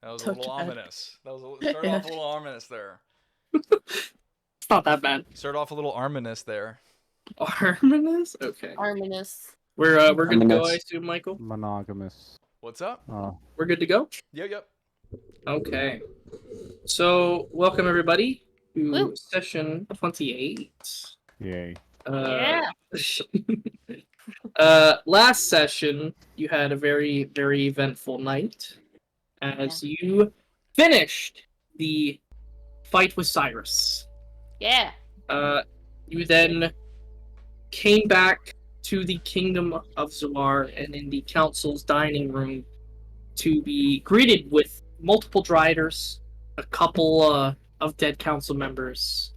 That was a So little bad. ominous. Started Yeah. off a little ominous there. It's not that bad. Started off a little ominous there. Arminous? Okay. Arminous. We're good to go, I Arminous. assume, Michael? Monogamous. What's up? We're good to go? Yep. Okay. So, welcome everybody to Woo. session 28. Yay. Yeah. Last session, you had a very, very eventful night as you finished the fight with Cyrus. Yeah. You then came back to the kingdom of Zawar and in the council's dining room to be greeted with multiple driders, a couple of dead council members,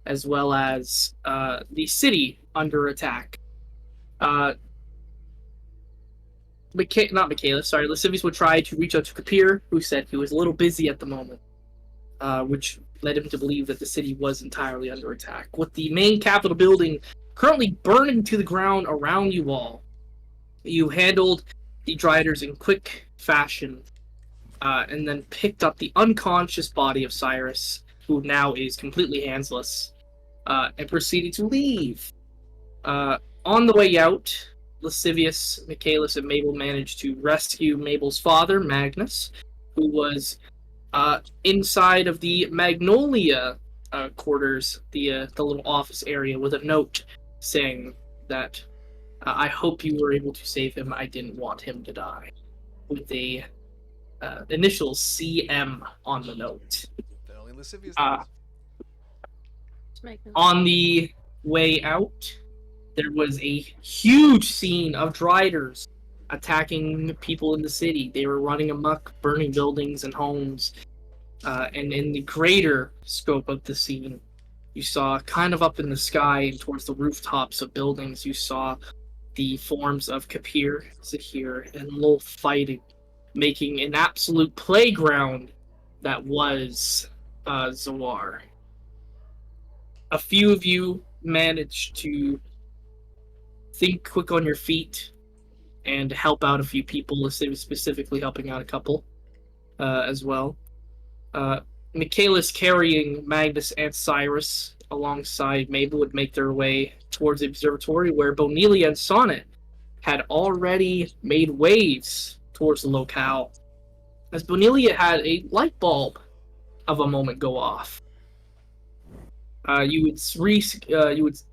as well as the city under attack. Lascivious would try to reach out to Kapir, who said he was a little busy at the moment, which led him to believe that the city was entirely under attack. With the main capital building currently burning to the ground around you all, you handled the Driders in quick fashion, and then picked up the unconscious body of Cyrus, who now is completely handless, and proceeded to leave. On the way out, Lascivious, Michaelis, and Mabel managed to rescue Mabel's father, Magnus, who was inside of the Magnolia quarters, the little office area, with a note saying that I hope you were able to save him. I didn't want him to die. With the initials CM on the note. That only lascivious. On the way out, there was a huge scene of Driders attacking people in the city. They were running amok, burning buildings and homes. And in the greater scope of the scene, you saw kind of up in the sky and towards the rooftops of buildings, you saw the forms of Kapir, Zahir, and Lolth fighting, making an absolute playground that was Zawar. A few of you managed to think quick on your feet and help out a few people, specifically helping out a couple as well. Michaelis carrying Magnus and Cyrus alongside Mabel would make their way towards the observatory, where Bonelia and Sonnet had already made waves towards the locale, as Bonelia had a light bulb of a moment go off. You would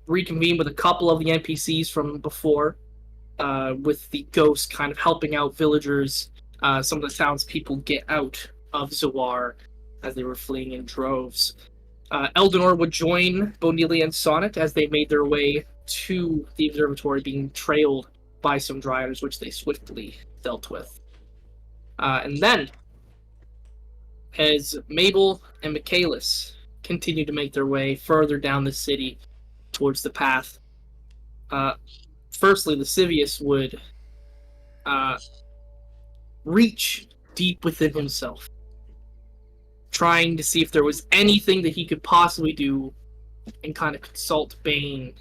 reconvene with a couple of the NPCs from before, with the ghost kind of helping out villagers, some of the townspeople get out of Zawar as they were fleeing in droves. Eldanor would join Bonelia and Sonnet as they made their way to the observatory, being trailed by some Driders, which they swiftly dealt with. And then, as Mabel and Michaelis continued to make their way further down the city towards the path, firstly, Lascivious would reach deep within himself, trying to see if there was anything that he could possibly do and kind of consult Bane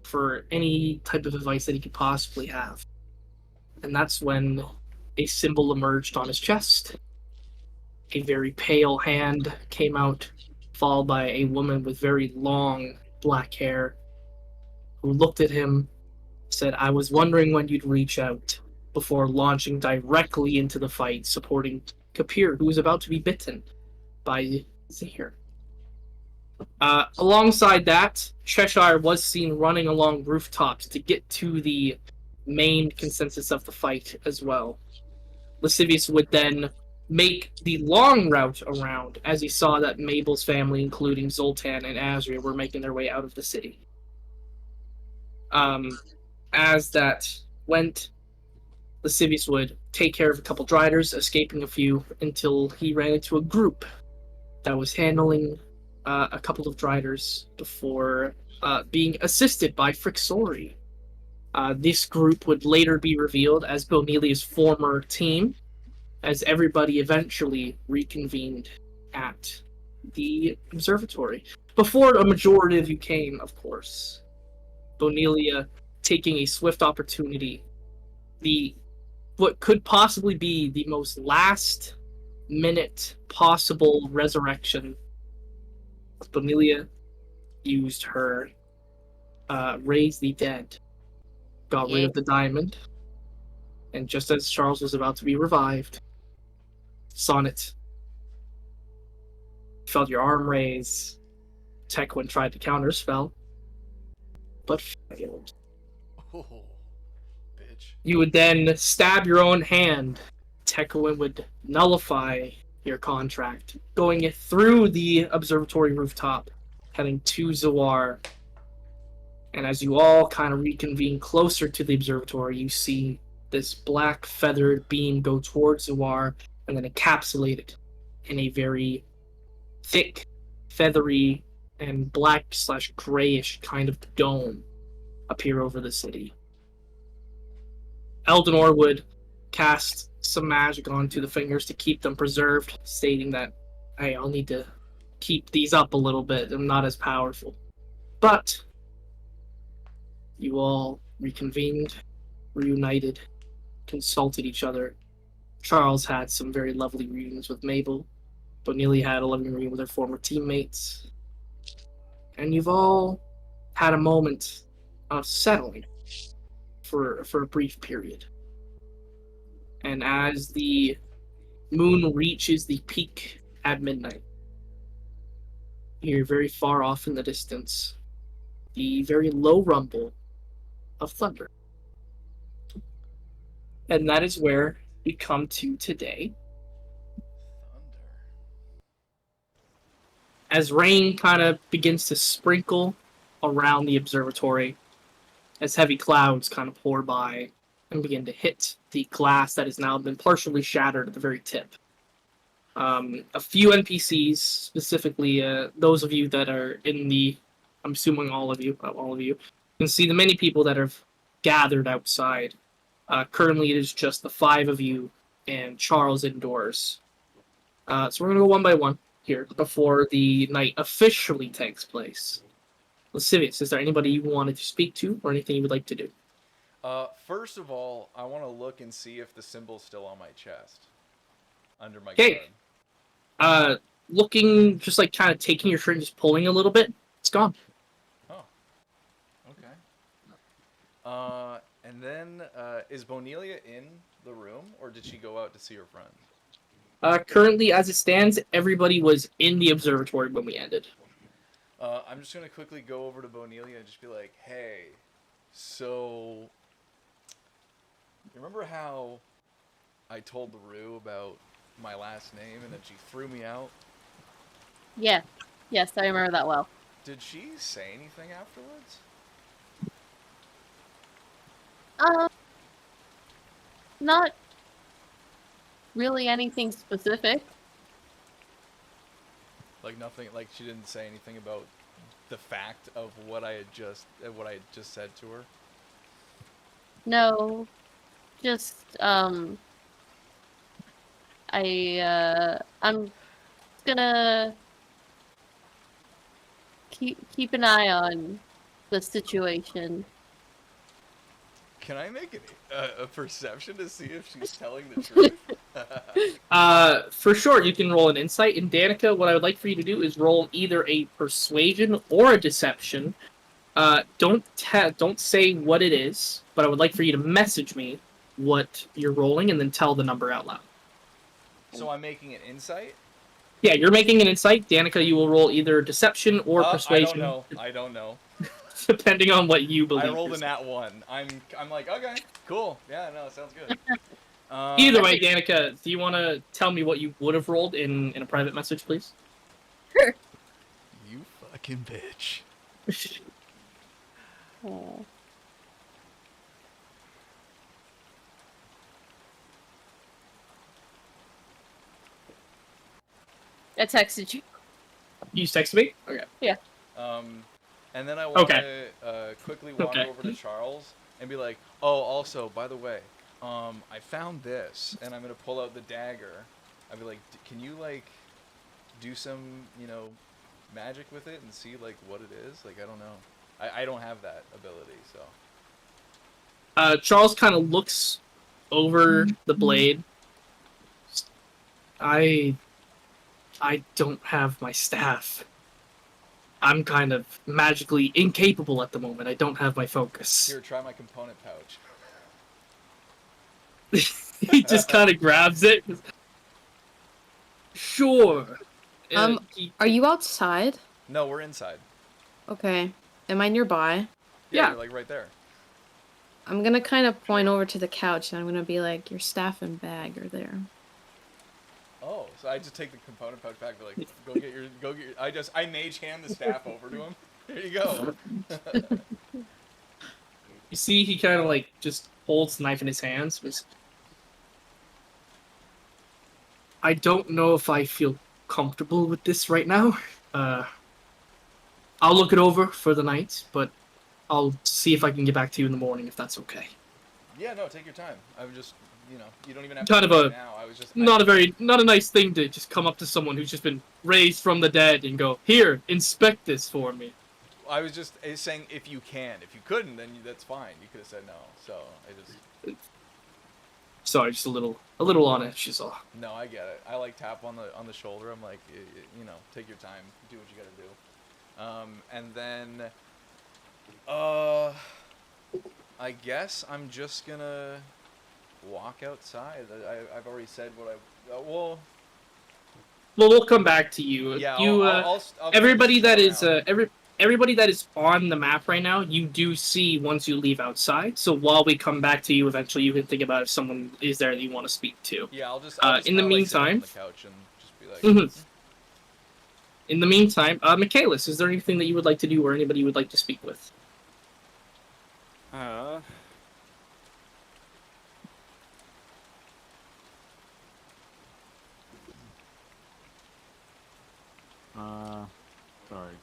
for any type of advice that he could possibly have. And that's when a symbol emerged on his chest. A very pale hand came out, followed by a woman with very long black hair, who looked at him, said, "I was wondering when you'd reach out," before launching directly into the fight, supporting Kapir, who was about to be bitten by Zahir. Alongside that, Cheshire was seen running along rooftops to get to the main consensus of the fight as well. Lascivious would then make the long route around as he saw that Mabel's family, including Zoltan and Azria, were making their way out of the city. As that went, Lascivious would take care of a couple Driders, escaping a few, until he ran into a group that was handling a couple of Driders before being assisted by Frixori. This group would later be revealed as Bonelia's former team, as everybody eventually reconvened at the observatory. Before a majority of you came, of course. Bonelia taking a swift opportunity, what could possibly be the most last minute possible resurrection, Bonilla used her raise the dead, got rid Yeah. of the diamond, and just as Charles was about to be revived, Sonnet felt your arm raise. Tekwin tried to counterspell, but failed. Oh, bitch. You would then stab your own hand. Tekwin would nullify your contract, going through the observatory rooftop, heading to Zawar. And as you all kind of reconvene closer to the observatory, you see this black feathered beam go towards Zawar and then encapsulate it in a very thick, feathery, and black/grayish kind of dome appear over the city. Eldenor would cast some magic onto the fingers to keep them preserved, stating that, hey, I'll need to keep these up a little bit. I'm not as powerful. But you all reconvened, reunited, consulted each other. Charles had some very lovely reunions with Mabel. Bonilli had a lovely reunion with her former teammates. And you've all had a moment of settling for a brief period. And as the moon reaches the peak at midnight, you hear very far off in the distance the very low rumble of thunder. And that is where we come to today. Thunder. As rain kind of begins to sprinkle around the observatory, as heavy clouds kind of pour by and begin to hit the glass that has now been partially shattered at the very tip. A few NPCs, specifically those of you that are in the, I'm assuming all of you, can see the many people that have gathered outside. Currently, it is just the 5 of you and Charles indoors. So we're going to go one by one here before the night officially takes place. Lascivious, is there anybody you wanted to speak to or anything you would like to do? First of all, I want to look and see if the symbol's still on my chest. Under my Okay. guard. Looking, just like kind of taking your shirt and just pulling a little bit, it's gone. Oh. Okay. And then, is Bonilia in the room, or did she go out to see her friends? Currently, as it stands, everybody was in the observatory when we ended. I'm just going to quickly go over to Bonilia and just be like, hey, so, you remember how I told LaRue about my last name and then she threw me out? Yeah. Yes, I remember that well. Did she say anything afterwards? Not really anything specific. Like nothing, like she didn't say anything about the fact of what I had just said to her? No. Just, I'm gonna keep an eye on the situation. Can I make a perception to see if she's telling the truth? For sure, you can roll an insight. And Danica, what I would like for you to do is roll either a persuasion or a deception. Don't say what it is, but I would like for you to message me what you're rolling and then tell the number out loud. So I'm making an insight? Yeah, you're making an insight. Danica, you will roll either deception or persuasion. I don't know. Depending on what you believe. I rolled a nat 1. I'm like, okay, cool. Yeah, no, sounds good. Either way, Danica, do you want to tell me what you would have rolled in a private message, please? You fucking bitch. Oh. I texted you. You texted me? Okay. Yeah. And then I want Okay. to quickly walk over to Charles and be like, oh, also, by the way, I found this, and I'm going to pull out the dagger. I'd be like, can you, like, do some, magic with it and see, like, what it is? Like, I don't know. I don't have that ability, so. Charles kind of looks over the blade. I don't have my staff. I'm kind of magically incapable at the moment. I don't have my focus. Here, try my component pouch. He just kind of grabs it. Sure. Are you outside? No, we're inside. Okay. Am I nearby? Yeah. You're like right there. I'm gonna kind of point over to the couch and I'm gonna be like, your staff and bag are there. Oh, so I just take the component pouch back, and be like, go get your. I mage hand the staff over to him. Here you go. You see, he kind of like just holds the knife in his hands. I don't know if I feel comfortable with this right now. I'll look it over for the night, but I'll see if I can get back to you in the morning if that's okay. Yeah, no, take your time. I would just, you don't even have Kind to of do a- it now. I was just Not a nice thing to just come up to someone who's just been raised from the dead and go, "Here, inspect this for me." I was just saying if you can. If you couldn't, then that's fine. You could have said no. So I just. Sorry, just a little on edge is all. No, I get it. I like tap on the shoulder. I'm like, take your time, do what you gotta do. And then, I guess I'm just gonna walk outside. I've already said what I. Well, we'll come back to you. yeah. I'll I'll everybody just that chill is around. everybody that is on the map right now, you do see once you leave outside. So while we come back to you, eventually you can think about if someone is there that you want to speak to. Yeah, I'll just in the kinda, like, sit down on meantime- the couch and just be like. Mhm. In the meantime, Michaelis, is there anything that you would like to do or anybody you would like to speak with? Sorry.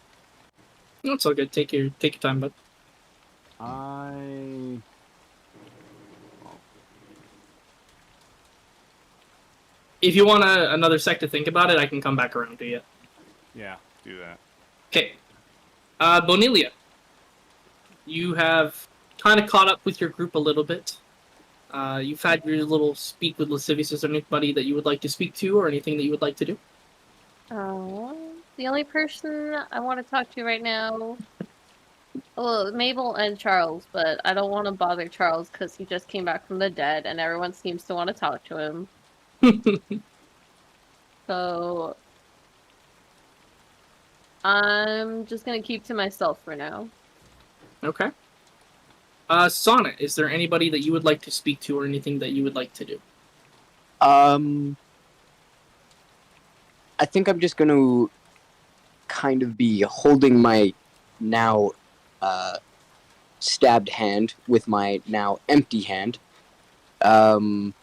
No, it's all good. Take your time, bud. If you want another sec to think about it, I can come back around to you. Yeah, do that. Okay. Bonilia, you have kind of caught up with your group a little bit. You've had your little speak with Lascivious. Is there anybody that you would like to speak to or anything that you would like to do? The only person I want to talk to right now, well, Mabel and Charles, but I don't want to bother Charles because he just came back from the dead and everyone seems to want to talk to him. So I'm just gonna keep to myself for now. Okay. Sonnet, is there anybody that you would like to speak to or anything that you would like to do? I think I'm just going to kind of be holding my now stabbed hand with my now empty hand. And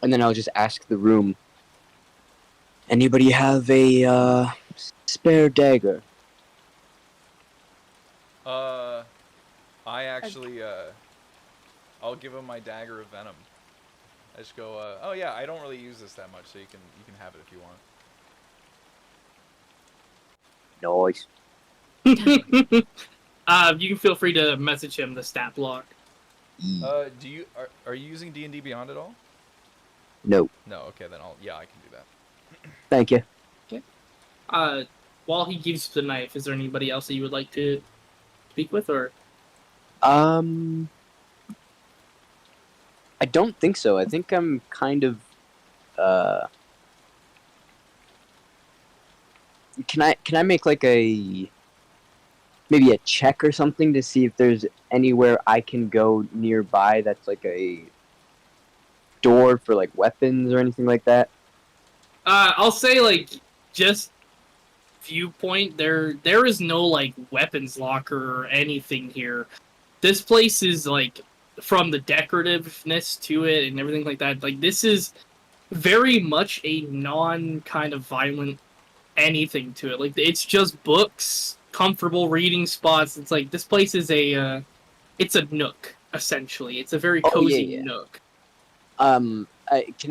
then I'll just ask the room, anybody have a spare dagger? I actually, I'll give him my dagger of venom. I just go, oh yeah, I don't really use this that much, so you can have it if you want. Nice. You can feel free to message him the stat block. Are you using D&D Beyond at all? No. No. Okay, then I can do that. Thank you. While he gives you the knife, is there anybody else that you would like to speak with, or? I don't think so. I think I'm kind of, Can I make like maybe a check or something to see if there's anywhere I can go nearby that's like a door for like weapons or anything like that? I'll say like just viewpoint. There is no like weapons locker or anything here. This place is like, from the decorativeness to it and everything like that, like this is very much a non kind of violent anything to it. Like it's just books, comfortable reading spots. It's like this place is it's a nook essentially. It's a very cozy yeah. nook. Can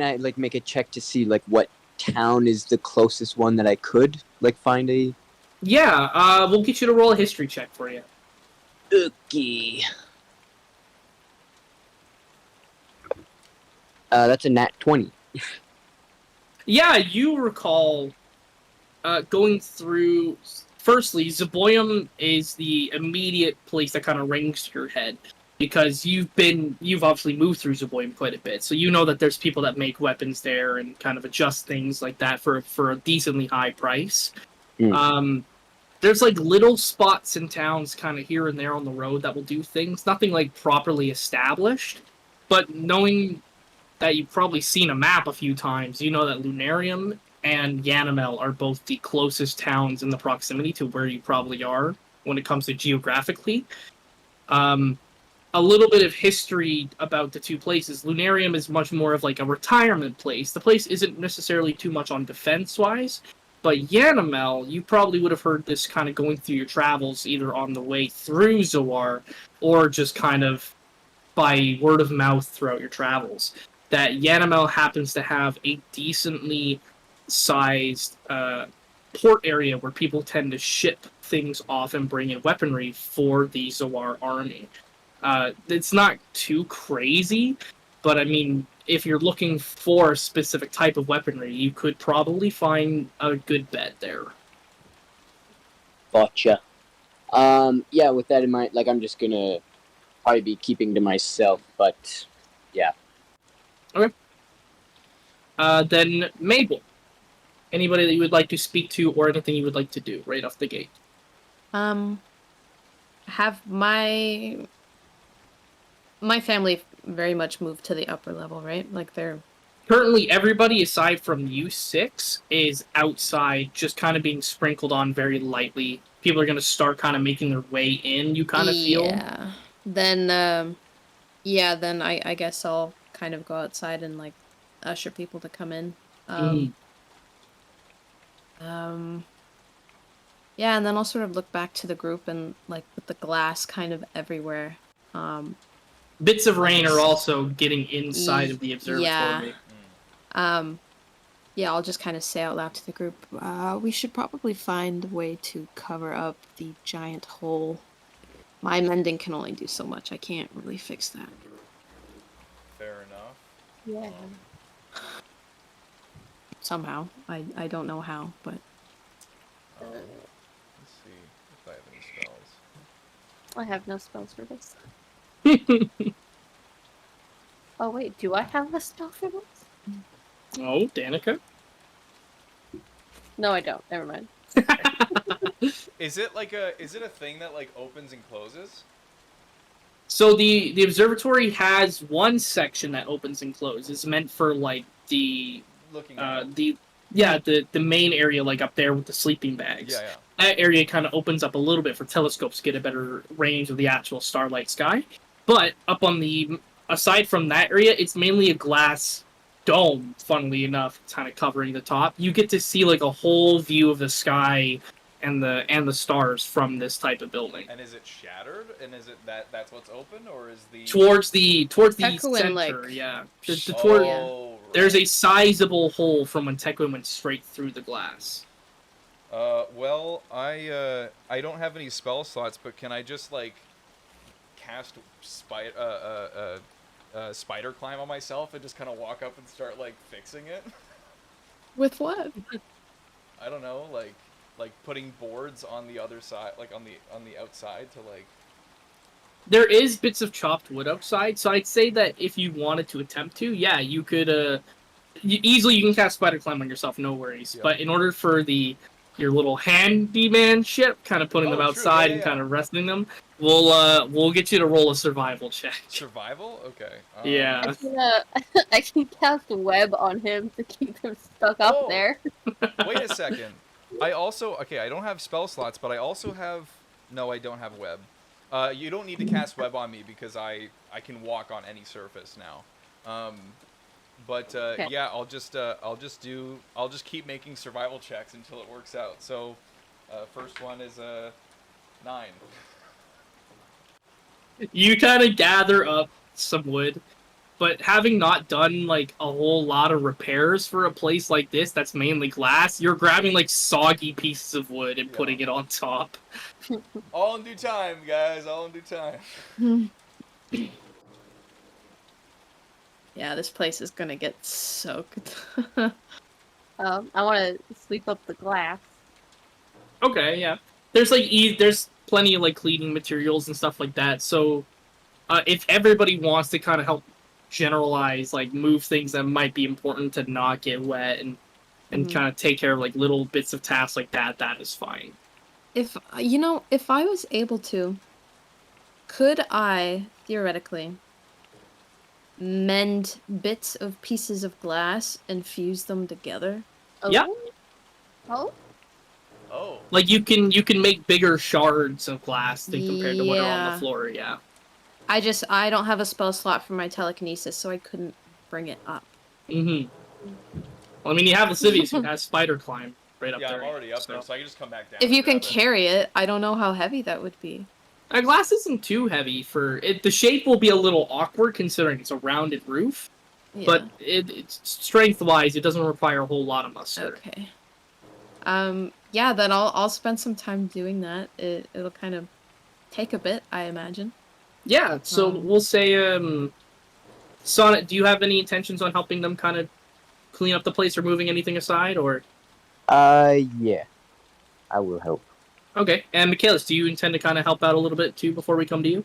I like make a check to see like what town is the closest one that I could like find a? Yeah, we'll get you to roll a history check for you. Okay. That's a nat 20. Yeah, you recall going through. Firstly, Zaboyum is the immediate place that kind of rings to your head because you've obviously moved through Zaboyum quite a bit, so you know that there's people that make weapons there and kind of adjust things like that for a decently high price. Mm. There's like little spots in towns kind of here and there on the road that will do things, nothing like properly established, but knowing that you've probably seen a map a few times, you know that Lunarium and Yanamel are both the closest towns in the proximity to where you probably are when it comes to geographically. A little bit of history about the two places. Lunarium is much more of like a retirement place. The place isn't necessarily too much on defense-wise, but Yanamel, you probably would have heard this kind of going through your travels, either on the way through Zoar or just kind of by word of mouth throughout your travels, that Yanamel happens to have a decently sized port area where people tend to ship things off and bring in weaponry for the Zoar army. It's not too crazy, but I mean, if you're looking for a specific type of weaponry, you could probably find a good bet there. Gotcha. Yeah, with that in mind, like, I'm just gonna probably be keeping to myself, but yeah. Then Mabel, anybody that you would like to speak to or anything you would like to do right off the gate? Have my family very much moved to the upper level, right? Like they're Currently, everybody aside from you six is outside, just kind of being sprinkled on very lightly. People are going to start kind of making their way in, you kind of feel. Yeah. Then then I guess I'll kind of go outside and like usher people to come in. Yeah, and then I'll sort of look back to the group and like put the glass kind of everywhere. Bits of rain are also getting inside of the observatory. Yeah, I'll just kind of say out loud to the group, we should probably find a way to cover up the giant hole. My mending can only do so much. I can't really fix that. Fair enough. Yeah. Somehow. I don't know how, but... Let's see if I have any spells. I have no spells for this. Oh wait, do I have a spell for this? Oh, Danica? No, I don't. Never mind. Is it a thing that like opens and closes? So the observatory has one section that opens and closes. It's meant for like the Looking at the main area, like up there with the sleeping bags. Yeah. That area kind of opens up a little bit for telescopes to get a better range of the actual starlight sky. But up on the aside from that area, it's mainly a glass dome. Funnily enough, kind of covering the top. You get to see like a whole view of the sky and the stars from this type of building. And is it shattered? And is it that's what's open, or is the towards the Tekuin, center? like... Yeah. Right. There's a sizable hole from when Tekuin went straight through the glass. Well, I don't have any spell slots, but can I just like cast spider climb on myself and just kind of walk up and start like fixing it? With what? I don't know, like putting boards on the other side, like on the outside to like. There is bits of chopped wood outside, so I'd say that if you wanted to attempt to, yeah, you could. Easily you can cast spider climb on yourself, no worries. Yeah. But in order for your little handyman ship, kind of putting them outside and kind of resting them, we'll get you to roll a survival check. Survival? Okay. Yeah. I can cast web on him to keep him stuck up there. Wait a second. I don't have spell slots, but I also have. No, I don't have web. You don't need to cast web on me because I can walk on any surface now. Okay. Yeah, I'll just keep making survival checks until it works out. So, first one is 9. You kind of gather up some wood, but having not done like a whole lot of repairs for a place like this that's mainly glass, you're grabbing like soggy pieces of wood and putting it on top. All in due time, guys. All in due time. Yeah, this place is gonna get soaked. I want to sweep up the glass. Okay, yeah. There's like there's plenty of like cleaning materials and stuff like that. So if everybody wants to kind of help generalize, like move things that might be important to not get wet and Mhm. kind of take care of like little bits of tasks like that, that is fine. If if I was able to, could I theoretically mend bits of pieces of glass and fuse them together? Yeah. Oh, oh, Oh. Like you can make bigger shards of glass than compared to what are on the Yeah. floor. Yeah. I don't have a spell slot for my telekinesis, so I couldn't bring it up. Mm-hmm. Well, I mean, you have Lascivious who has spider climb right up Yeah, there. I'm already up there, So so I can just come back down. If you and can grab it. carry it, I don't know how heavy that would be. glass isn't too heavy for it. The shape will be a little awkward considering it's a rounded roof, but Yeah. it's strength-wise, it doesn't require a whole lot of muster. Okay. Yeah, then I'll spend some time doing that. It'll kind of take a bit, I imagine. Yeah, so we'll say, Sonnet, do you have any intentions on helping them kind of clean up the place or moving anything aside, or? Yeah, I will help. Okay, and Michaelis, do you intend to kind of help out a little bit too before we come to you?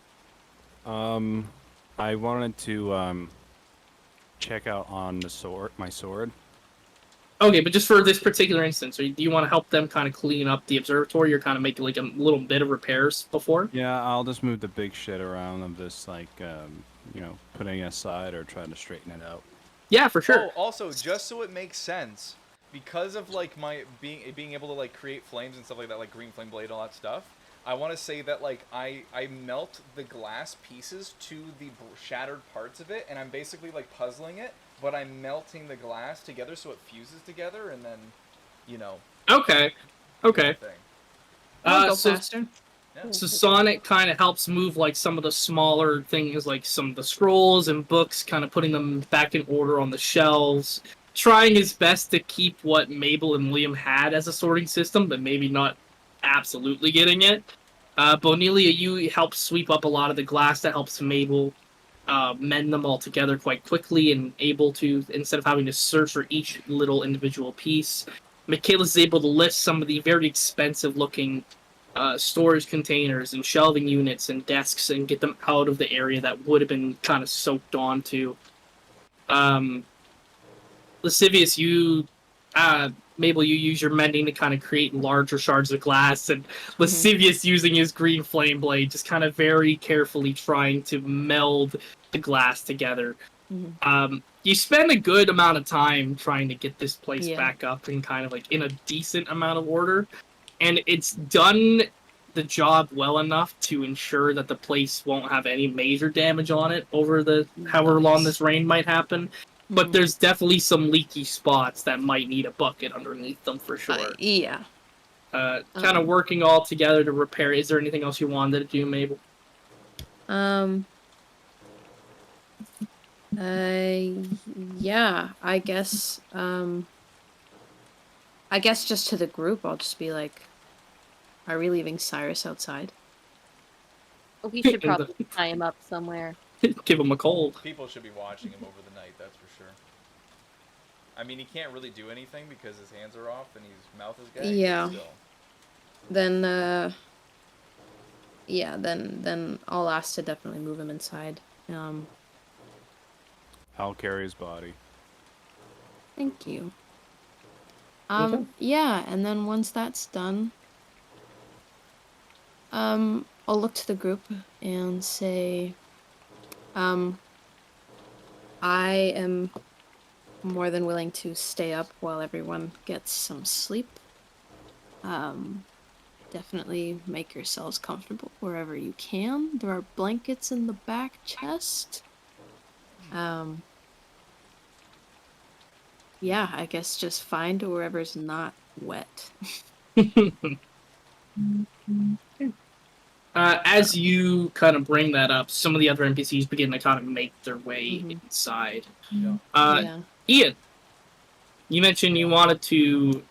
I wanted to check out on my sword. Okay, but just for this particular instance, do you want to help them kind of clean up the observatory or kind of make like a little bit of repairs before? Yeah, I'll just move the big shit around of this, like, putting it aside or trying to straighten it out. Yeah, for sure. Oh, also, just so it makes sense, because of like my being able to like create flames and stuff like that, like green flame blade and all that stuff, I want to say that like I melt the glass pieces to the shattered parts of it, and I'm basically like puzzling it, but I'm melting the glass together so it fuses together, and then, you know. Okay. Okay. Thing. That'll go so faster. Yeah. So Sonic kind of helps move like some of the smaller things, like some of the scrolls and books, kind of putting them back in order on the shelves, trying his best to keep what Mabel and Liam had as a sorting system, but maybe not absolutely getting it. Bonelia, you help sweep up a lot of the glass that helps Mabel mend them all together quite quickly and able to, instead of having to search for each little individual piece. Michaela's able to list some of the very expensive looking storage containers and shelving units and desks and get them out of the area that would have been kind of soaked onto. Lascivious, Mabel, you use your mending to kind of create larger shards of glass, and Lascivious using his green flame blade, just kind of very carefully trying to meld the glass together. You spend a good amount of time trying to get this place back up and kind of like in a decent amount of order, and it's done the job well enough to ensure that the place won't have any major damage on it over the however long this rain might happen. But there's definitely some leaky spots that might need a bucket underneath them for sure. Yeah. Kind of working all together to repair. Is there anything else you wanted to do, Mabel? Yeah, I guess just to the group, I'll just be like, are we leaving Cyrus outside? We should probably tie him up somewhere. Give him a cold. People should be watching him over the night, that's for sure. I mean, he can't really do anything because his hands are off and his mouth is gagged. Yeah. Still. Then, yeah, then I'll ask to definitely move him inside. I'll carry his body. Thank you. Okay. Yeah, and then once that's done, I'll look to the group and say, I am more than willing to stay up while everyone gets some sleep. Definitely make yourselves comfortable wherever you can. There are blankets in the back chest. Yeah, I guess just find wherever's not wet. As you kind of bring that up, some of the other NPCs begin to kind of make their way inside. Yeah. Ian, you mentioned you wanted to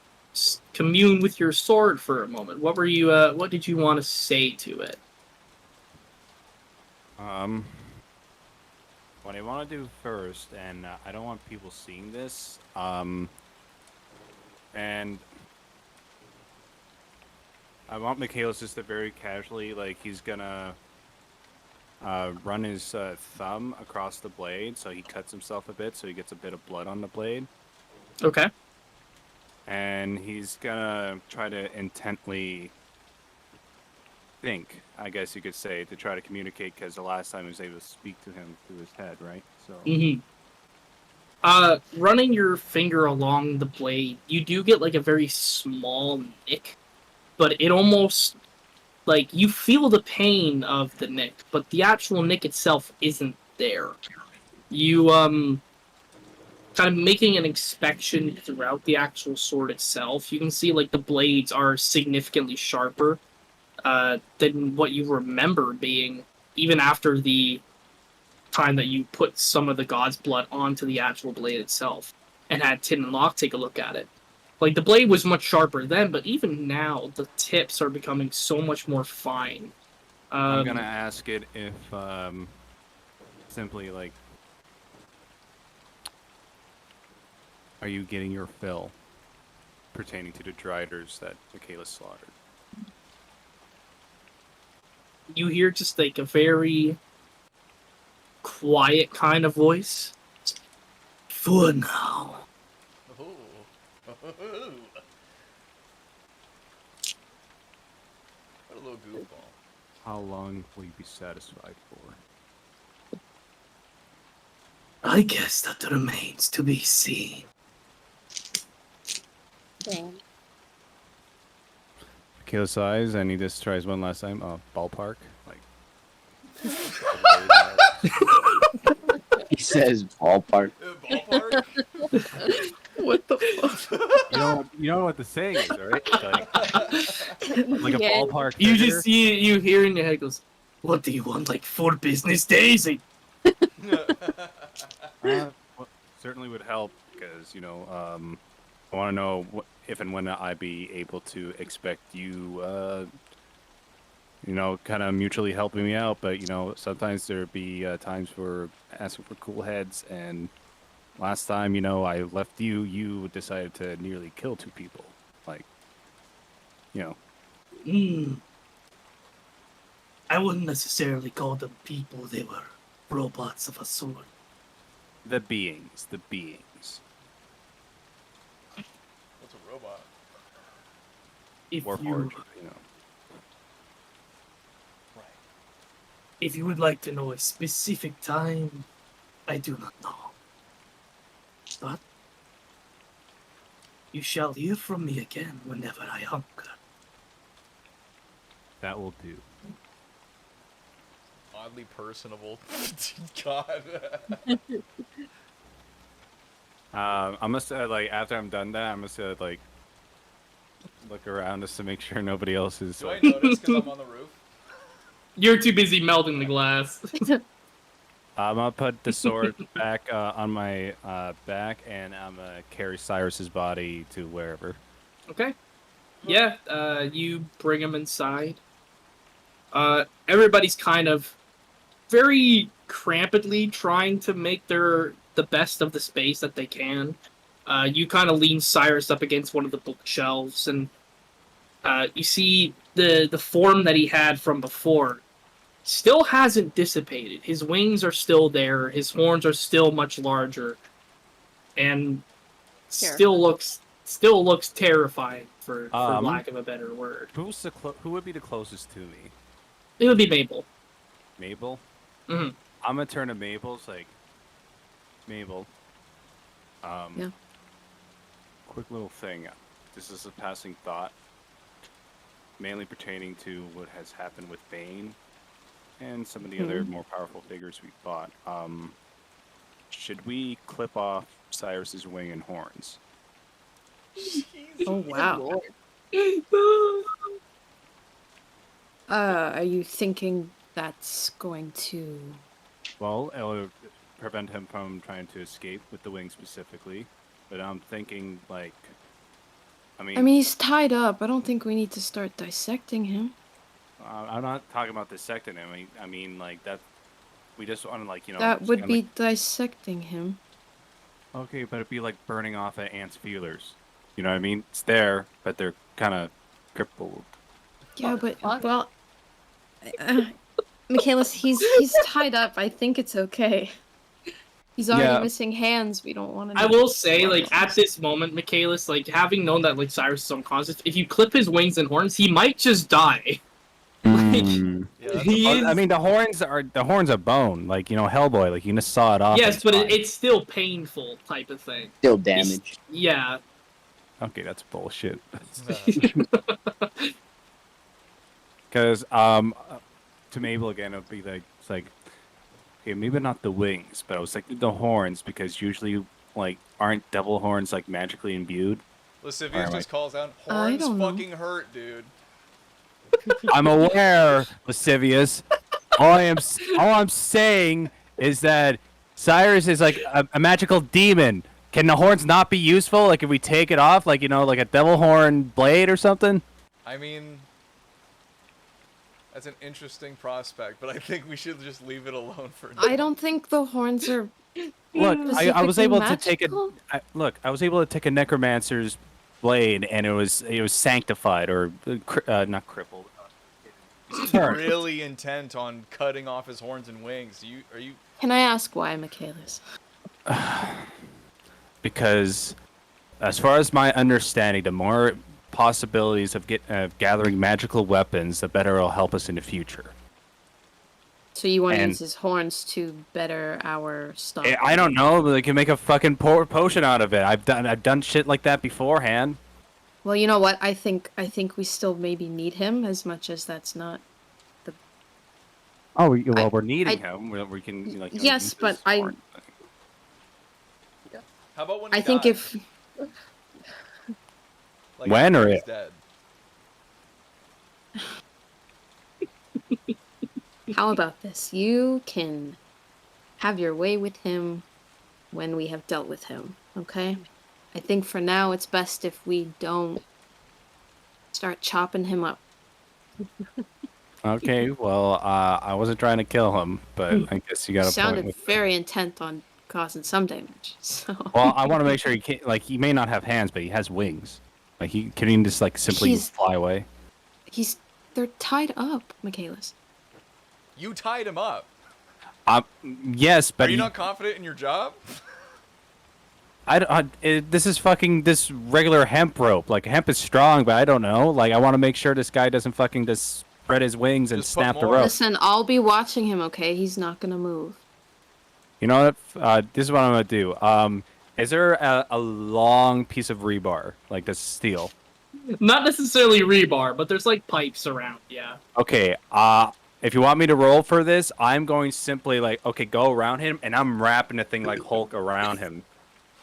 commune with your sword for a moment. What were you? What did you want to say to it? What I want to do first, and I don't want people seeing this, And I want Michaelis just to very casually, like, he's gonna run his thumb across the blade so he cuts himself a bit so he gets a bit of blood on the blade. Okay. And he's gonna try to intently think, I guess you could say, to try to communicate, because the last time he was able to speak to him through his head, right? So. Mm-hmm. Running your finger along the blade, you do get like a very small nick, but it almost like you feel the pain of the nick, but the actual nick itself isn't there. You kind of making an inspection throughout the actual sword itself, you can see like the blades are significantly sharper than what you remember being, even after the time that you put some of the god's blood onto the actual blade itself and had Tin and Locke take a look at it. Like, the blade was much sharper then, but even now, the tips are becoming so much more fine. I'm gonna ask it if simply like, are you getting your fill pertaining to the driders that Michaela slaughtered? You hear just like a very quiet kind of voice. For now. Ooh. What a little goofball. How long will you be satisfied for? I guess that remains to be seen. Dang. Michaela's eyes, and he just tries one last time. Ballpark? Like. He says ballpark. Ballpark? What the fuck? You know what the saying is, right? Like a Yeah. ballpark. You figure. just see it, you hear in your head goes, what do you want, like 4 business days? Well, certainly would help because I want to know if and when I be able to expect you, kind of mutually helping me out. But sometimes there be times for asking for cool heads. And last time, I left you. You decided to nearly kill 2 people. Like, I wouldn't necessarily call them people. They were robots of a sort. the beings. What's a robot? If Warforged, you if you would like to know a specific time, I do not know. But you shall hear from me again whenever I hunger. That will do. Oddly personable. God. I must after I'm done that, I must like look around just to make sure nobody else is. Do I notice because I'm on the roof? You're too busy melting the glass. I'm gonna put the sword back on my back, and I'm gonna carry Cyrus's body to wherever. Okay. Yeah, you bring him inside. Everybody's kind of very crampedly trying to make the best of the space that they can. You kind of lean Cyrus up against one of the bookshelves, and you see the form that he had from before still hasn't dissipated. His wings are still there. His horns are still much larger, and still looks terrifying for lack of a better word. Who would be the closest to me? It would be Mabel. Mabel. Mm-hmm. I'm gonna turn to Mabel's like, Mabel. Yeah. Quick little thing. This is a passing thought, mainly pertaining to what has happened with Bane and some of the other more powerful figures we fought. Should we clip off Cyrus's wing and horns? Oh wow. Are you thinking that's going to? Well, it'll prevent him from trying to escape with the wing specifically. But I'm thinking, like, I mean, he's tied up. I don't think we need to start dissecting him. I'm not talking about dissecting him. I mean, like that. We just want to, like, That just would kinda be dissecting him. okay, but it'd be like burning off an ant's feelers. You know what I mean? It's there, but they're kind of crippled. Yeah, but Fuck. well, Michaelis, he's tied up. I think it's okay. He's already Yeah. missing hands. We don't want to. I will say, like, at this moment, Michaelis, like, having known that, like, Cyrus is unconscious, if you clip his wings and horns, he might just die. Mm. Yeah, that's He a is- I mean, the horns are bone. Like, you know, Hellboy. Like, you can just saw it off. Yes, and but fine. it's still painful type of thing. Still damaged. Yeah. Okay, that's bullshit. Uh, Because to Mabel again, it would be like it's like, okay, maybe not the wings, but I was like the horns because usually like aren't devil horns like magically imbued? Lascivious Alright. just calls out, I horns don't know. fucking hurt, dude. I'm aware, Lascivious. All I'm saying is that Cyrus is like a magical demon. Can the horns not be useful? Like if we take it off, like you know, like a devil horn blade or something? I mean, that's an interesting prospect, but I think we should just leave it alone for now. I don't think the horns are. Look, I was able to take magical? I was able to take a necromancer's blade, and it was sanctified or not crippled. Turned. Really intent on cutting off his horns and wings. Are you? Can I ask why, Michaelis? Because, as far as my understanding, the more possibilities of gathering magical weapons, the better it'll help us in the future. So you want to And- use his horns to better our stuff? I don't know, but they can make a fucking potion out of it. I've done shit like that beforehand. Well, you know what? I think we still maybe need him as much as that's not. Oh, well, I- we're needing I- him. We can like. Yes, use but his I- horn. How about when he I think dies? if Like, When after or he's if? dead. how about this? You can have your way with him when we have dealt with him. Okay. I think for now it's best if we don't start chopping him up. Okay, well, I wasn't trying to kill him, but I guess you got You a sounded point with. very intent on causing some damage. So Well, I want to make sure he can't. Like, he may not have hands, but he has wings. Like, he just like simply He's- fly away. they're tied up, Michaelis. You tied him up. Yes, but Are you he- not confident in your job? this is fucking this regular hemp rope. Like, hemp is strong, but I don't know. Like, I want to make sure this guy doesn't fucking just spread his wings and Just put snap the more. rope. Listen, I'll be watching him. Okay, he's not gonna move. You know what? This is what I'm gonna do. Is there a long piece of rebar like this steel? Not necessarily rebar, but there's, like, pipes around, yeah. Okay. If you want me to roll for this, I'm going simply like, okay, go around him, and I'm wrapping the thing like Hulk around him.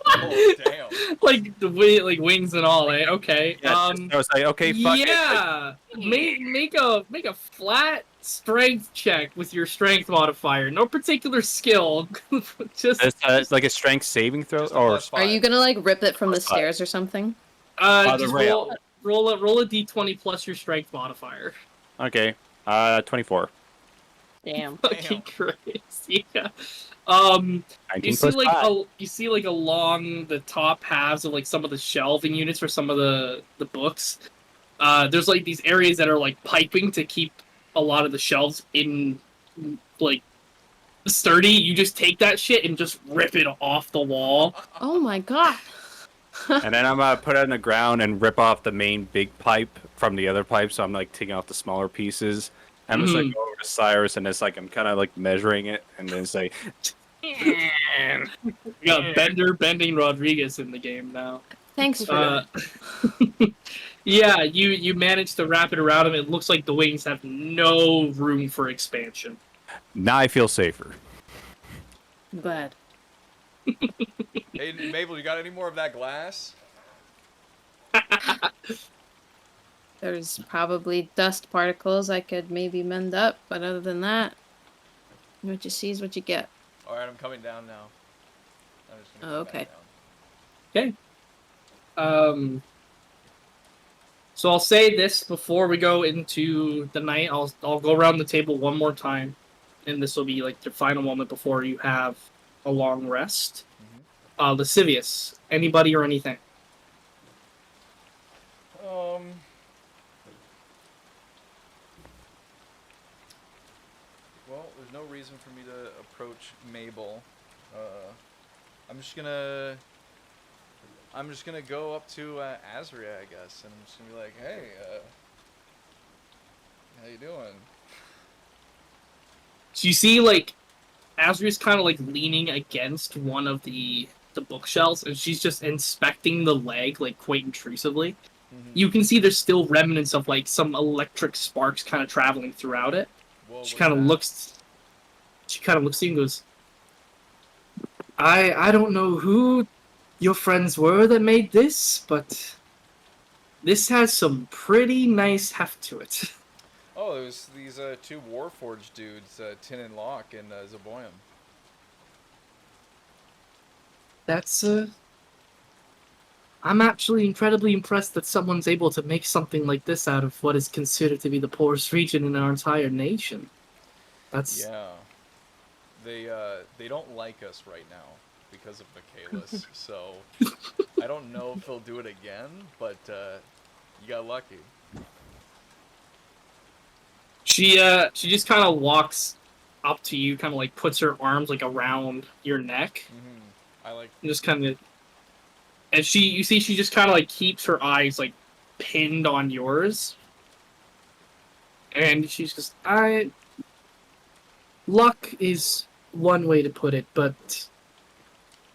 Oh, damn. Like, like, wings and all, eh? Okay. I was like, okay, fuck it. Like, yeah. Make a flat strength check with your strength modifier. No particular skill. Just it's like a strength saving throw, Just a or +5. Are you gonna like rip it from the Plus five. stairs or something? the just rail. roll a d20 plus your strength modifier. okay, 24. Damn. Fucking crazy. Yeah. 19 You see plus like 5. you see like along the top halves of like some of the shelving units for some of the books. There's like these areas that are like piping to keep a lot of the shelves in like sturdy. You just take that shit and just rip it off the wall. Oh my god. And then I'm gonna put it on the ground and rip off the main big pipe from the other pipe. So I'm like taking off the smaller pieces. I'm just like go over to Cyrus and it's like I'm kind of like measuring it and then say, You got Bender bending Rodriguez in the game now. Thanks for that. Yeah, you managed to wrap it around him. It looks like the wings have no room for expansion. now I feel safer. Glad. Hey, Mabel, you got any more of that glass? There's probably dust particles I could maybe mend up, but other than that, what you see is what you get. Alright, I'm coming down now. I'm just gonna Oh, come back okay. down. So I'll say this before we go into the night. I'll go around the table one more time, and this will be like the final moment before you have a long rest. Lascivious, anybody or anything? there's no reason for me to approach Mabel. I'm just gonna go up to Azria, I guess, and I'm just gonna be like, hey, how you doing? So you see, like, Azria's kind of like leaning against one of the bookshelves, and she's just inspecting the leg like quite intrusively. Mm-hmm. You can see there's still remnants of like some electric sparks kind of traveling throughout it. Whoa, She what's kind of that? looks. She kind of looks at you and goes, I don't know who your friends were that made this, but this has some pretty nice heft to it." Oh, it was these two Warforged dudes, Tin and Locke and Zaboyam. That's I'm actually incredibly impressed that someone's able to make something like this out of what is considered to be the poorest region in our entire nation. That's Yeah. They don't like us right now because of Michaelis, so I don't know if they'll do it again, but you got lucky. She just kind of walks up to you, kind of like puts her arms like around your neck, I like. and just kind of, and you see she just kind of like keeps her eyes like pinned on yours, and she's just, luck is one way to put it, but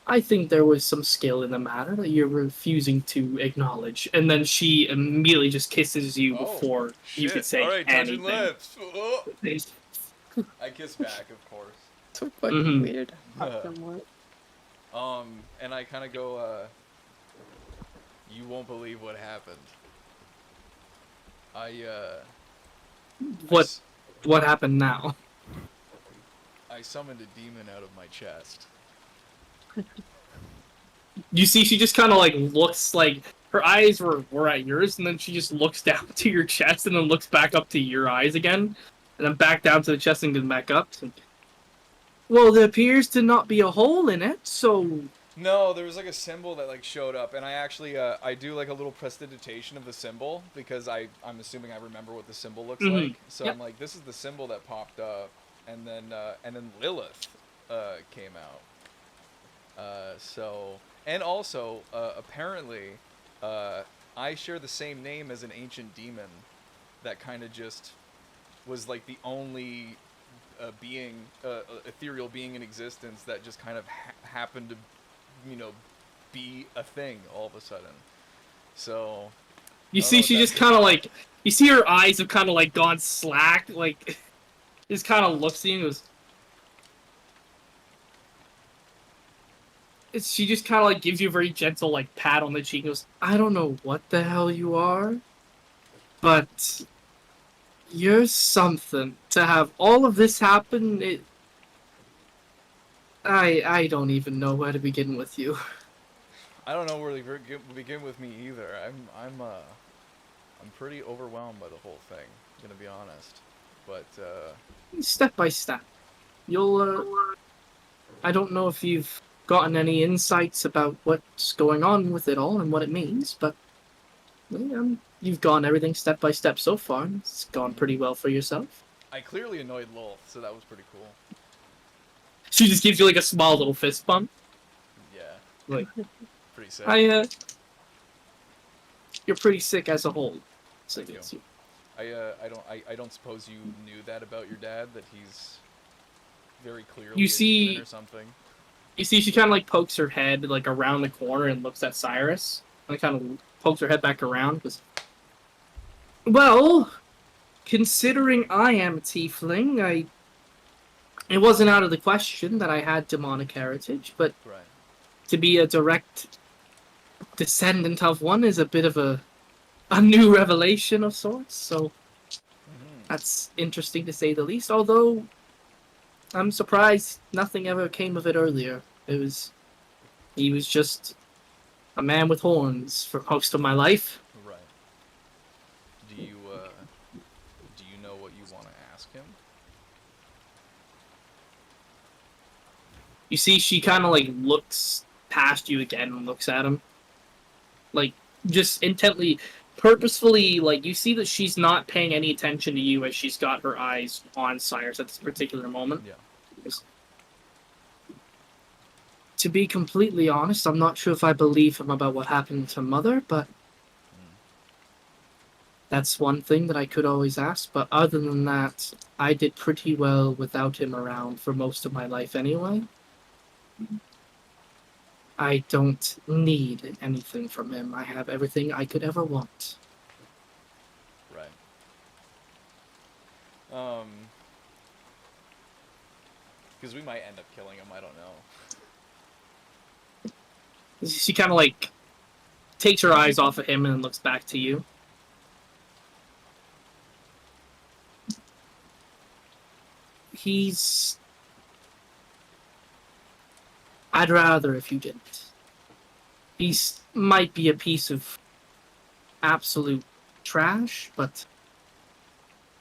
I think there was some skill in the matter that you're refusing to acknowledge. And then she immediately just kisses you Oh, before you could shit. say All right, anything. touching lips. Oh. I kiss back, of course. So fucking Mhm. weird. And I kind of go, you won't believe what happened. What happened now? I summoned a demon out of my chest. You see, she just kind of like looks like her eyes were at yours, and then she just looks down to your chest, and then looks back up to your eyes again, and then back down to the chest and then back up. Well, there appears to not be a hole in it, so No, there was like a symbol that like showed up, and I actually I do like a little prestidigitation of the symbol because I'm assuming I remember what the symbol looks Mhm. like. So Yep. I'm like, this is the symbol that popped up, and then Lilith came out. And also apparently I share the same name as an ancient demon that kind of just was like the only being ethereal being in existence that just kind of happened to be a thing all of a sudden. So you see she just kind of like, you see her eyes have kind of like gone slack, like just kind of looks at you and goes, she just kind of like gives you a very gentle like pat on the cheek and goes, I don't know what the hell you are, but you're something. To have all of this happen, I don't even know where to begin with you. I don't know where to begin with me either. I'm pretty overwhelmed by the whole thing, I'm gonna be honest. But Step by step. You'll I don't know if you've gotten any insights about what's going on with it all and what it means, but you've gone everything step by step so far. It's gone pretty well for yourself. I clearly annoyed Lilith, so that was pretty cool. She just gives you like a small little fist bump. Yeah. Like, pretty sick. you're pretty sick as a whole. So Thank you. I don't suppose you knew that about your dad, that he's very clearly You a see- demon or something. You see, she kind of like pokes her head like around the corner and looks at Cyrus. And kind of pokes her head back around. Goes, well, considering I am a tiefling, it wasn't out of the question that I had demonic heritage, but Right. to be a direct descendant of one is a bit of a new revelation of sorts. So that's interesting to say the least. Although I'm surprised nothing ever came of it earlier. He was just a man with horns for most of my life. Right. Do you know what you want to ask him? You see, she kind of like looks past you again and looks at him, like just intently. purposefully, like, you see that she's not paying any attention to you as she's got her eyes on Cyrus at this particular moment. Yeah. To be completely honest, I'm not sure if I believe him about what happened to Mother, but that's one thing that I could always ask. But other than that, I did pretty well without him around for most of my life anyway. I don't need anything from him. I have everything I could ever want. Right. Because we might end up killing him. I don't know. She kind of like takes her eyes off of him and looks back to you. I'd rather if you didn't. He's might be a piece of absolute trash, but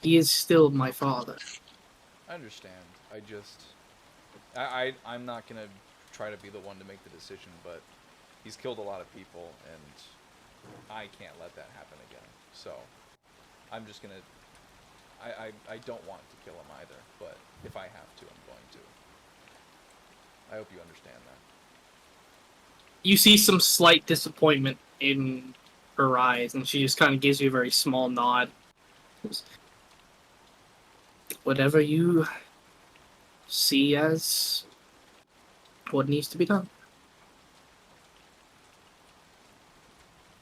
he is still my father. I understand. I'm not gonna try to be the one to make the decision, but he's killed a lot of people, and I can't let that happen again. So I'm just gonna. I don't want to kill him either, but if I have to, I'm going to. I hope you understand that. You see some slight disappointment in her eyes, and she just kind of gives you a very small nod. Whatever you see as what needs to be done.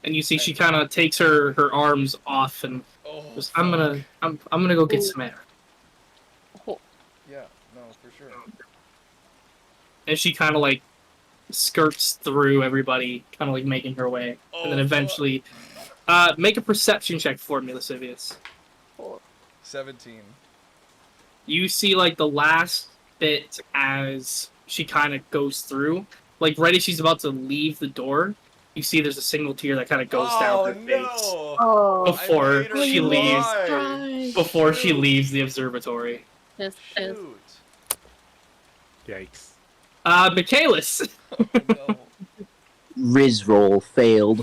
And you see she kind of takes her arms off and goes, I'm gonna go get some air. Yeah, no, for sure. And she kind of like skirts through everybody, kind of like making her way, and then eventually make a perception check for me, Lascivious. 17. You see like the last bit as she kind of goes through, like right as she's about to leave the door, you see there's a single tear that kind of goes down her face Oh, before she leaves. Right. Before she leaves the observatory. just Shoot. Yikes. Michaelis. Oh, no. Riz roll failed.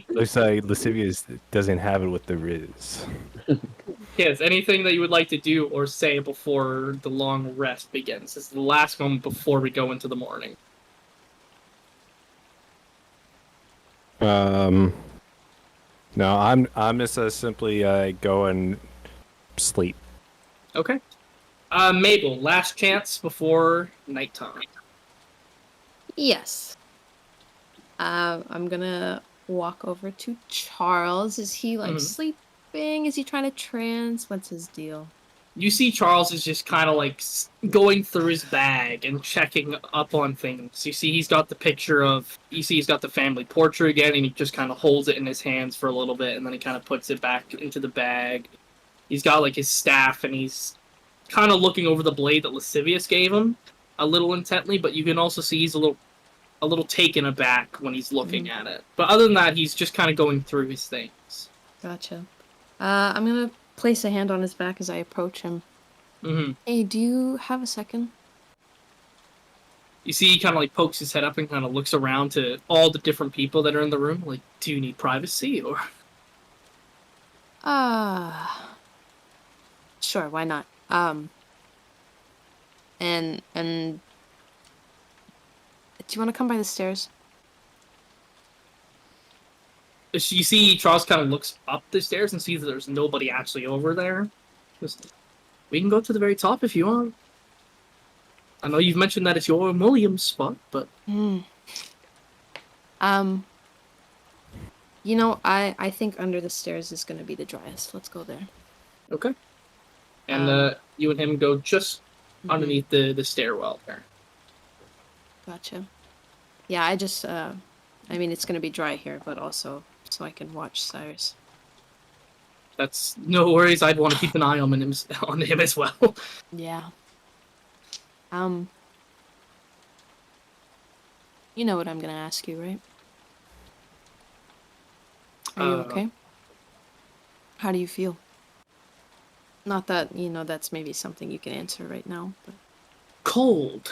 Looks like Lascivious doesn't have it with the Riz. Yes, anything that you would like to do or say before the long rest begins? This is the last moment before we go into the morning. No, I'm just simply go and sleep. Okay. Mabel, last chance before nighttime. Yes. I'm gonna walk over to Charles. Is he like sleeping? Is he trying to trance? What's his deal? You see Charles is just kind of like going through his bag and checking up on things. You see he's got the he's got the family portrait again, and he just kind of holds it in his hands for a little bit, and then he kind of puts it back into the bag. He's got like his staff, and he's kind of looking over the blade that Lascivious gave him a little intently, but you can also see he's a little taken aback when he's looking at it. But other than that, he's just kind of going through his things. Gotcha. I'm gonna place a hand on his back as I approach him. Hey, do you have a second? You see he kind of like pokes his head up and kind of looks around to all the different people that are in the room. Like, do you need privacy or? Sure, why not? And do you want to come by the stairs? You see Charles kind of looks up the stairs and sees that there's nobody actually over there. Just, we can go to the very top if you want. I know you've mentioned that it's your Williams spot, but... You know, I think under the stairs is going to be the driest. Let's go there. Okay. And you and him go just underneath the stairwell there. Gotcha. Yeah, I just, I mean, it's going to be dry here, but also so I can watch Cyrus. That's no worries. I'd want to keep an eye on him as well. Yeah. You know what I'm going to ask you, right? Are you okay? How do you feel? Not that, you know, that's maybe something you can answer right now, but... Cold.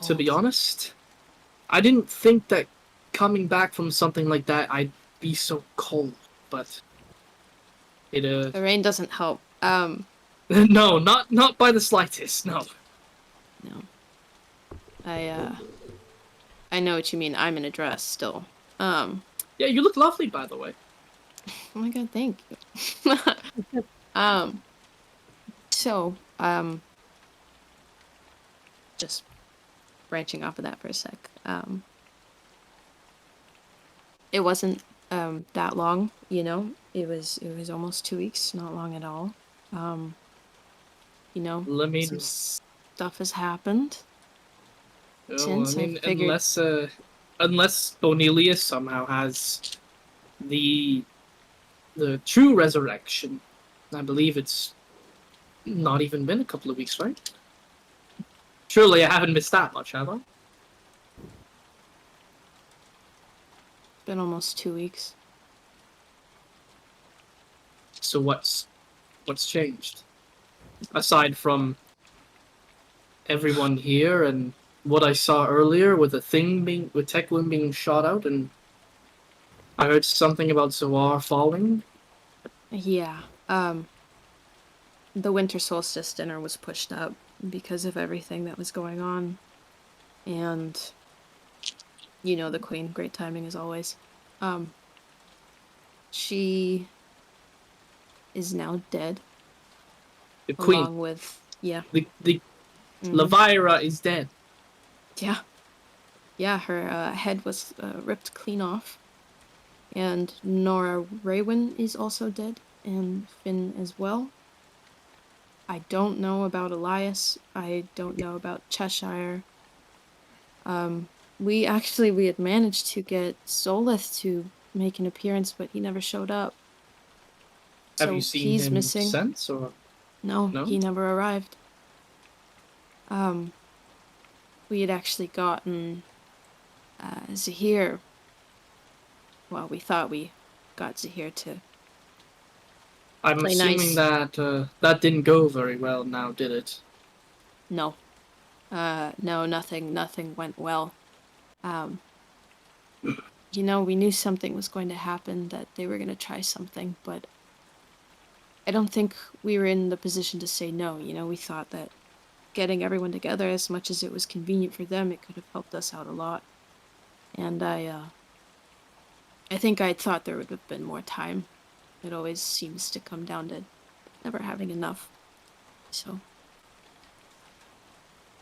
To be honest. I didn't think that coming back from something like that, I'd be so cold, but it The rain doesn't help. no, not by the slightest. No. No. I know what you mean. I'm in a dress still. Yeah, you look lovely, by the way. Oh my god, thank you. um, so, just branching off of that for a sec. It wasn't that long, you know. It was almost 2 weeks, not long at all. You know, I mean, some stuff has happened oh, I since I mean, figured. unless Bonelius somehow has the true resurrection, I believe it's not even been a couple of weeks, right? Surely I haven't missed that much, have I? Been almost 2 weeks. So what's changed? Aside from everyone here and what I saw earlier with Teklin being shot out, and I heard something about Zawar falling. Yeah. The winter solstice dinner was pushed up because of everything that was going on, and you know the queen, great timing as always. She is now dead, The queen, along with the mhm. Levira is dead. Yeah, her head was ripped clean off, and Nora Raywin is also dead, and Finn as well. I don't know about Elias. I don't know about Cheshire. We had managed to get Solith to make an appearance, but he never showed up. Have you So seen he's him missing. since, or No, no? he never arrived. We had actually gotten Zahir. Well, we thought we got Zahir to I'm play assuming nice. that that didn't go very well. Now, did it? No. No, nothing went well. You know, we knew something was going to happen, that they were going to try something, but I don't think we were in the position to say no. You know, we thought that getting everyone together, as much as it was convenient for them, it could have helped us out a lot. And I think I thought there would have been more time. It always seems to come down to never having enough. So.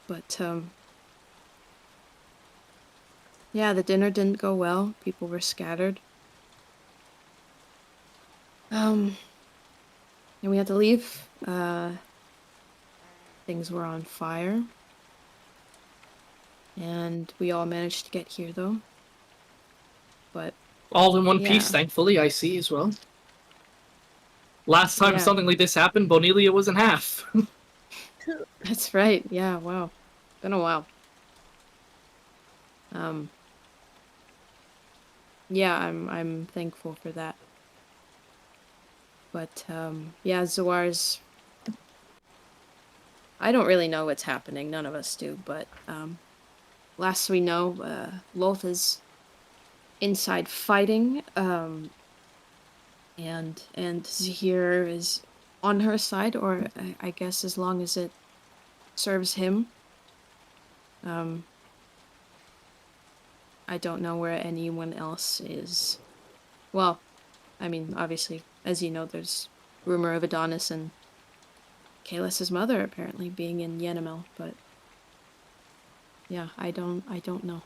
But, yeah, the dinner didn't go well. People were scattered. And we had to leave. Things were on fire. And we all managed to get here, though. But, All in one yeah. piece, thankfully. I see as well. Last time Yeah. something like this happened, Bonelia was in half. That's right. Yeah, wow. Been a while. Yeah, I'm thankful for that. But, yeah, Zawar's... I don't really know what's happening. None of us do, but, last we know, Loth is inside fighting, and Zahir is on her side, or I guess as long as it serves him. I don't know where anyone else is. Well, I mean, obviously, as you know, there's rumor of Adonis and Kaelus's mother apparently being in Yenamel, but yeah, I don't know.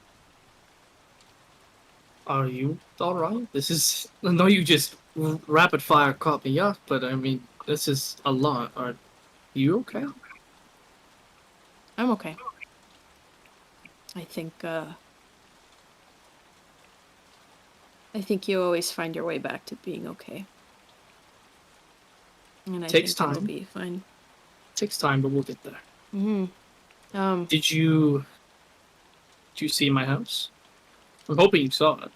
Are you alright? This is... I know you just rapid fire caught me up, but I mean, this is a lot. Are you okay? I'm okay. I think you always find your way back to being okay. And I Takes think it'll time. be fine. Takes time, but we'll get there. Mm-hmm. Did you see my house? I'm hoping you saw it.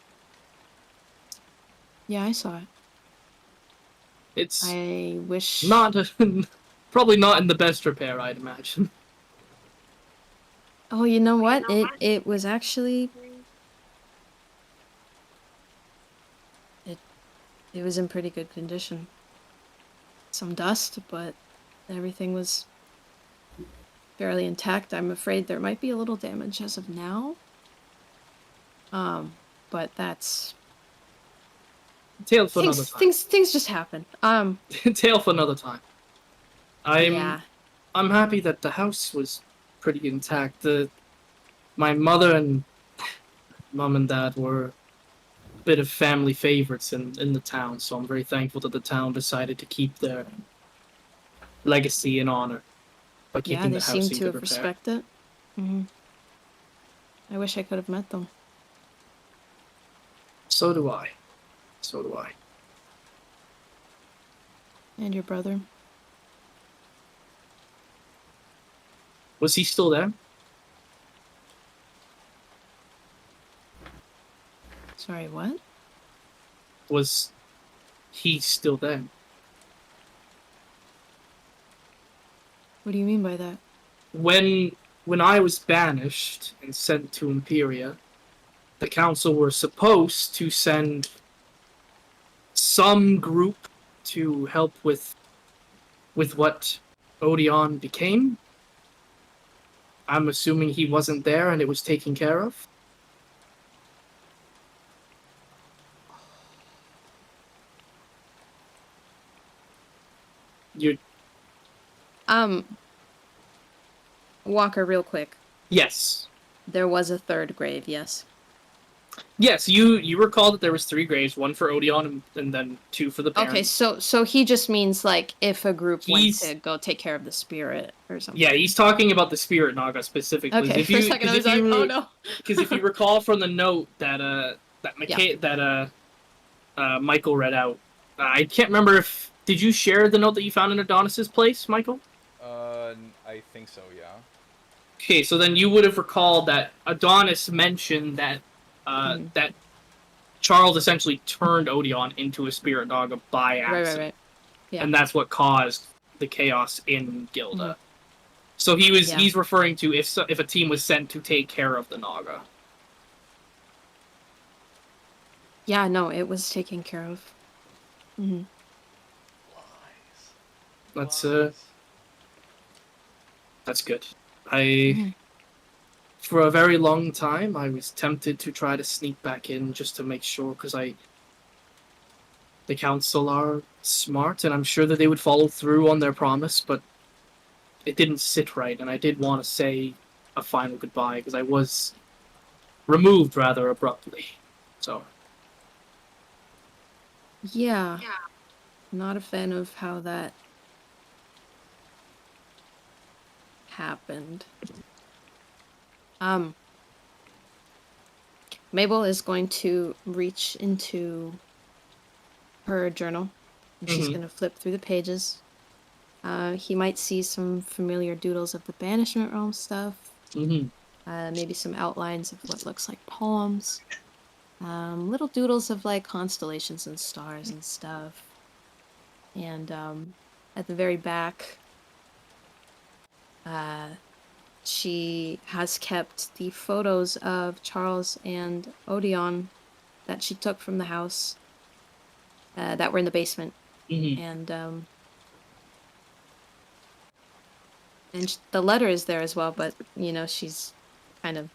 Yeah, I saw it. It's I wish... not... probably not in the best repair, I'd imagine. Oh, you know what? It was actually... it was in pretty good condition. Some dust, but everything was fairly intact. I'm afraid there might be a little damage as of now. But that's Tale for another time. things just happen. Tale for another time. Yeah. I'm happy that the house was pretty intact. My mother and mom and dad were a bit of family favorites in the town, so I'm very thankful that the town decided to keep their legacy and honor by Yeah, keeping they the house seem in to good have repair. respected it. I wish I could have met them. So do I. So do I. And your brother. Was he still there? Sorry, what? Was he still there? What do you mean by that? When I was banished and sent to Imperia, the council were supposed to send some group to help with what Odeon became. I'm assuming he wasn't there and it was taken care of. You Walker, real quick. Yes. There was a third grave, yes. Yes, you recall that there was 3 graves, 1 for Odeon and then 2 for the parents. Okay, so he just means like if a group went He's- to go take care of the spirit or something. Yeah, he's talking about the Spirit Naga specifically. Okay, for a second I was like, oh no. Because if you recall from the note that Michael read out, I can't remember if did you share the note that you found in Adonis's place, Michael? I think so, yeah. Okay, so then you would have recalled that Adonis mentioned that that Charles essentially turned Odeon into a Spirit Naga by accident. Right. Yeah. And that's what caused the chaos in Gilda. So he's referring to if a team was sent to take care of the Naga. Yeah, no, it was taken care of. Lies. That's good. For a very long time, I was tempted to try to sneak back in just to make sure, because the council are smart, and I'm sure that they would follow through on their promise, but it didn't sit right, and I did want to say a final goodbye, because I was removed rather abruptly. So. Yeah. Not a fan of how that happened. Mabel is going to reach into her journal and she's going to flip through the pages. He might see some familiar doodles of the Banishment Realm stuff. Maybe some outlines of what looks like poems. Little doodles of like constellations and stars and stuff. And at the very back, she has kept the photos of Charles and Odeon that she took from the house that were in the basement. And the letter is there as well, but you know, she's kind of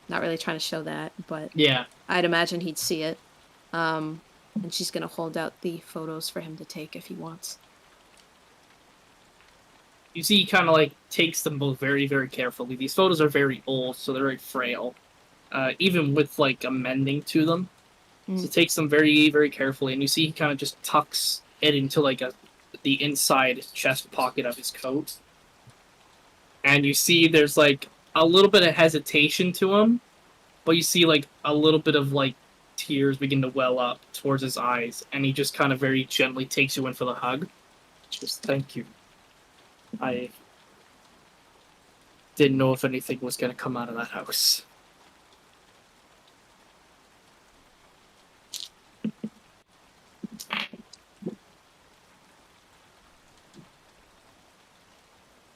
not really trying to show that, but yeah, I'd imagine he'd see it. And she's gonna hold out the photos for him to take if he wants. You see, he kind of like takes them both very, very carefully. These photos are very old, so they're very frail, even with like amending to them. So he takes them very, very carefully, and you see he kind of just tucks it into like the inside chest pocket of his coat. And you see there's like a little bit of hesitation to him, but you see like a little bit of like tears begin to well up towards his eyes, and he just kind of very gently takes you in for the hug. Just thank you. I didn't know if anything was going to come out of that house.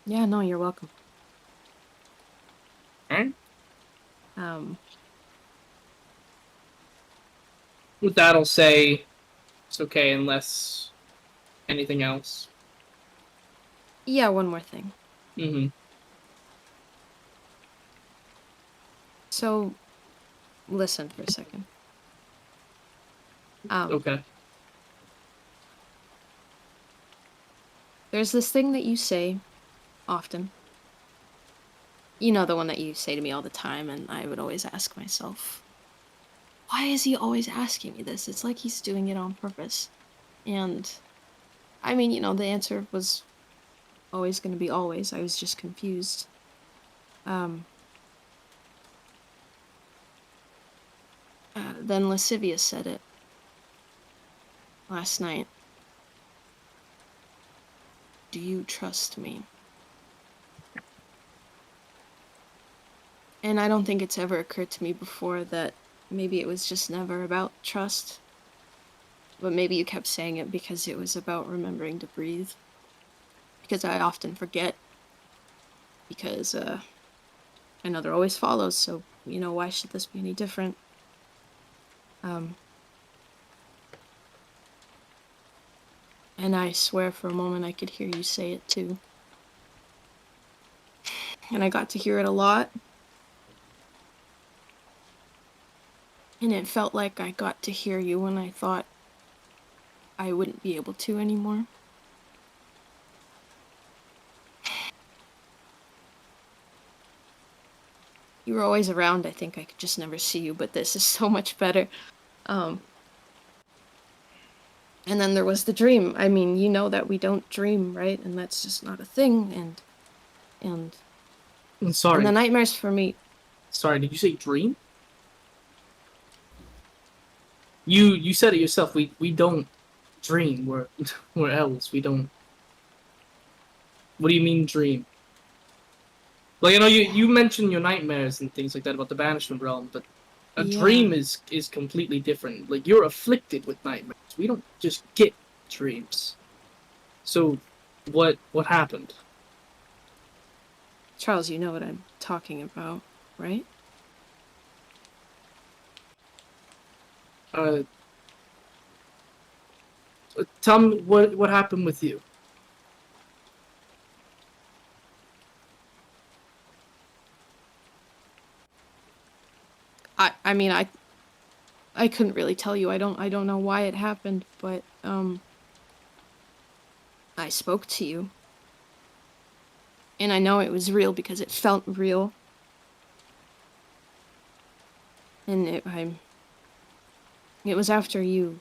Yeah, no, you're welcome. With that, I'll say it's okay unless anything else. Yeah, one more thing. Mm-hmm. So, listen for a second. Okay. There's this thing that you say often. You know, the one that you say to me all the time, and I would always ask myself, why is he always asking me this? It's like he's doing it on purpose. And, I mean, you know, the answer was always going to be always. I was just confused. Then Lascivious said it last night. Do you trust me? And I don't think it's ever occurred to me before that maybe it was just never about trust. But maybe you kept saying it because it was about remembering to breathe. Because I often forget. Because, another always follows, so, you know, why should this be any different? And I swear for a moment I could hear you say it too. And I got to hear it a lot. And it felt like I got to hear you when I thought I wouldn't be able to anymore. You were always around, I think I could just never see you, but this is so much better. And then there was the dream. I mean, you know that we don't dream, right? And that's just not a thing, and I'm sorry. and the nightmares for me. Sorry, did you say dream? You said it yourself. We don't dream. We're elves. We don't. What do you mean dream? Like, I know you mentioned your nightmares and things like that about the banishment realm, but a dream is completely different. Like, you're afflicted with nightmares. We don't just get dreams. So, what happened? Charles, you know what I'm talking about, right? Tell me what happened with you. I mean, I couldn't really tell you. I don't know why it happened, but I spoke to you. And I know it was real because it felt real. And it was after you.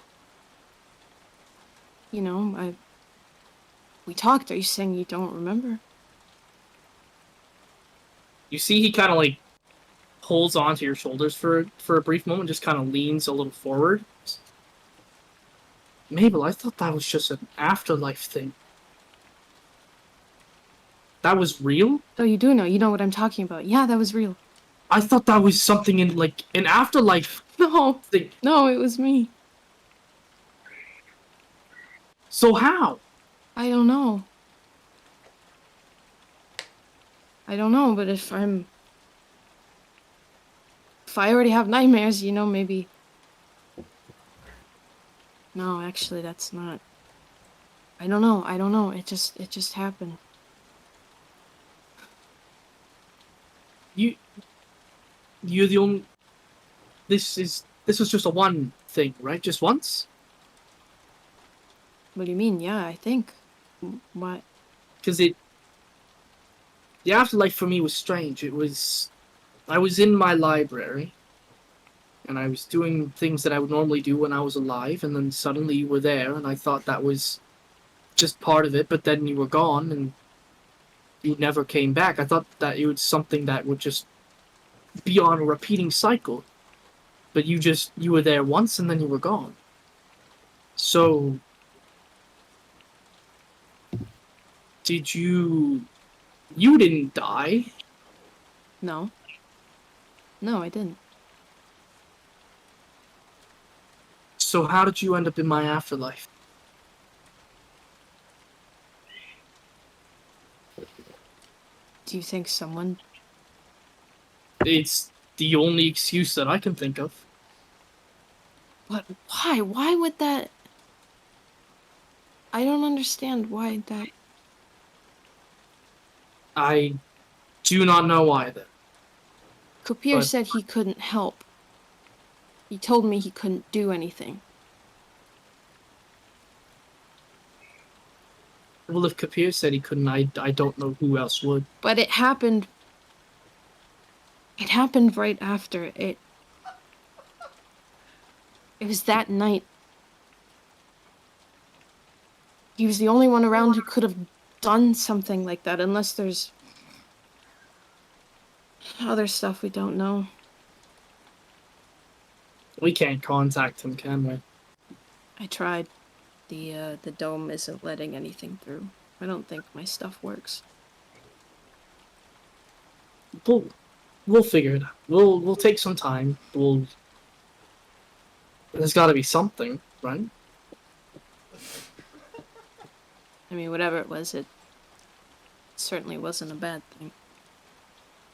You know, we talked. Are you saying you don't remember? You see, he kind of like holds onto your shoulders for a brief moment, just kind of leans a little forward. Mabel, I thought that was just an afterlife thing. That was real? Oh, you do know. You know what I'm talking about. Yeah, that was real. I thought that was something in, like, an afterlife No. thing. No, it was me. So how? I don't know. I don't know, but if I already have nightmares, you know, maybe... No, actually, that's not... I don't know. It just happened. You're the only... This was just a one thing, right? Just once? What do you mean? Yeah, I think. What? Because the afterlife for me was strange. I was in my library, and I was doing things that I would normally do when I was alive, and then suddenly you were there, and I thought that was just part of it, but then you were gone, and you never came back. I thought that it was something that would just be on a repeating cycle, but you were there once, and then you were gone. So, did you didn't die? No. No, I didn't. So how did you end up in my afterlife? Do you think someone... It's the only excuse that I can think of. But why? Why would that... I don't understand why that... I do not know either. Kapir But- said he couldn't help. He told me he couldn't do anything. Well, if Kapir said he couldn't, I don't know who else would. But it happened... It happened right after it... It was that night. He was the only one around who could have done something like that, unless there's... other stuff we don't know. We can't contact him, can we? I tried. The dome isn't letting anything through. I don't think my stuff works. We'll figure it out. We'll take some time. There's got to be something, right? I mean, whatever it was, it certainly wasn't a bad thing.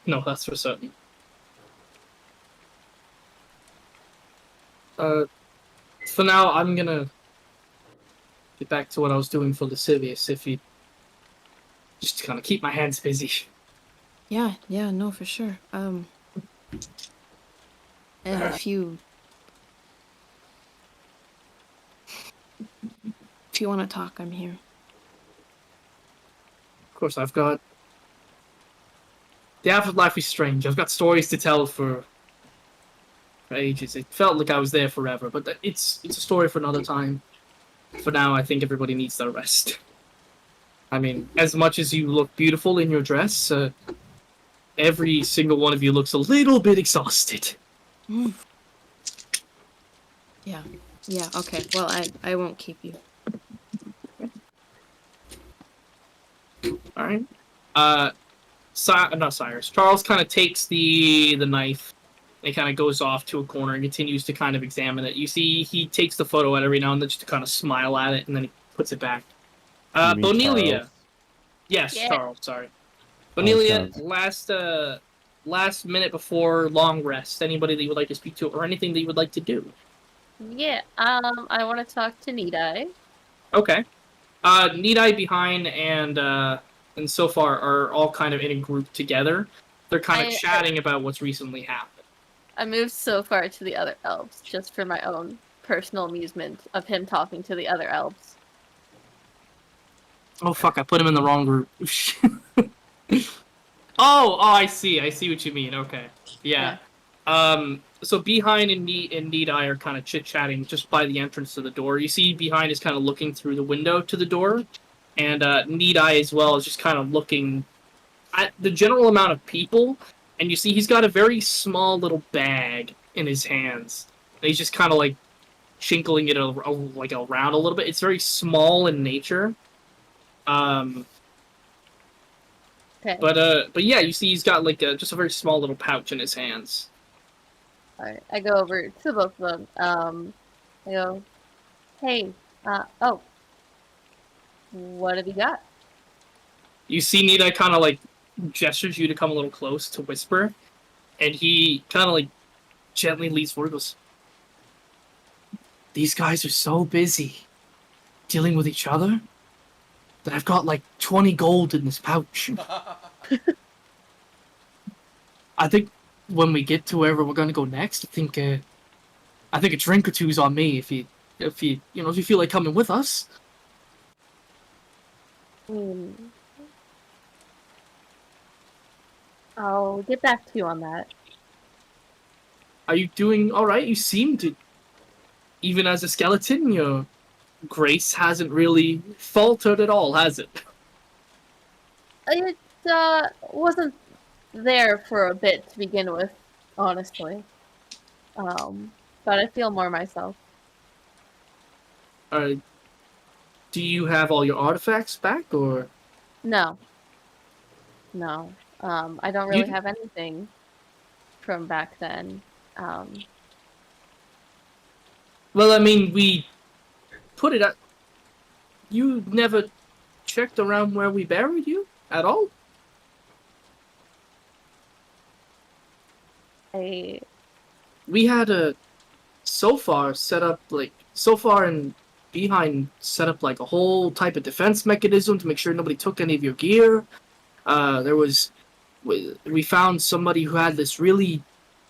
No, that's for certain. For now, I'm gonna get back to what I was doing for Lascivious, if you just kind of keep my hands busy. Yeah, no, for sure. And if you want to talk, I'm here. Of course, I've got... The afterlife is strange. I've got stories to tell for ages. It felt like I was there forever, but it's a story for another time. For now, I think everybody needs their rest. I mean, as much as you look beautiful in your dress, every single one of you looks a little bit exhausted. Mm. Yeah, okay. Well, I won't keep you. Alright. Not Cyrus. Charles kind of takes the knife and kind of goes off to a corner and continues to kind of examine it. You see, he takes the photo out every now and then just to kind of smile at it, and then he puts it back. You mean Bonelia. Charles? Yes, Yeah. Charles, sorry. Bonelia, Charles. last minute before long rest, anybody that you would like to speak to, or anything that you would like to do? Yeah, I want to talk to Nidai. Okay. Nidai behind and so far are all kind of in a group together. They're kind of chatting about what's recently happened. I moved so far to the other elves, just for my own personal amusement of him talking to the other elves. Oh fuck, I put him in the wrong group. Oh, I see what you mean, okay. Yeah. So Behind and Nidai are kind of chit-chatting just by the entrance to the door. You see Behind is kind of looking through the window to the door, and Nidai as well is just kind of looking at the general amount of people, and you see he's got a very small little bag in his hands. And he's just kind of like chinkling it like around a little bit. It's very small in nature. Okay. But yeah, you see he's got like just a very small little pouch in his hands. Alright, I go over to both of them. I go, hey, oh, what have you got? You see Nidai kind of like gestures you to come a little close to whisper, and he kind of like gently leads forward and goes, these guys are so busy dealing with each other that I've got like 20 gold in this pouch. I think when we get to wherever we're gonna go next, I think a drink or two's on me if you feel like coming with us. I'll get back to you on that. Are you doing alright? You seem to, even as a skeleton, your grace hasn't really faltered at all, has it? It, wasn't there for a bit to begin with, honestly. But I feel more myself. Do you have all your artifacts back, or? No. No. I don't really have anything from back then. Well, I mean, we put it at... You never checked around where we buried you at all? I We had a so far and behind set up like a whole type of defense mechanism to make sure nobody took any of your gear. We found somebody who had this really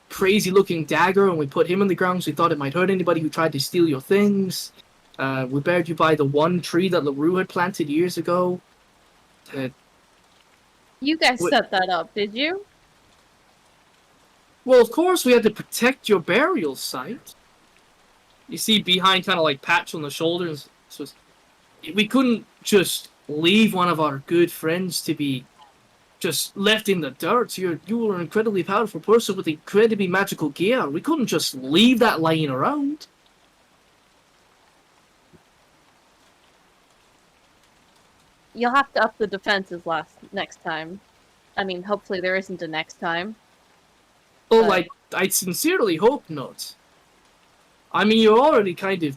crazy looking dagger, and we put him in the ground because we thought it might hurt anybody who tried to steal your things. We buried you by the one tree that LaRue had planted years ago. You guys What- set that up, did you? Well, of course, we had to protect your burial site. You see, behind kind of like patch on the shoulders. So we couldn't just leave one of our good friends to be just left in the dirt. You were an incredibly powerful person with incredibly magical gear. We couldn't just leave that lying around. You'll have to up the defenses next time. I mean, hopefully there isn't a next time. Well, But- I sincerely hope not. I mean, you're already kind of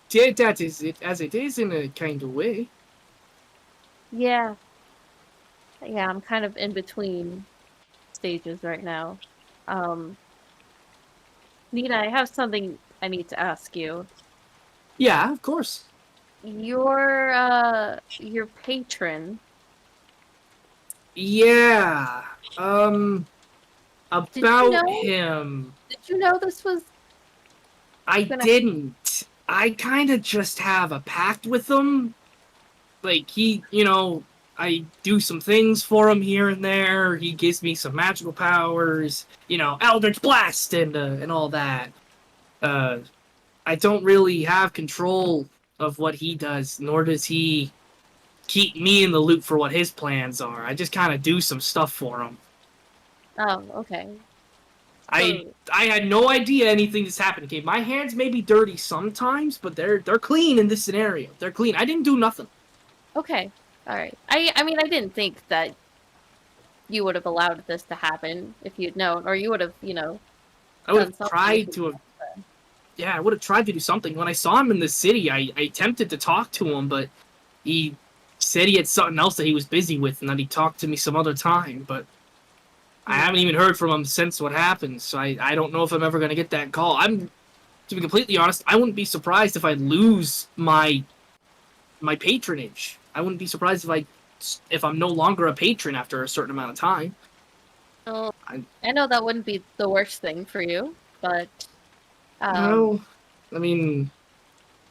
dead as it is in a kind of way. Yeah. Yeah, I'm kind of in between stages right now. Nina, I have something I need to ask you. Yeah, of course. Your patron, Yeah. you About know- him. did you know this was I gonna- didn't. I kind of just have a pact with him. Like, I do some things for him here and there. He gives me some magical powers, Eldritch Blast and all that. I don't really have control of what he does, nor does he keep me in the loop for what his plans are. I just kind of do some stuff for him. Oh, okay. I had no idea anything that's happened. Okay, my hands may be dirty sometimes, but they're clean in this scenario. They're clean. I didn't do nothing. Okay. All right. I mean, I didn't think that you would have allowed this to happen if you'd known, or you would have, I would done have something tried if to have. Yeah, I would have tried to do something. When I saw him in the city, I attempted to talk to him, but he said he had something else that he was busy with, and that he'd talk to me some other time. But I haven't even heard from him since what happened, so I don't know if I'm ever gonna get that call. To be completely honest, I wouldn't be surprised if I lose my patronage. I wouldn't be surprised if I'm no longer a patron after a certain amount of time. Well, I- I know that wouldn't be the worst thing for you, but Well, I mean,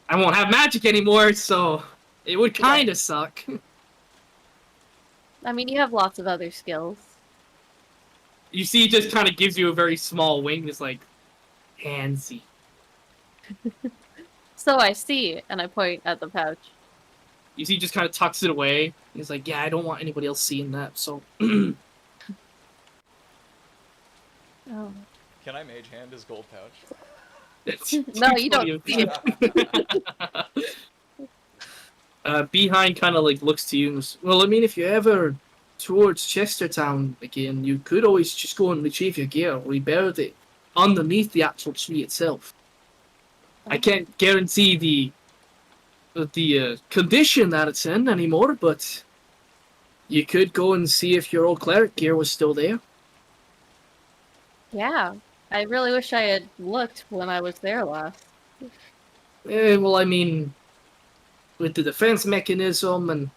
I won't have magic anymore, so it would kind of suck. I mean, you have lots of other skills. You see, he just kind of gives you a very small wing, just like, handsy. So I see, and I point at the pouch. You see, he just kind of tucks it away. He's like, yeah, I don't want anybody else seeing that, so. Oh. Can I mage hand his gold pouch? No, you don't see it. Behind kind of like looks to you and goes, well, I mean, if you're ever towards Chestertown again, you could always just go and retrieve your gear. We buried it underneath the actual tree itself. I can't guarantee the condition that it's in anymore, but you could go and see if your old cleric gear was still there. Yeah, I really wish I had looked when I was there last. Well, I mean, with the defense mechanism and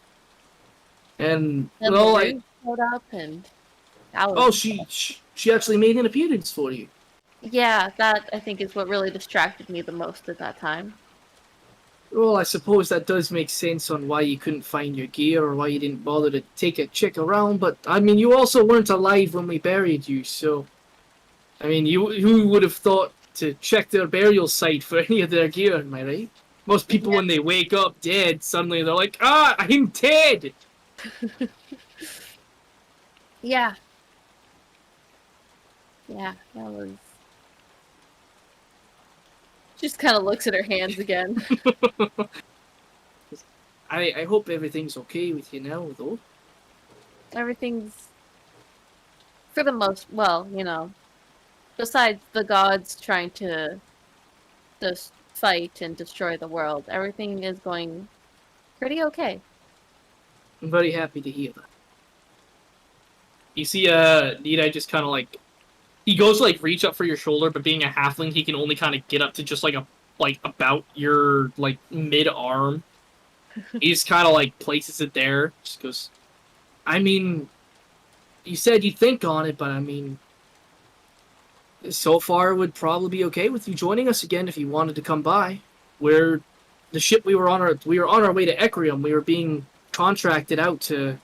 Then well, Lorraine showed up, and that was, oh, she actually made an appearance for you. yeah, that I think is what really distracted me the most at that time. Well, I suppose that does make sense on why you couldn't find your gear or why you didn't bother to take a check around, but I mean, you also weren't alive when we buried you, so I mean, who would have thought to check their burial site for any of their gear, am I right? Most people, when they wake up dead, suddenly they're like, ah, I'm dead! Yeah. Yeah, that was. Just kind of looks at her hands again. I hope everything's okay with you now, though. Everything's, for the most, well, besides the gods trying to just fight and destroy the world, everything is going pretty okay. I'm very happy to hear that. You see, Nita just kind of like he goes to like reach up for your shoulder, but being a halfling, he can only kind of get up to just like about your like mid arm. He just kind of like places it there. Just goes. I mean, you said you think on it, but I mean, so far it would probably be okay with you joining us again if you wanted to come by. We're the ship we were on our way to Ecrium. We were being contracted out to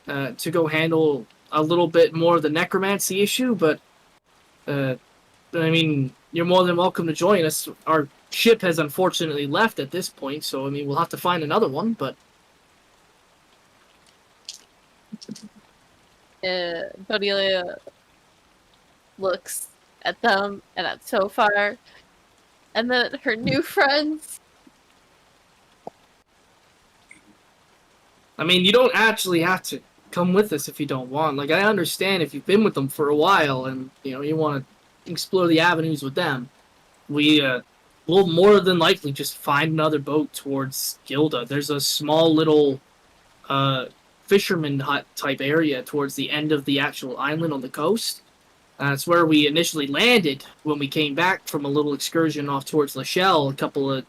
go handle a little bit more of the necromancy issue, but I mean, you're more than welcome to join us. Our ship has unfortunately left at this point, so I mean, we'll have to find another one, but Cordelia looks at them and at Sofar, and then at her new friends. I mean, you don't actually have to come with us if you don't want. Like, I understand if you've been with them for a while and, you know, you want to explore the avenues with them. We'll more than likely just find another boat towards Gilda. There's a small little fisherman hut type area towards the end of the actual island on the coast. That's where we initially landed when we came back from a little excursion off towards Lachelle a couple of,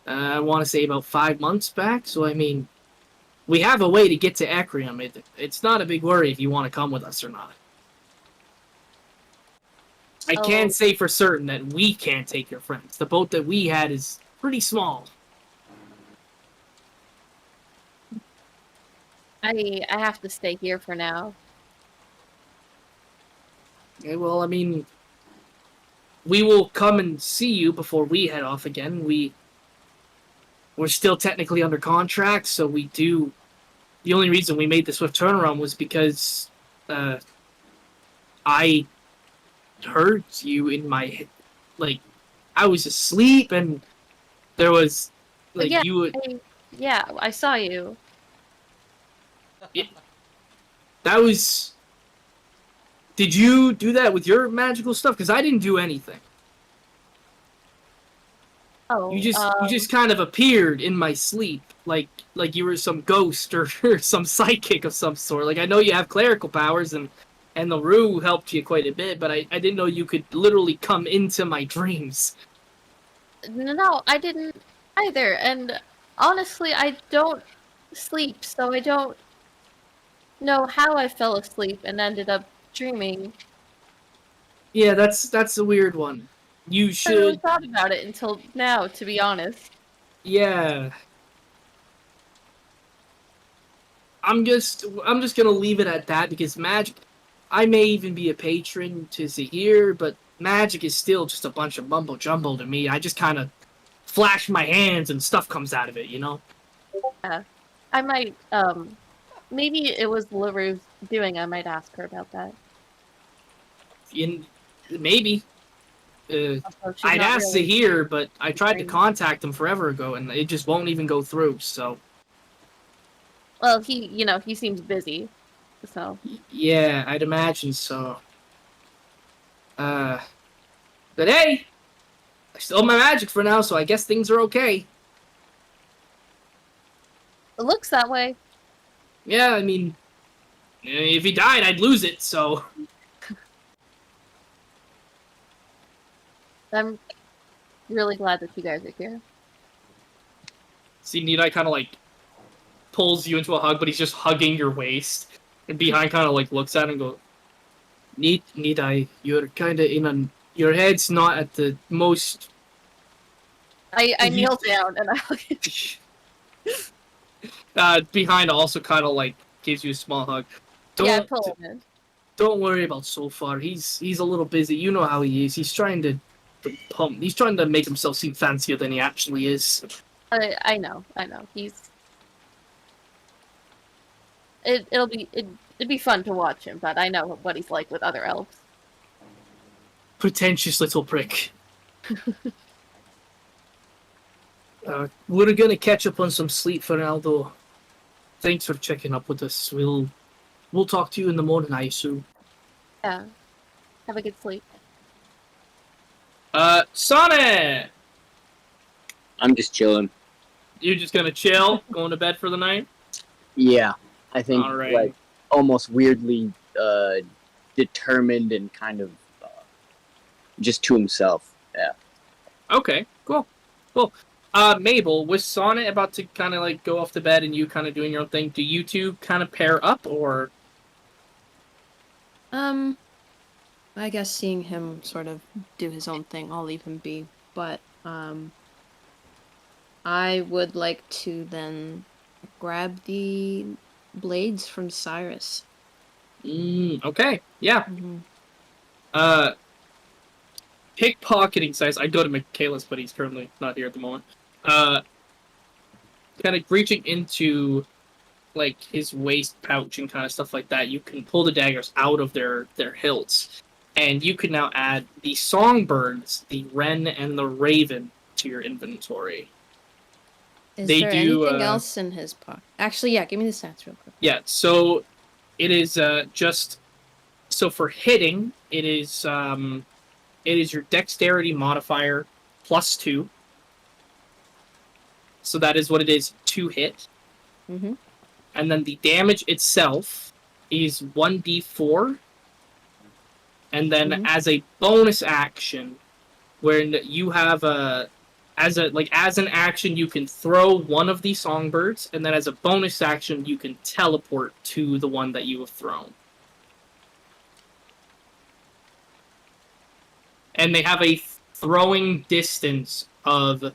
I want to say about 5 months back. So, I mean, we have a way to get to Ecrium. It's not a big worry if you want to come with us or not. I can say for certain that we can't take your friends. The boat that we had is pretty small. I have to stay here for now. Okay, well, I mean, we will come and see you before we head off again. We're still technically under contract, so we do. The only reason we made the swift turnaround was because I heard you in my head. Like, I was asleep and there was like yeah, you would. I saw you. That was. Did you do that with your magical stuff? Because I didn't do anything. Oh, You just kind of appeared in my sleep, like you were some ghost or some psychic of some sort. Like, I know you have clerical powers and the Rue helped you quite a bit, but I didn't know you could literally come into my dreams. No, I didn't either. And honestly, I don't sleep, so I don't know how I fell asleep and ended up dreaming. Yeah, that's a weird one. You I should. really thought about it until now, to be honest. Yeah. I'm just gonna leave it at that because magic. I may even be a patron to Zahir, but magic is still just a bunch of mumbo jumbo to me. I just kind of flash my hands and stuff comes out of it, you know. Yeah, I might. Maybe it was LaRue's doing. I might ask her about that. Maybe. I'd ask Zahir, but I tried to contact him forever ago, and it just won't even go through. So. Well, he seems busy, so. Yeah, I'd imagine so. But hey, I still have my magic for now, so I guess things are okay. It looks that way. Yeah, I mean, if he died, I'd lose it, so. I'm really glad that you guys are here. See, Nidai kind of like pulls you into a hug, but he's just hugging your waist. And behind kind of like looks at it and goes, Nidai, you're kind of your head's not at the most. I kneel down and I behind also kind of like gives you a small hug. pull him in. Don't worry about Sofar. He's a little busy. You know how he is. He's trying to pump. He's trying to make himself seem fancier than he actually is. I know. It'd be fun to watch him, but I know what he's like with other elves. Pretentious little prick. We're gonna catch up on some sleep for now, though. Thanks for checking up with us. We'll talk to you in the morning, I assume. Yeah. Have a good sleep. Sonnet! I'm just chilling. You're just gonna chill, going to bed for the night? Yeah, I think All right. like almost weirdly determined and kind of just to himself. Yeah. Okay, cool. Mabel, with Sonnet about to kind of like go off to bed and you kind of doing your own thing, do you two kind of pair up or? I guess seeing him sort of do his own thing, I'll leave him be. But I would like to then grab the blades from Cyrus. Okay, yeah. Mm-hmm. Pickpocketing size. I go to Michaelis, but he's currently not here at the moment. Kind of reaching into like his waist pouch and kind of stuff like that. You can pull the daggers out of their hilts, and you can now add the songbirds, the wren and the raven, to your inventory. Is They there do, anything else in his pocket? Actually, yeah, give me the stats real quick. Yeah, so it is just so for hitting, it is your dexterity modifier +2. So that is what it is to hit. Mm-hmm. And then the damage itself is 1d4. And then as a bonus action, when you have as an action, you can throw one of the songbirds, and then as a bonus action, you can teleport to the one that you have thrown. And they have a throwing distance of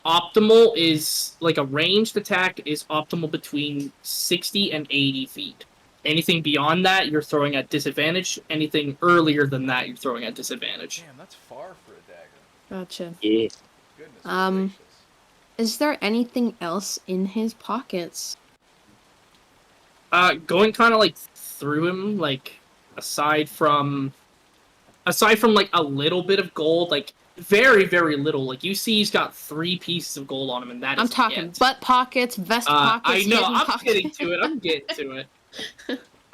optimal is like a ranged attack is optimal between 60 and 80 feet. Anything beyond that, you're throwing at disadvantage. Anything earlier than that, you're throwing at disadvantage. Damn, that's far for a dagger. Gotcha. Yeah. Goodness gracious. Is there anything else in his pockets? Going kind of like through him, like aside from like a little bit of gold, like very, very little. Like you see, he's got 3 pieces of gold on him, and that is I'm talking it. butt pockets, vest pockets. I know. hidden I'm pockets. getting to it. I'm getting to it.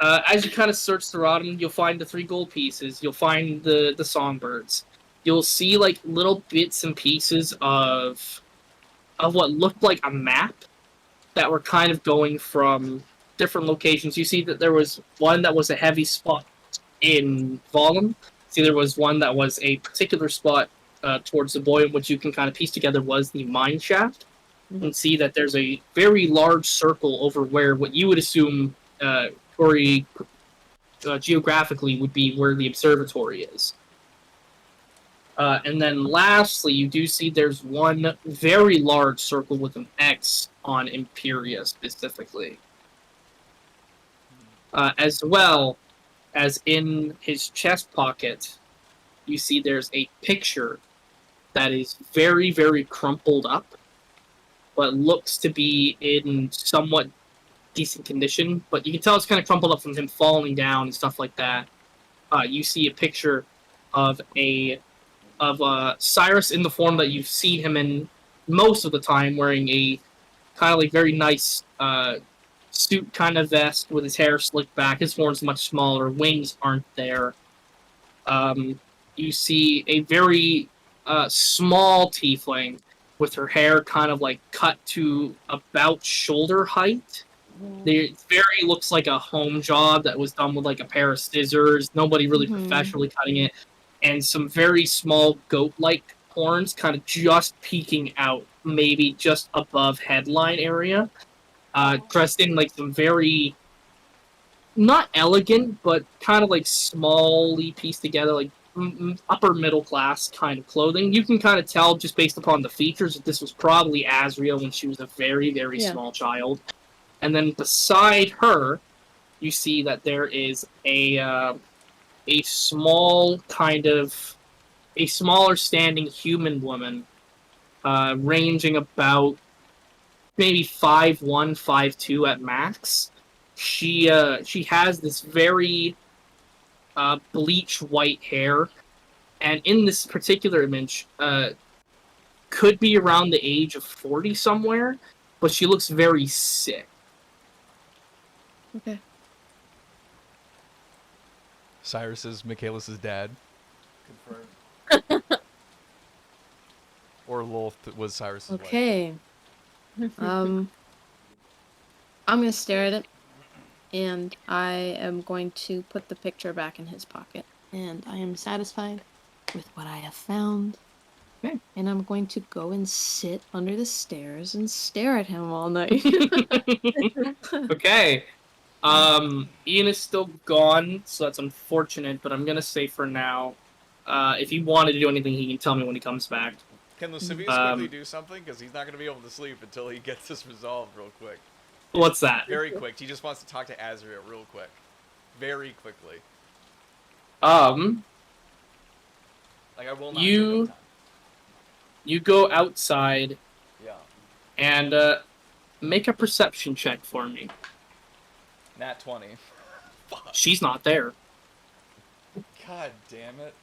As you kind of search throughout him, you'll find the 3 gold pieces. You'll find the songbirds. You'll see like little bits and pieces of what looked like a map that were kind of going from different locations. You see that there was one that was a heavy spot in Volum. See, there was one that was a particular spot towards the boy, which you can kind of piece together was the mine shaft. Mm-hmm. And see that there's a very large circle over where what you would assume geographically would be where the observatory is. And then lastly, you do see there's one very large circle with an X on Imperia specifically. As well as in his chest pocket, you see there's a picture that is very, very crumpled up, but looks to be in somewhat decent condition. But you can tell it's kind of crumpled up from him falling down and stuff like that. You see a picture of Cyrus in the form that you've seen him in most of the time, wearing a kind of like very nice suit kind of vest with his hair slicked back. His horn's much smaller. Wings aren't there. You see a very small tiefling with her hair kind of like cut to about shoulder height. It very looks like a home job that was done with like a pair of scissors. Nobody really professionally cutting it. And some very small goat-like horns kind of just peeking out, maybe just above headline area. Dressed in like some very, not elegant, but kind of like smallly pieced together, like upper middle class kind of clothing. You can kind of tell just based upon the features that this was probably Azria when she was a very, very small child. And then beside her, you see that there is a small kind of a smaller standing human woman, ranging about maybe 5'1", 5'2" at max. She has this very bleach white hair, and in this particular image, could be around the age of 40 somewhere, but she looks very sick. Okay. Cyrus is Michaelis' dad. Confirmed. Or Lilith was Cyrus' wife. Okay. I'm gonna stare at it. and I am going to put the picture back in his pocket. And I am satisfied with what I have found. Okay. And I'm going to go and sit under the stairs and stare at him all night. Okay. Ian is still gone, so that's unfortunate, but I'm gonna say for now, if he wanted to do anything, he can tell me when he comes back. Can Lascivious quickly Um, do something? Because he's not going to be able to sleep until he gets this resolved real quick. What's that? Very quick. He just wants to talk to Azria real quick. Very quickly. Like, I will not take up time. You go outside Yeah. and, make a perception check for me. Nat 20. Fuck. She's not there. God damn it.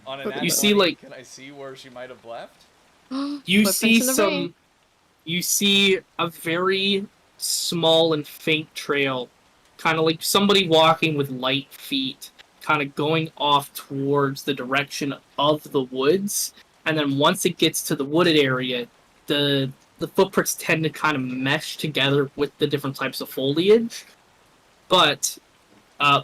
On a You nat see, 20, like- can I see where she might have left? You Footprints see in the rain. you see a very small and faint trail, kind of like somebody walking with light feet, kind of going off towards the direction of the woods. And then once it gets to the wooded area, the footprints tend to kind of mesh together with the different types of foliage. But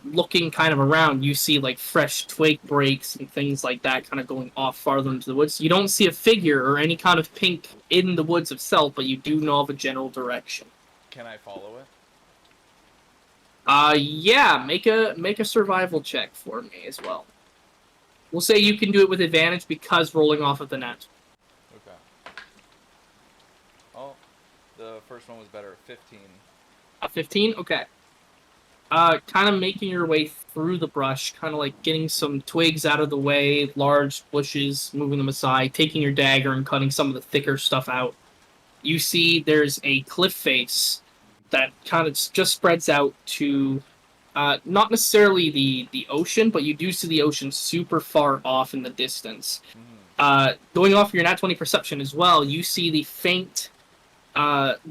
looking kind of around, you see like fresh twig breaks and things like that kind of going off farther into the woods. You don't see a figure or any kind of pink in the woods itself, but you do know of a general direction. Can I follow it? Yeah, make a survival check for me as well. We'll say you can do it with advantage because rolling off of the net. Okay. Oh, the first one was better. 15. A 15? Okay. Kind of making your way through the brush, kind of like getting some twigs out of the way, large bushes, moving them aside, taking your dagger and cutting some of the thicker stuff out. You see there's a cliff face that kind of just spreads out to not necessarily the ocean, but you do see the ocean super far off in the distance. Going off your nat 20 perception as well, you see the faint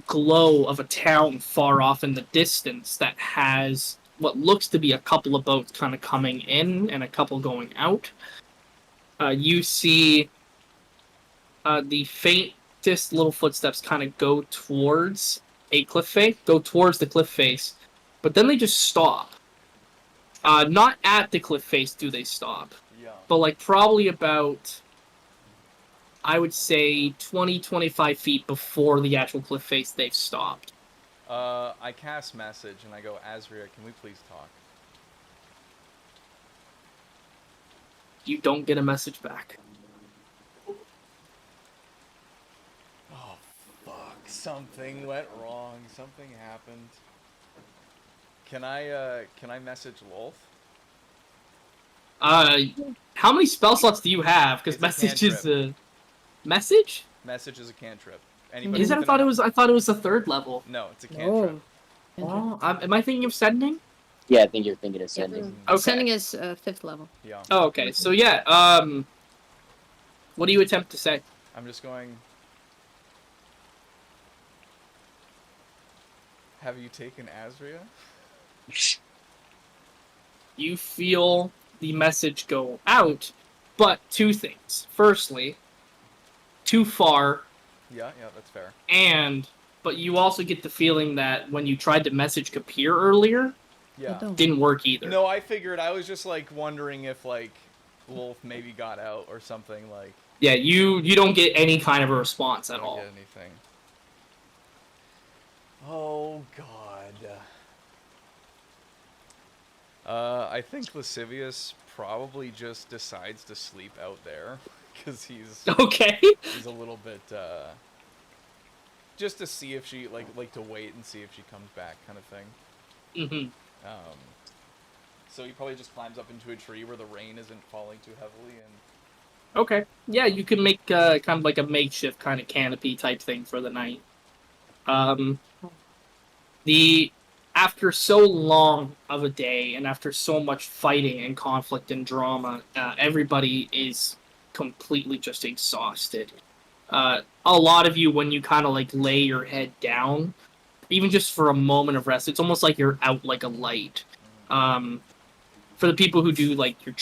glow of a town far off in the distance that has what looks to be a couple of boats kind of coming in and a couple going out. You see the faintest little footsteps kind of go towards the cliff face, but then they just stop. Not at the cliff face do they stop, Yeah. but like probably about, I would say 20-25 feet before the actual cliff face, they've stopped. I cast message and I go, Azria, can we please talk? You don't get a message back. Oh, fuck. Something went wrong. Something happened. Can I message Lolth? How many spell slots do you have? Because It's a message is cantrip. message? Message is a cantrip. Is it? I thought it was the third level. No, it's a cantrip. Oh. Am I thinking of sending? Yeah, I think you're thinking of sending. Okay. Sending is 5th level. Yeah. Oh, okay. So yeah. What do you attempt to say? I'm just going. Have you taken Azria? You feel the message go out, but two things. Firstly, too far, Yeah, that's fair. but you also get the feeling that when you tried to message Kapir earlier, Yeah. didn't work either. No, I figured. I was just like wondering if like Wolf maybe got out or something. Like. Yeah, you don't get any kind of a response at I don't all. get anything. Oh God. I think Lascivious probably just decides to sleep out there because he's Okay. a little bit just to see if she like to wait and see if she comes back, kind of thing. Mm-hmm. So he probably just climbs up into a tree where the rain isn't falling too heavily and. Okay. Yeah, you can make kind of like a makeshift kind of canopy type thing for the night. After so long of a day and after so much fighting and conflict and drama, everybody is completely just exhausted. A lot of you, when you kind of like lay your head down, even just for a moment of rest, it's almost like you're out like a light. For the people who do like your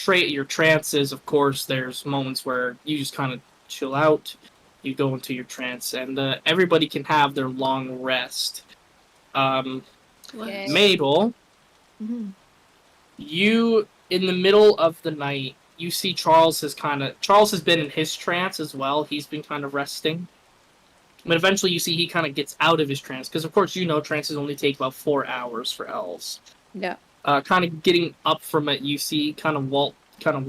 trances, of course, there's moments where you just kind of chill out, you go into your trance, and everybody can have their long rest. Yay. Mabel, Mhm. you in the middle of the night, you see Charles has been in his trance as well. He's been kind of resting. But eventually you see he kind of gets out of his trance, because of course you know trances only take about 4 hours for elves. Yeah. Kind of getting up from it, you see Walt kind of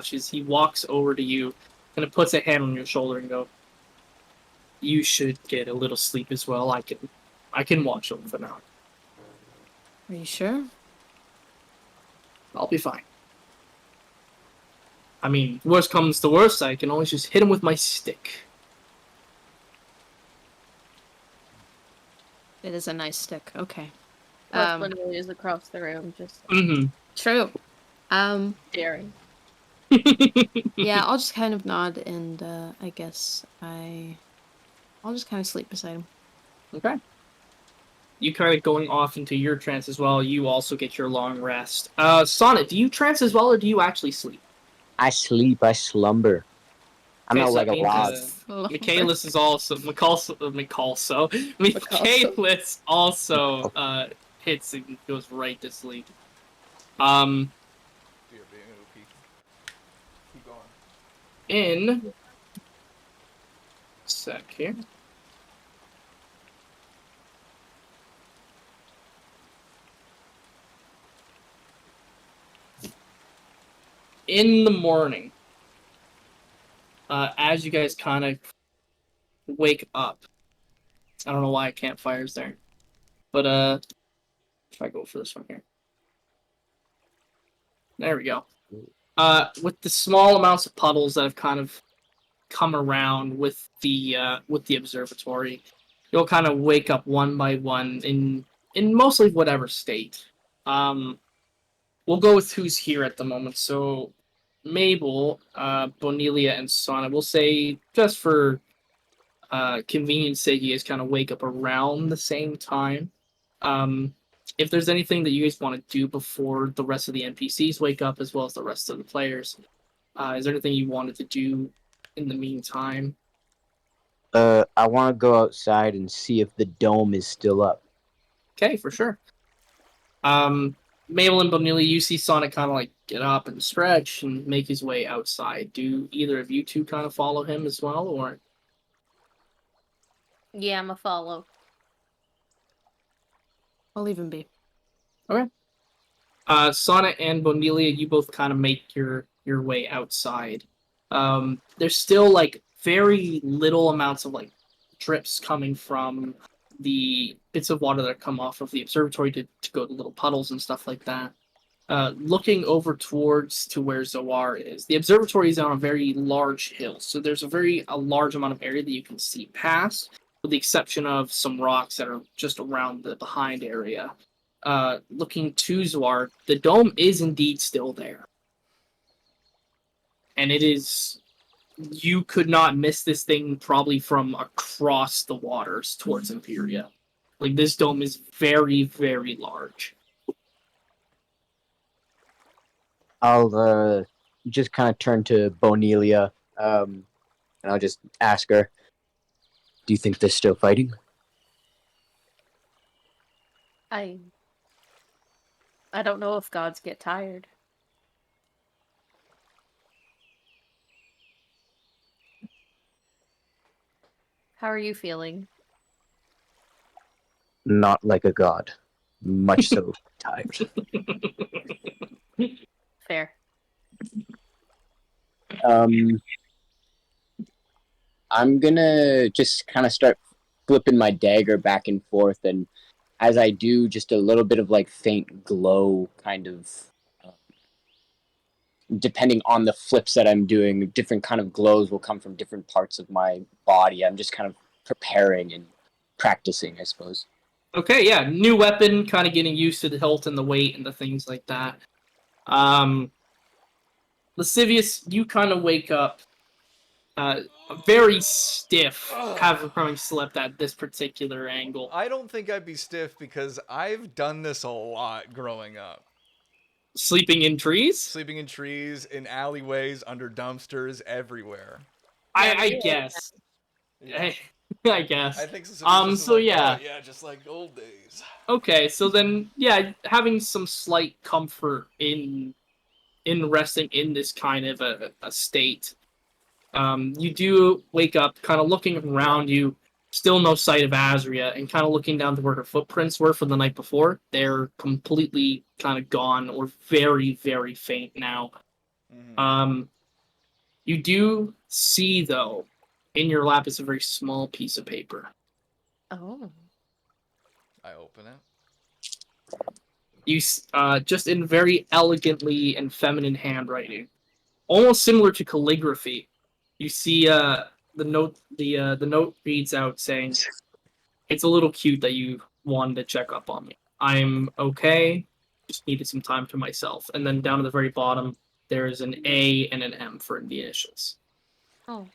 he walks over to you, kind of puts a hand on your shoulder and go, "You should get a little sleep as well. I can watch them for now. Are you sure? I'll be fine. I mean, worst comes to worst, I can always just hit him with my stick." It is a nice stick. Okay. Plus, when he is across the room, just Mm-hmm. True. staring. Yeah, I'll just kind of nod and I guess I'll just kind of sleep beside him. Okay. You kind of going off into your trance as well. You also get your long rest. Sonnet, do you trance as well, or do you actually sleep? I sleep. I slumber. I'm Okay, not so like that a means log. Michaelis is also Michaelis also hits and goes right to sleep. Keep going. In sec here. In the morning, as you guys kind of wake up, I don't know why campfire's there, but if I go for this one here, there we go. With the small amounts of puddles that have kind of come around with the observatory, you'll kind of wake up one by one in mostly whatever state. We'll go with who's here at the moment. So Mabel, Bonelia, and Sana. We'll say just for convenience sake, you guys kind of wake up around the same time. If there's anything that you guys want to do before the rest of the NPCs wake up, as well as the rest of the players, is there anything you wanted to do in the meantime? I want to go outside and see if the dome is still up. Okay, for sure. Mabel and Bonilla, you see Sonic kind of like get up and stretch and make his way outside. Do either of you two kind of follow him as well, or? Yeah, I'm a follow. I'll leave him be. Okay. Sonic and Bonilla, you both kind of make your way outside. There's still like very little amounts of like drips coming from the bits of water that come off of the observatory to go to little puddles and stuff like that. Looking over towards to where Zoar is, the observatory is on a very large hill, so there's a large amount of area that you can see past, with the exception of some rocks that are just around the behind area. Looking to Zoar, the dome is indeed still there, and it is. You could not miss this thing probably from across the waters towards Imperia. Like, this dome is very, very large. I'll just kind of turn to Bonelia, and I'll just ask her, "Do you think they're still fighting?" I don't know if gods get tired. How are you feeling? Not like a god. Much so tired. Fair. I'm gonna just kind of start flipping my dagger back and forth, and as I do, just a little bit of like faint glow, kind of depending on the flips that I'm doing. Different kind of glows will come from different parts of my body. I'm just kind of preparing and practicing, I suppose. Okay, yeah, new weapon, kind of getting used to the hilt and the weight and the things like that. Lascivious, you kind of wake up very stiff, having slept at this particular angle. I don't think I'd be stiff because I've done this a lot growing up. Sleeping in trees? Sleeping in trees, in alleyways, under dumpsters, everywhere. I guess. Yeah. I guess. I think Sasori's just So like, yeah. oh yeah, just like old days. Okay, so then yeah, having some slight comfort in resting in this kind of a state. You do wake up, kind of looking around you, still no sight of Azria, and kind of looking down to where her footprints were from the night before. They're completely kind of gone or very, very faint now. Mm-hmm. You do see, though, in your lap is a very small piece of paper. Oh. I open it. You just in very elegantly and feminine handwriting, almost similar to calligraphy. You see the note. The note reads out saying, "It's a little cute that you wanted to check up on me. I'm okay. Just needed some time to myself." And then down at the very bottom, there is an A and an M for the initials. Oh.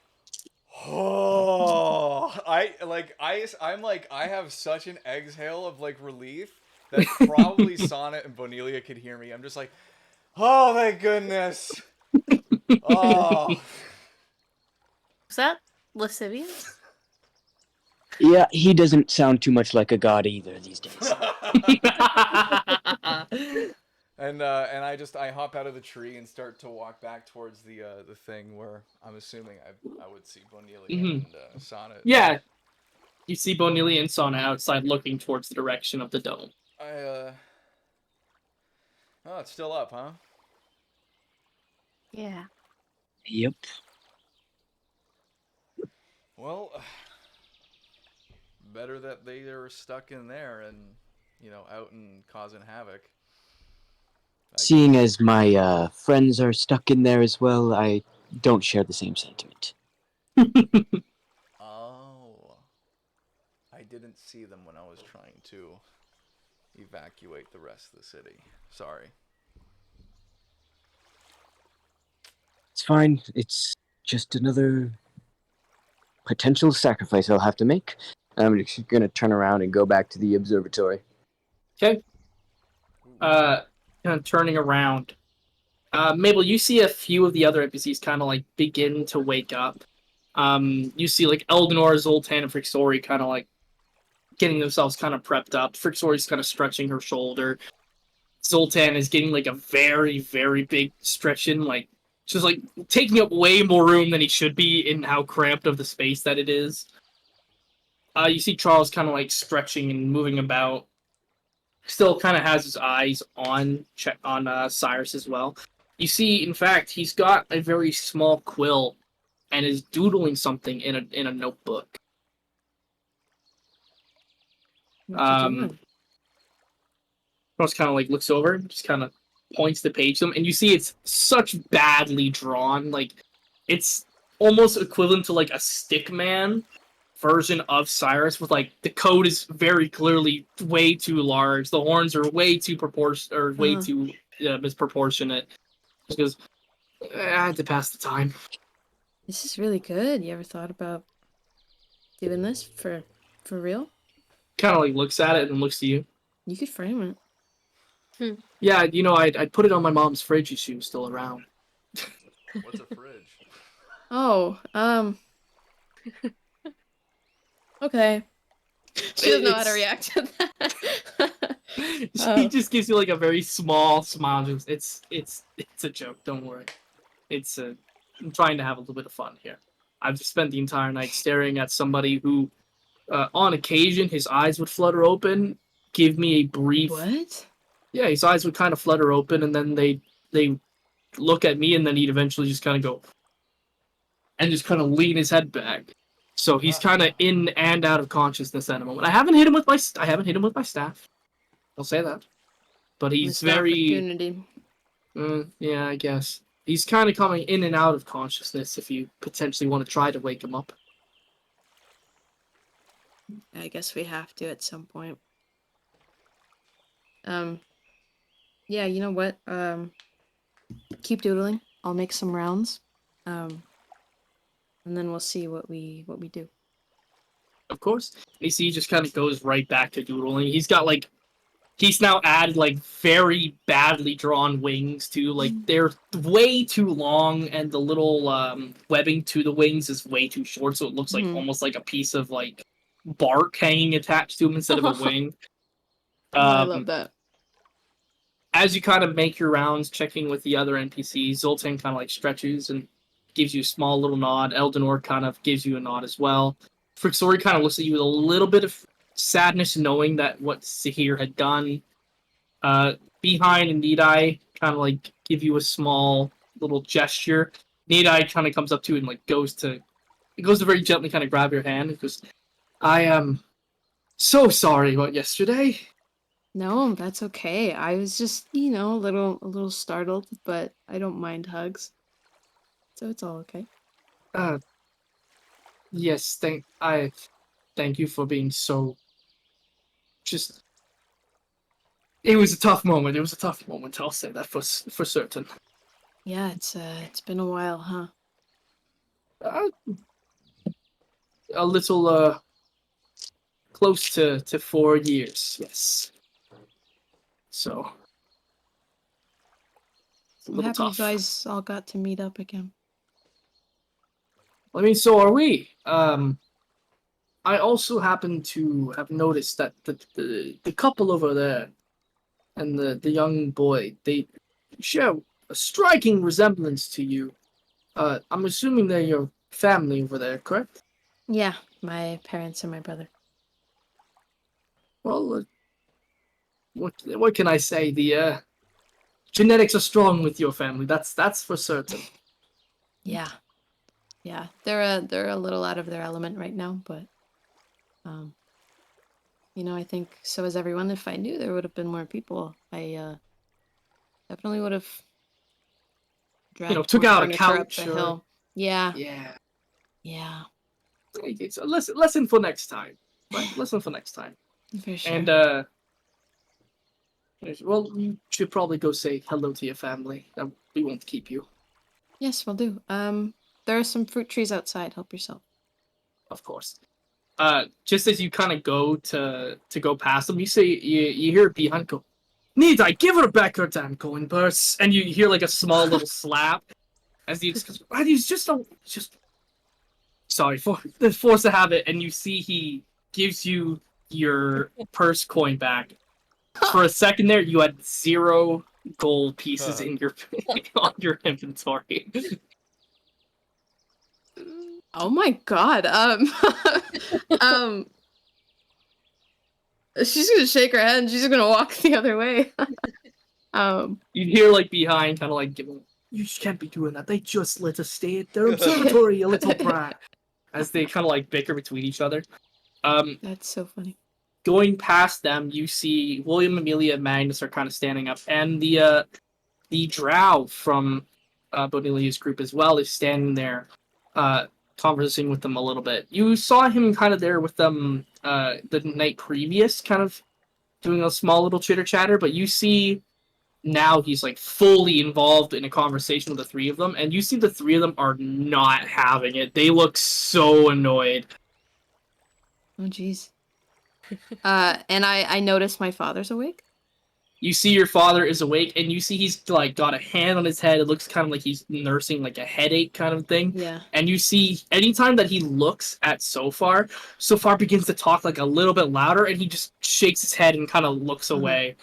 Oh, I'm like I have such an exhale of like relief that probably Sonnet and Bonelia could hear me. I'm just like, oh thank goodness. Oh. Was that lascivious? Yeah, he doesn't sound too much like a god either these days. And I hop out of the tree and start to walk back towards the thing where I'm assuming I would see Bonelia and Sonnet. Yeah, you see Bonelia and Sona outside looking towards the direction of the dome. Oh, it's still up, huh? Yeah. Yep. Well, better that they are stuck in there and, out and causing havoc. Seeing as my friends are stuck in there as well, I don't share the same sentiment. Oh. I didn't see them when I was trying to evacuate the rest of the city. Sorry. It's fine. It's just another potential sacrifice I'll have to make. I'm just gonna turn around and go back to the observatory. Okay. Kind of turning around. Mabel, you see a few of the other NPCs kind of like begin to wake up. You see like Eldenor, Zoltan, and Frixori kind of like getting themselves kind of prepped up. Frixori's kind of stretching her shoulder. Zoltan is getting like a very, very big stretch in, like just like taking up way more room than he should be in how cramped of the space that it is. You see Charles kind of like stretching and moving about. Still kind of has his eyes on Cyrus as well. You see, in fact, he's got a very small quill and is doodling something in a notebook. What's he doing? Charles kind of like looks over, just kind of points the page to him, and you see it's such badly drawn, like it's almost equivalent to like a Stickman version of Cyrus, with like the code is very clearly way too large, the horns are way too misproportionate. Just because I had to pass the time. This is really good. You ever thought about doing this for real? Kind of like looks at it and looks to you. You could frame it. Yeah, I'd put it on my mom's fridge if she was still around. What's a fridge? Oh, okay. She doesn't know how to react to that. She just gives you like a very small smile. It's a joke. Don't worry. I'm trying to have a little bit of fun here. I've spent the entire night staring at somebody who, on occasion, his eyes would flutter open, give me a brief. What? Yeah, his eyes would kind of flutter open, and then they look at me, and then he'd eventually just kind of go, and just kind of lean his head back. So he's kind of in and out of consciousness at a moment. I haven't hit him with my staff. I'll say that. But he's Missed very. opportunity. Yeah, I guess he's kind of coming in and out of consciousness. If you potentially want to try to wake him up. I guess we have to at some point. Yeah, you know what? Keep doodling. I'll make some rounds. And then we'll see what we do. Of course, AC just kind of goes right back to doodling. He's got like he's now added like very badly drawn wings too. Like they're way too long, and the little webbing to the wings is way too short, so it looks like almost like a piece of like bark hanging attached to him instead of a wing. I love that. As you kind of make your rounds, checking with the other NPCs, Zoltan kind of like stretches and gives you a small little nod. Eldenor kind of gives you a nod as well. Frixori kind of looks at you with a little bit of sadness, knowing that what Sahir had done. Behind and Nidai kind of like give you a small little gesture. Nidai kind of comes up to you and like goes to very gently kind of grab your hand and goes, "I am so sorry about yesterday." No, that's okay. I was just, a little startled, but I don't mind hugs. So it's all okay. Yes, thank you for being so just. It was a tough moment. I'll say that for certain. Yeah, it's been a while, huh? A little close to 4 years, yes. So it's a I'm little happy tough. you guys all got to meet up again. I mean, so are we. I also happen to have noticed that the couple over there and the young boy, they share a striking resemblance to you. I'm assuming they're your family over there, correct? Yeah, my parents and my brother. Well, what can I say? The genetics are strong with your family. That's for certain. Yeah. Yeah. They're a little out of their element right now, but I think so is everyone. If I knew there would have been more people, I definitely would have dragged Took more out a furniture up couch the or hill. Yeah. yeah. Yeah. Okay, so lesson for next time, right? Lesson for next time. For sure. And well, you should probably go say hello to your family. We won't keep you, Yes, we'll do. There are some fruit trees outside. Help yourself. of course. Just as you kind of go to go past them, you hear behind go, "Need I give her back her damn coin purse?" And you hear like a small little slap as he he's just sorry for the force to have it, and you see he gives you your purse coin back. For a second there, you had 0 gold pieces in your on your inventory. Oh my god. Um she's gonna shake her head and she's gonna walk the other way. You hear like behind kind of like giving, "You can't be doing that. They just let us stay at their observatory, you little brat." As they kind of like bicker between each other. That's so funny. Going past them, you see William, Amelia, and Magnus are kind of standing up, and the drow from Bonilia's group as well is standing there, conversing with them a little bit. You saw him kind of there with them the night previous, kind of doing a small little chitter chatter, but you see now he's like fully involved in a conversation with the 3 of them, and you see the 3 of them are not having it. They look so annoyed. Oh jeez. And I noticed my father's awake. You see your father is awake, and you see he's like got a hand on his head. It looks kind of like he's nursing like a headache kind of thing. Yeah. And you see anytime that he looks at Sofar begins to talk like a little bit louder, and he just shakes his head and kind of looks away.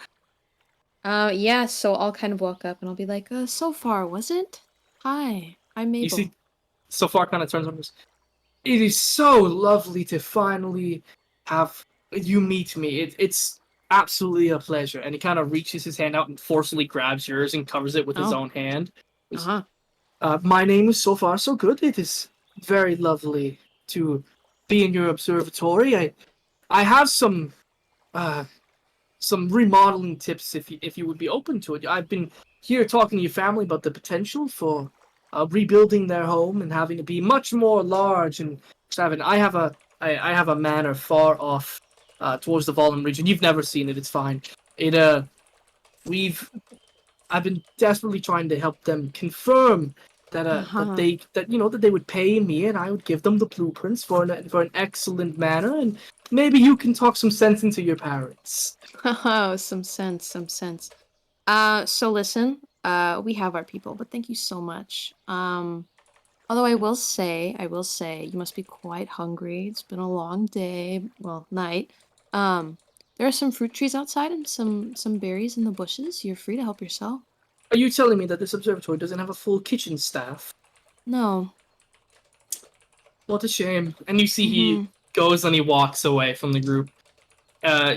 Yeah, so I'll kind of walk up and I'll be like, so far, was it? Hi, I'm Mabel. You see Sofar kind of turns on us. "It is so lovely to finally have you meet me. It's absolutely a pleasure." And he kind of reaches his hand out and forcefully grabs yours and covers it with his own hand. "My name is So Far So Good. It is very lovely to be in your observatory. I have some remodeling tips if you would be open to it. I've been here talking to your family about the potential for rebuilding their home and having it be much more large and extravagant. I have a manor far off towards the Volum region. You've never seen it. It's fine. I've been desperately trying to help them confirm that Uh-huh. that they would pay me, and I would give them the blueprints for an excellent manner, and maybe you can talk some sense into your parents. Oh, some sense, some sense. So listen, we have our people, but thank you so much. Although I will say, you must be quite hungry. It's been a long day, well, night. There are some fruit trees outside and some berries in the bushes. You're free to help yourself. Are you telling me that this observatory doesn't have a full kitchen staff? No. What a shame. And you see he Mm-hmm. goes and he walks away from the group.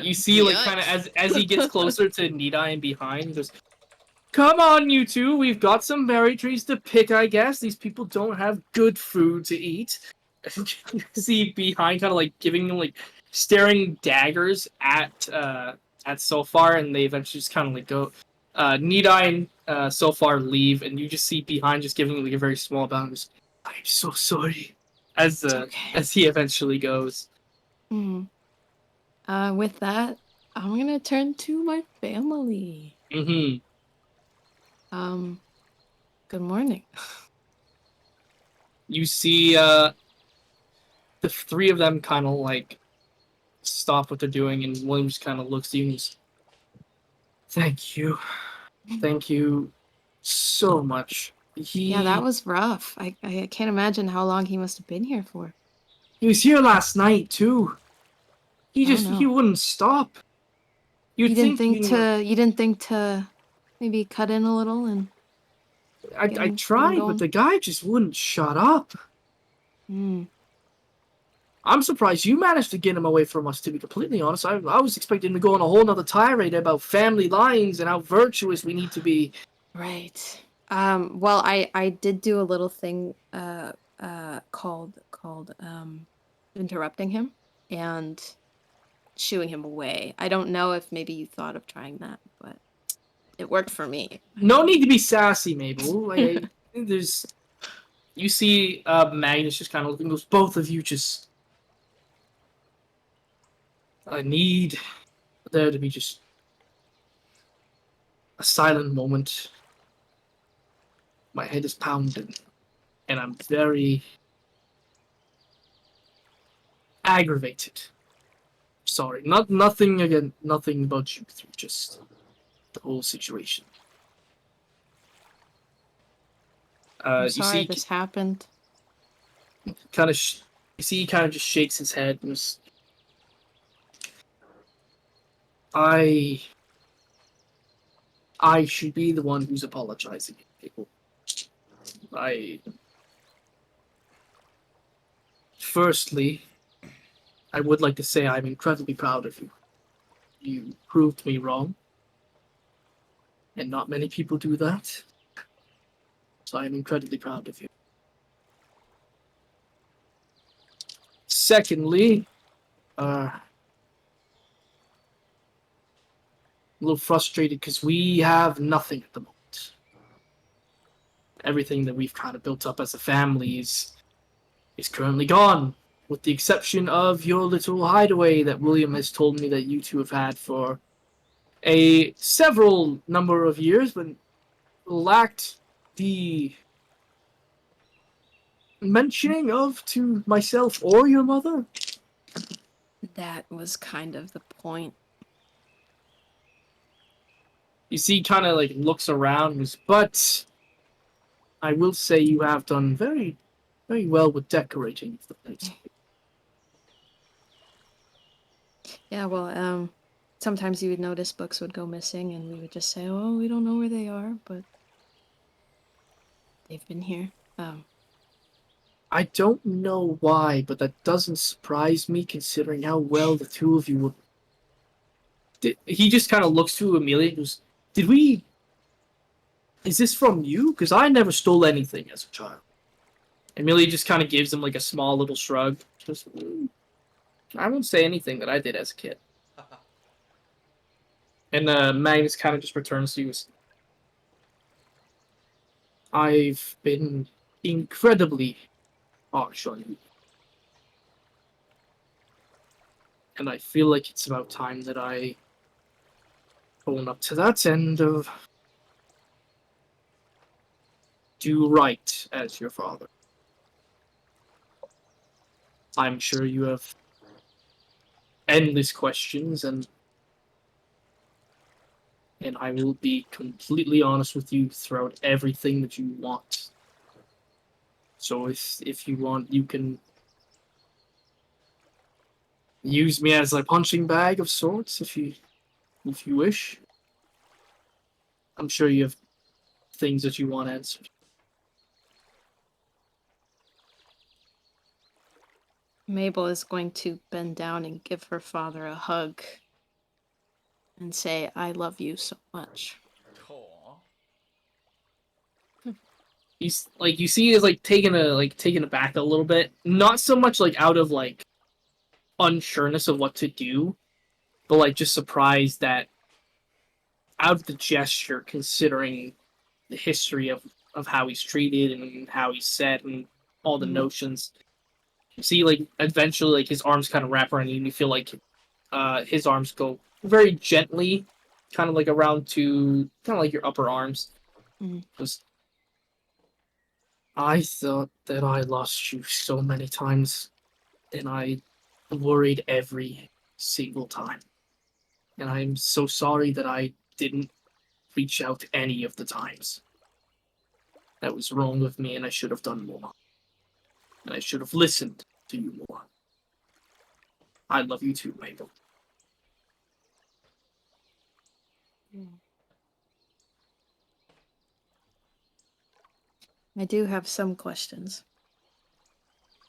You see, like, kind of Yikes. as he gets closer to Nidai and behind, he goes, "Come on, you two. We've got some berry trees to pick, I guess. These people don't have good food to eat." You see behind, kind of like giving them like staring daggers at Sofar, and they eventually just kind of like go. Nidai and Sofar leave, and you just see behind just giving like a very small bow. And just, "I'm so sorry," It's okay. as he eventually goes. Mm. With that, I'm gonna turn to my family. Mm-hmm. Um, Good morning. You see the three of them kind of like stop what they're doing, and William just kind of looks at you and goes, "Thank you. Thank you so much." Yeah, that He was rough. I can't imagine how long he must have been here for. he was here last night too. Oh He no. wouldn't stop. You'd think, You didn't think to maybe cut in a little and I get him tried, but going? the guy just wouldn't shut up. Mm, I'm surprised you managed to get him away from us, to be completely honest. I was expecting to go on a whole nother tirade about family lines and how virtuous we need to be. right. Well, I did do a little thing called interrupting him and shooing him away. I don't know if maybe you thought of trying that, but it worked for me. No need to be sassy, Mabel. There's you see Magnus just kind of looking, goes, "Both of you just, I need there to be just a silent moment. My head is pounding, and I'm very aggravated. Sorry, nothing again, nothing about you three, just the whole situation." I'm You sorry see, this happened. kind of, you see, he kind of just shakes his head and goes, "I, I should be the one who's apologizing, people. I, firstly, I would like to say I'm incredibly proud of you. You proved me wrong, and not many people do that. So I'm incredibly proud of you. Secondly, a little frustrated because we have nothing at the moment. Everything that we've kind of built up as a family is currently gone, with the exception of your little hideaway that William has told me that you two have had for a several number of years, but lacked the mentioning of to myself or your mother." That was kind of the point. You see, kind of like looks around, and goes, "But I will say you have done very, very well with decorating the place." Yeah, well, sometimes you would notice books would go missing and we would just say, "Oh, we don't know where they are," but they've been here. I don't know why, but that doesn't surprise me considering how well the two of you would. He just kind of looks to Amelia and goes, "Did we? Is this from you? Because I never stole anything as a child." Amelia just kind of gives him like a small little shrug. Just, I won't say anything that I did as a kid. And Magnus kind of just returns to you. "I've been incredibly harsh on you. And I feel like it's about time that I own up to that and do right as your father. I'm sure you have endless questions, and I will be completely honest with you throughout everything that you want. So if you want, you can use me as a punching bag of sorts if you wish. I'm sure you have things that you want answered. Mabel is going to bend down and give her father a hug and say, I love you so much. Aw. He's like, you see, he's like taken aback a little bit. Not so much like out of like unsureness of what to do, but like just surprised that out of the gesture, considering the history of how he's treated and how he's said and all the notions. You see, like eventually, like his arms kind of wrap around you, and you feel like his arms go very gently, kind of like around to kind of like your upper arms. Just, I thought that I lost you so many times, and I worried every single time. And I'm so sorry that I didn't reach out any of the times. That was wrong with me, and I should have done more. And I should have listened to you more. I love you too, Mabel. I do have some questions.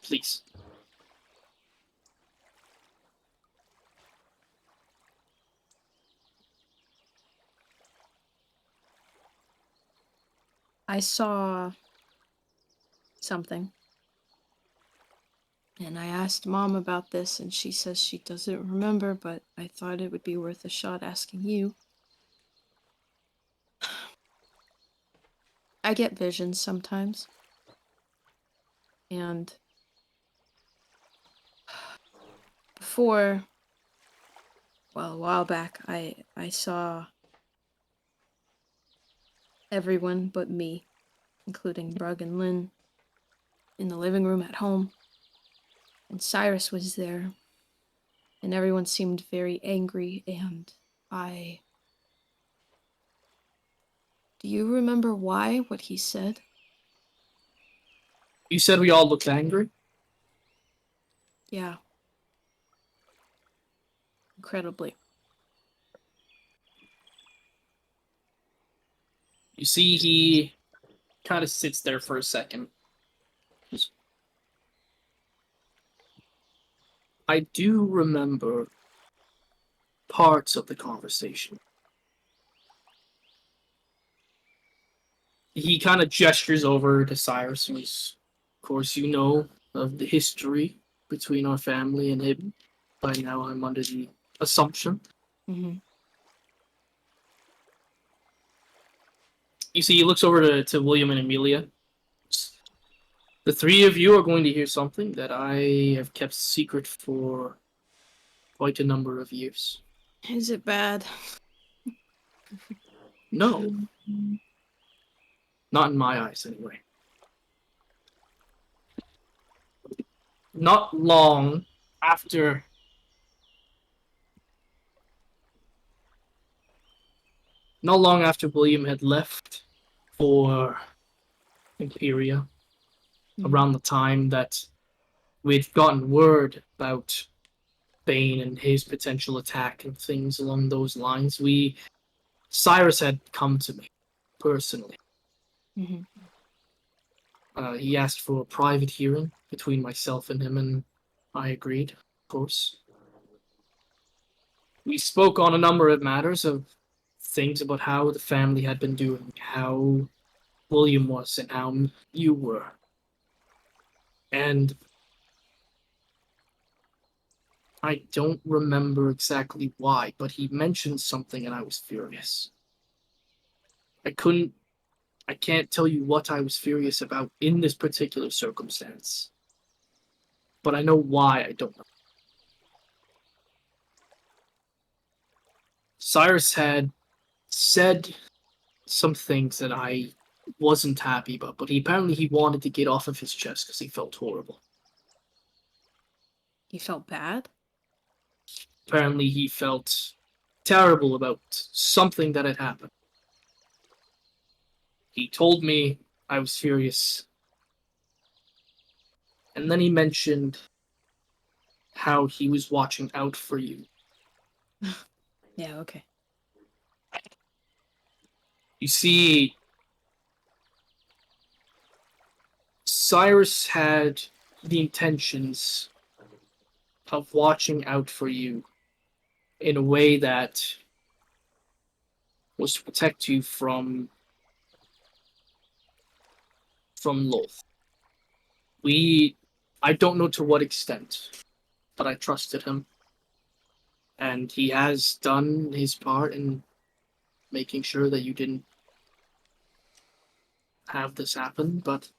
Please. I saw something. And I asked Mom about this, and she says she doesn't remember, but I thought it would be worth a shot asking you. I get visions sometimes. And before, well, a while back, I saw everyone but me, including Brug and Lynn, in the living room at home. And Cyrus was there, and everyone seemed very angry, and I... Do you remember why, what he said? You said we all looked angry? Yeah. Incredibly. You see, he kind of sits there for a second. I do remember parts of the conversation. He kind of gestures over to Cyrus, who's, of course, you know of the history between our family and him. By now, I'm under the assumption. Mm-hmm. You see, he looks over to William and Amelia. The three of you are going to hear something that I have kept secret for quite a number of years. Is it bad? No. Not in my eyes, anyway. Not long after William had left for Imperia, around the time that we'd gotten word about Bane and his potential attack and things along those lines, Cyrus had come to me personally. Mm-hmm. He asked for a private hearing between myself and him, and I agreed, of course. We spoke on a number of matters of things about how the family had been doing, how William was, and how you were. And I don't remember exactly why, but he mentioned something and I was furious. I can't tell you what I was furious about in this particular circumstance. But I know why I don't know. Cyrus had said some things that I wasn't happy about, but apparently he wanted to get off of his chest because he felt horrible. You felt bad? Apparently he felt terrible about something that had happened. He told me I was furious. And then he mentioned how he was watching out for you. Yeah, okay. You see, Cyrus had the intentions of watching out for you in a way that was to protect you from Loth. I don't know to what extent, but I trusted him. And he has done his part in making sure that you didn't have this happen, but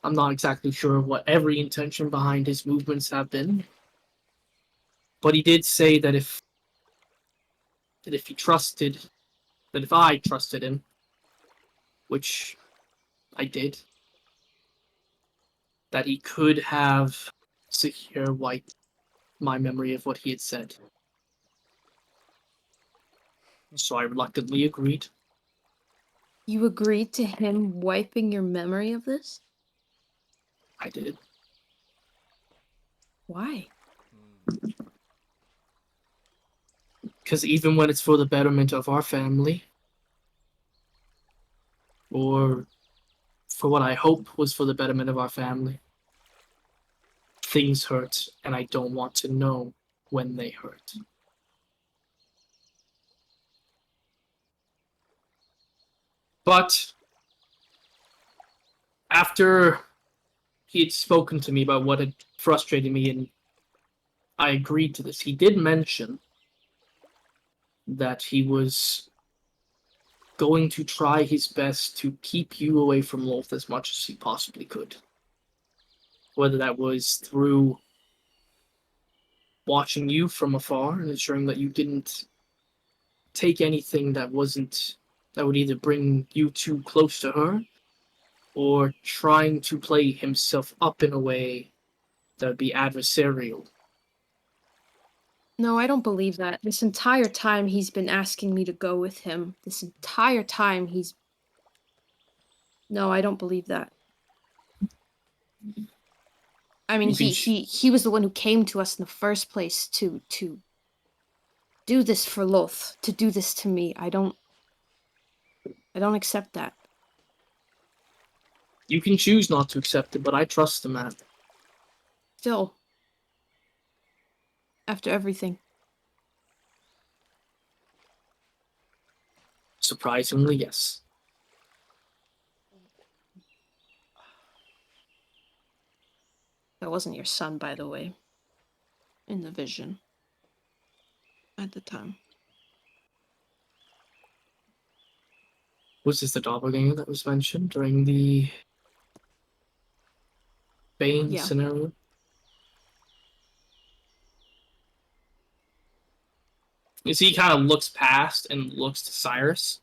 I'm not exactly sure what every intention behind his movements have been. But he did say that if I trusted him, which I did, that he could have secure wiped my memory of what he had said. So I reluctantly agreed. You agreed to him wiping your memory of this? I did. Why? Because even when it's for the betterment of our family, or for what I hope was for the betterment of our family, things hurt, and I don't want to know when they hurt. But after he had spoken to me about what had frustrated me and I agreed to this, he did mention that he was going to try his best to keep you away from Loth as much as he possibly could. Whether that was through watching you from afar and ensuring that you didn't take anything that would either bring you too close to her, or trying to play himself up in a way that would be adversarial. No, I don't believe that. This entire time he's been asking me to go with him. This entire time he's... No, I don't believe that. I mean, he was the one who came to us in the first place to do this for Loth, to do this to me. I don't accept that. You can choose not to accept it, but I trust the man. Still, after everything. Surprisingly, yes. That wasn't your son, by the way. In the vision. At the time. Was this the doppelganger that was mentioned during the Bane scenario? You see, he kind of looks past and looks to Cyrus.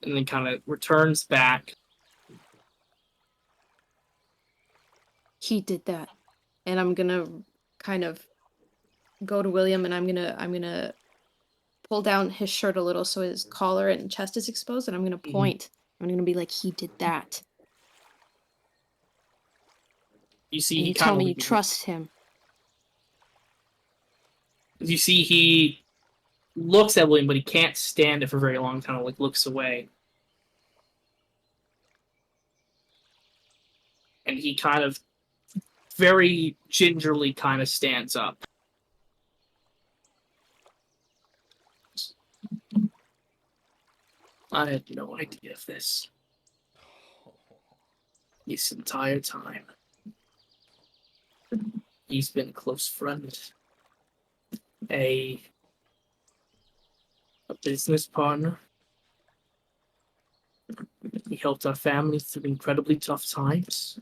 And then kind of returns back. He did that. And I'm gonna kind of go to William and I'm gonna pull down his shirt a little so his collar and chest is exposed, and I'm gonna point. I'm gonna be like, he did that. You see, and you tell me you trust him. You see, he looks at William, but he can't stand it for very long. Kind of like looks away, and he kind of very gingerly kind of stands up. I had no idea of this entire time. He's been a close friend, a business partner. He helped our family through incredibly tough times.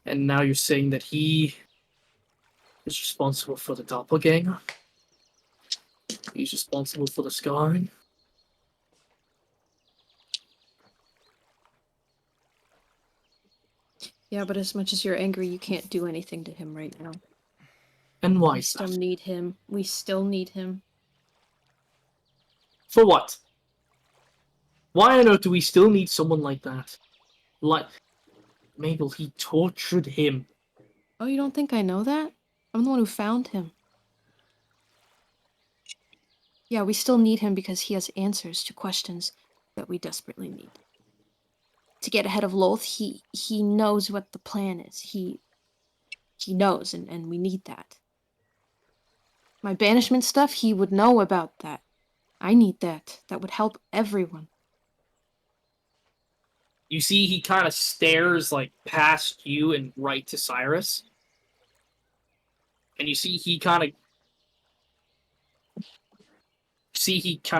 And now you're saying that he is responsible for the doppelganger? He's responsible for the scarring. Yeah, but as much as you're angry, you can't do anything to him right now. And why We is still that? need him. We still need him. For what? Why on earth do we still need someone like that? Like, Mabel, he tortured him. Oh, you don't think I know that? I'm the one who found him. Yeah, we still need him because he has answers to questions that we desperately need. To get ahead of Loth, he knows what the plan is. He knows, and we need that. My banishment stuff, he would know about that. I need that. That would help everyone. You see, he kind of stares like past you and right to Cyrus. And you see, he kind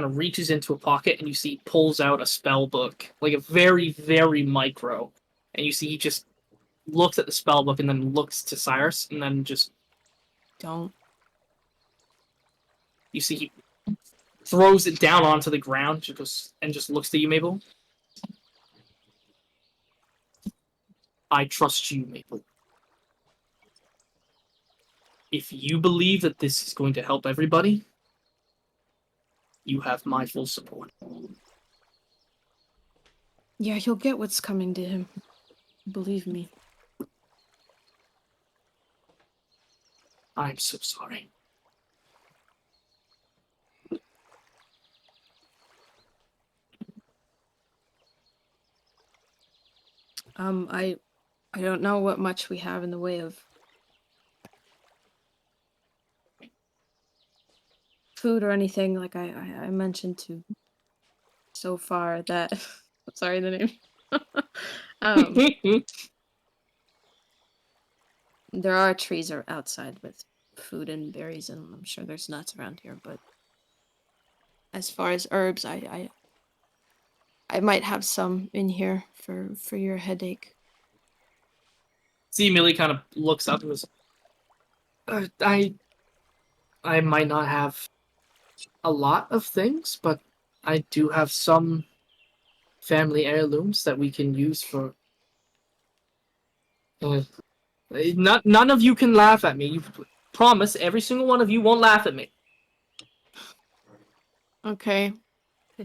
of reaches into a pocket, and you see he pulls out a spell book, like a very, very micro. And you see he just looks at the spell book and then looks to Cyrus, and then just Don't. you see he throws it down onto the ground and just looks at you, Mabel. I trust you, Mabel. If you believe that this is going to help everybody, you have my full support. Yeah, he'll get what's coming to him. Believe me. I'm so sorry. I don't know what much we have in the way of food or anything. Like I mentioned to so far that sorry the name. um there are trees outside with food and berries, and I'm sure there's nuts around here, but as far as herbs, I might have some in here for your headache. See, Millie kind of looks up and goes, I might not have a lot of things, but I do have some family heirlooms that we can use for. None of you can laugh at me. You promise every single one of you won't laugh at me. Okay.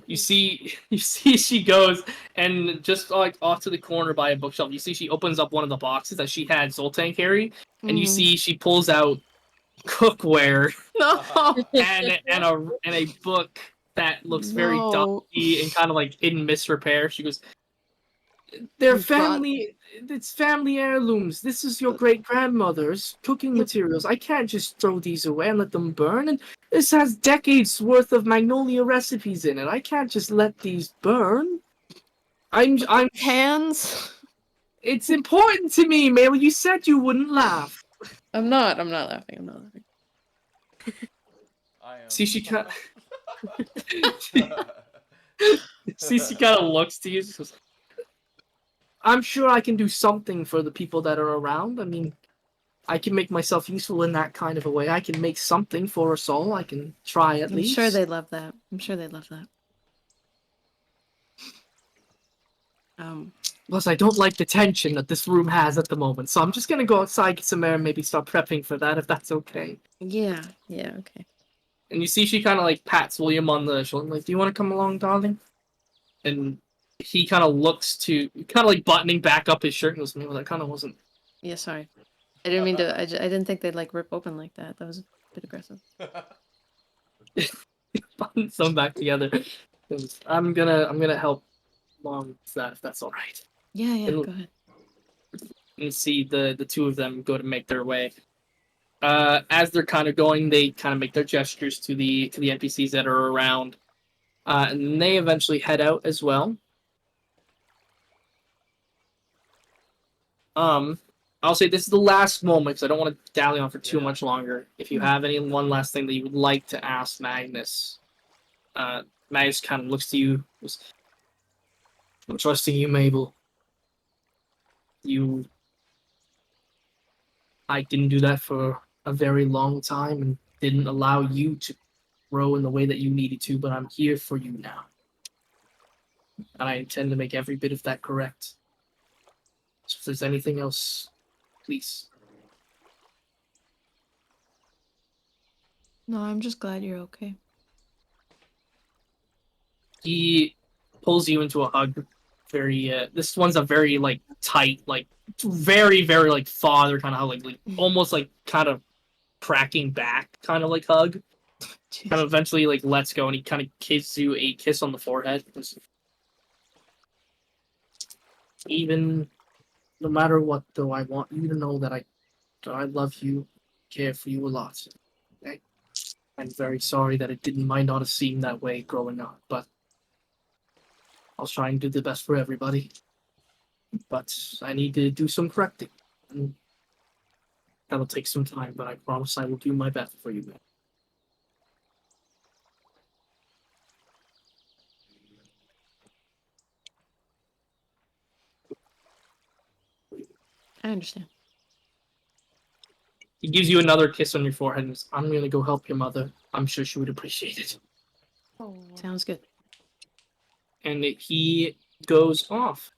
You see, she goes and just like off to the corner by a bookshelf. You see, she opens up one of the boxes that she had Zoltan carry, and you see she pulls out cookware No. and a book that looks very No. dusty and kind of like in misrepair. She goes, "They're You brought- family. It's family heirlooms. This is your great grandmother's cooking materials. I can't just throw these away and let them burn. And this has decades worth of magnolia recipes in it. I can't just let these burn. I'm. Hands. It's important to me, Mabel. You said you wouldn't laugh. I'm not laughing. I'm not laughing. I am. See, she kind. See, she kind of looks to you. She goes, I'm sure I can do something for the people that are around. I mean, I can make myself useful in that kind of a way. I can make something for us all. I can try at I'm least. sure they'd love that. I'm sure they'd love that. Plus, I don't like the tension that this room has at the moment, so I'm just gonna go outside, get some air, and maybe start prepping for that, if that's okay. Yeah, okay. And you see she kind of like pats William on the shoulder, like, do you want to come along, darling? And he kind of looks to, kind of like buttoning back up his shirt and goes, well, that kind of wasn't... Yeah, sorry. I didn't mean to, I didn't think they'd like rip open like that. That was a bit aggressive. Buttons them back together. I'm gonna help Mom with that, if that's alright. Yeah, It'll- go ahead. And see the two of them go to make their way. As they're kind of going, they kind of make their gestures to the NPCs that are around, and they eventually head out as well. I'll say this is the last moment because I don't want to dally on for too much longer. If you have any one last thing that you would like to ask Magnus, Magnus kind of looks to you. Goes, I'm trusting you, Mabel. I didn't do that for a very long time and didn't allow you to grow in the way that you needed to, but I'm here for you now. And I intend to make every bit of that correct. So if there's anything else, please. No, I'm just glad you're okay. He pulls you into a hug. Very, this one's a very, like, tight, like, very, very, like, father kind of hug, like almost, like, kind of cracking back kind of, like, hug. Kind of eventually, like, lets go, and he kind of gives you a kiss on the forehead. Even, no matter what, though, I want you to know that I love you, care for you a lot. I'm very sorry that it might not have seemed that way growing up, but I'll try and do the best for everybody. But I need to do some correcting. And that'll take some time, but I promise I will do my best for you, man. I understand. He gives you another kiss on your forehead and says, I'm gonna go help your mother. I'm sure she would appreciate it. Oh. Sounds good. And he goes off.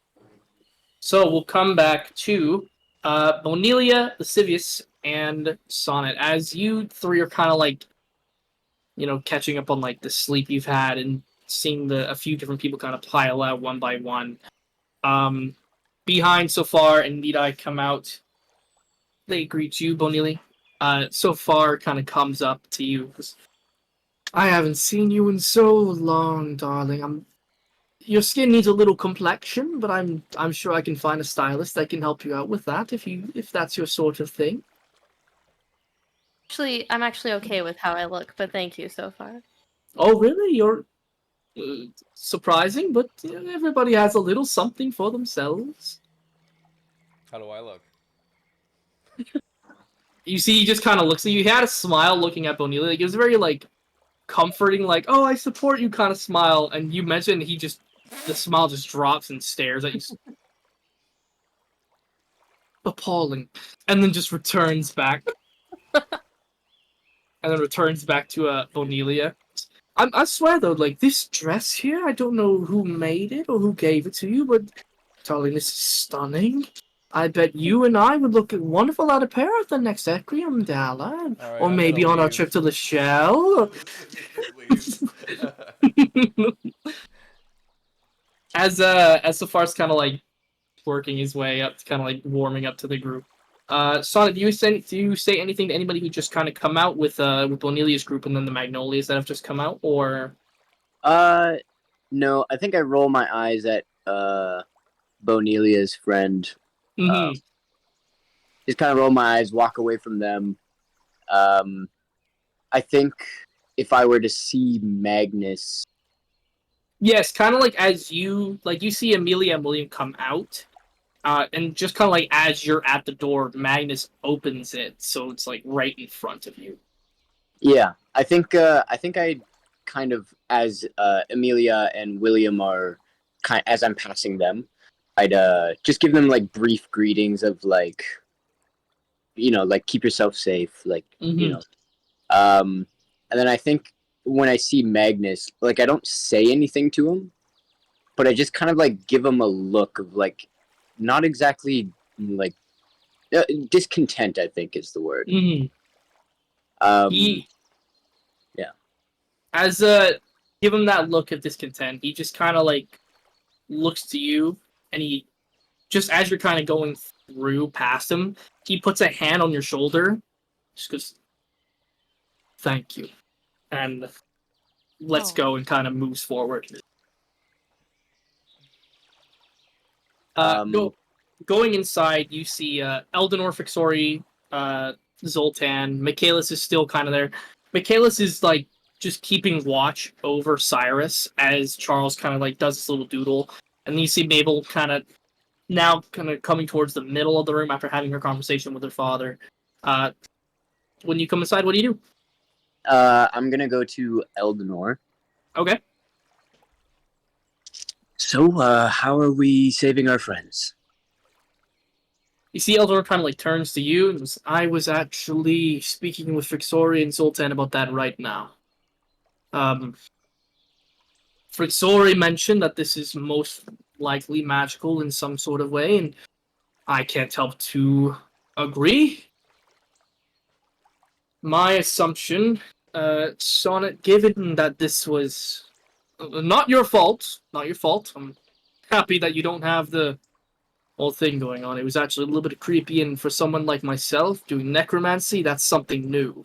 So we'll come back to Bonelia, Lascivious, and Sonnet. As you three are kind of like, you know, catching up on like the sleep you've had and seeing a few different people kind of pile out one by one. Behind so far and Nidai come out. They greet you, Bonelia. So far kind of comes up to you. I haven't seen you in so long, darling. Your skin needs a little complexion, but I'm sure I can find a stylist that can help you out with that if that's your sort of thing. Actually, I'm actually okay with how I look, but thank you so far. Oh, really? You're surprising, but everybody has a little something for themselves. How do I look? You see, he just kind of looks at you. He had a smile looking at Bonelia. Like, it was very, like, comforting, like, oh, I support you kind of smile. And you mentioned the smile just drops and stares at you. Appalling. And then just returns back. And then returns back to Bonelia. I swear, though, like, this dress here, I don't know who made it or who gave it to you, but, darling, this is stunning. I bet you and I would look wonderful out of pair at the next Equium Gala, Alright, or I'm maybe gonna on our leave. trip to the Shell. Leave. As Safar's kind of like working his way up, kind of like warming up to the group. Sonic, do you say anything to anybody who just kind of come out with Bonelia's group and then the Magnolias that have just come out, or? No, I think I roll my eyes at Bonelia's friend. Mm-hmm. Just kind of roll my eyes, walk away from them. I think if I were to see Magnus, Yes, kind of like as you see Amelia and William come out, and just kind of like as you're at the door, Magnus opens it, so it's like right in front of you. yeah, I think I kind of as Amelia and William are as I'm passing them, I'd just give them like brief greetings of like, like keep yourself safe, like and then I think when I see Magnus, like I don't say anything to him, but I just kind of like give him a look of like, not exactly like discontent, I think is the word. Mm-hmm. Yeah. As give him that look of discontent, he just kind of like looks to you, and he just as you're kind of going through past him, he puts a hand on your shoulder, just goes, "Thank you," and lets go and kind of moves forward. Going inside, you see Eldenor, Fixori, Zoltan. Michaelis is still kind of there. Michaelis is like just keeping watch over Cyrus as Charles kind of like does this little doodle, and you see Mabel kind of coming towards the middle of the room after having her conversation with her father. When you come inside, what do you do? I'm gonna go to Eldenor. Okay. So, how are we saving our friends? You see Eldor kind of like turns to you and goes, I was actually speaking with Fixori and Zoltan about that right now. Frixori mentioned that this is most likely magical in some sort of way, and I can't help to agree. My assumption, Sonnet, given that this was not your fault, I'm happy that you don't have the whole thing going on. It was actually a little bit creepy, and for someone like myself doing necromancy, that's something new.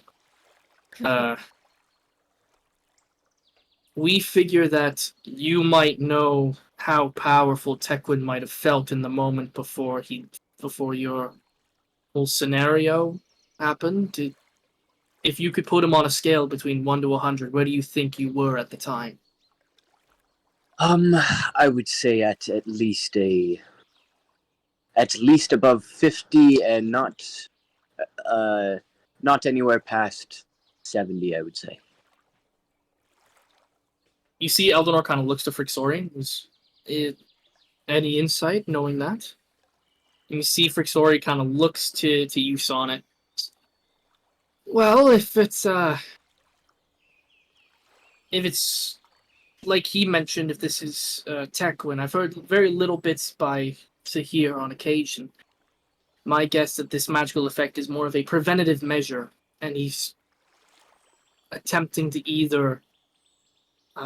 We figure that you might know how powerful Tequin might have felt in the moment before your whole scenario happened. If you could put him on a scale between 1 to 100, where do you think you were at the time? I would say at least above 50, and not anywhere past 70, I would say. You see Eldenor kind of looks to Frixori. Any insight knowing that? And you see Frixori kind of looks to you, Sonnet. Well, if it's like he mentioned, if this is Tequin, I've heard very little bits by Sahir on occasion. My guess that this magical effect is more of a preventative measure, and he's attempting to either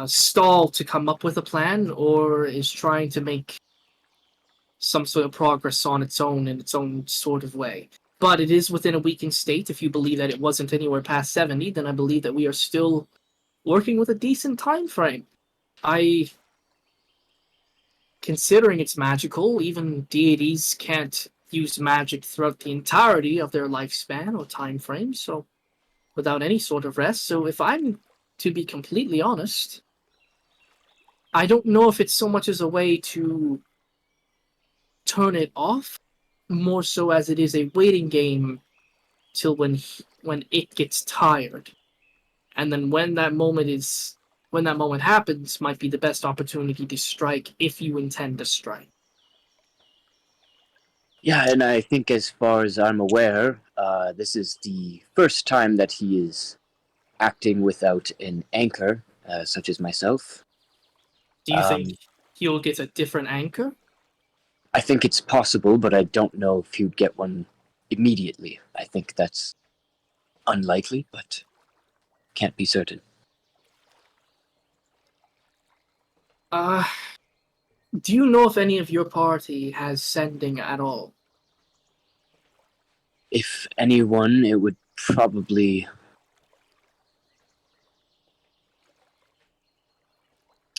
stall to come up with a plan, or is trying to make some sort of progress on its own in its own sort of way. But it is within a weakened state. If you believe that it wasn't anywhere past 70, then I believe that we are still working with a decent time frame. Considering it's magical, even deities can't use magic throughout the entirety of their lifespan or time frame, so without any sort of rest. So if I'm to be completely honest, I don't know if it's so much as a way to turn it off, more so as it is a waiting game till when it gets tired. And then when that moment happens, might be the best opportunity to strike if you intend to strike. Yeah, and I think as far as I'm aware, this is the first time that he is acting without an anchor, such as myself. Do you think he'll get a different anchor? I think it's possible, but I don't know if he'd get one immediately. I think that's unlikely, but can't be certain. Do you know if any of your party has sending at all? If anyone, it would probably...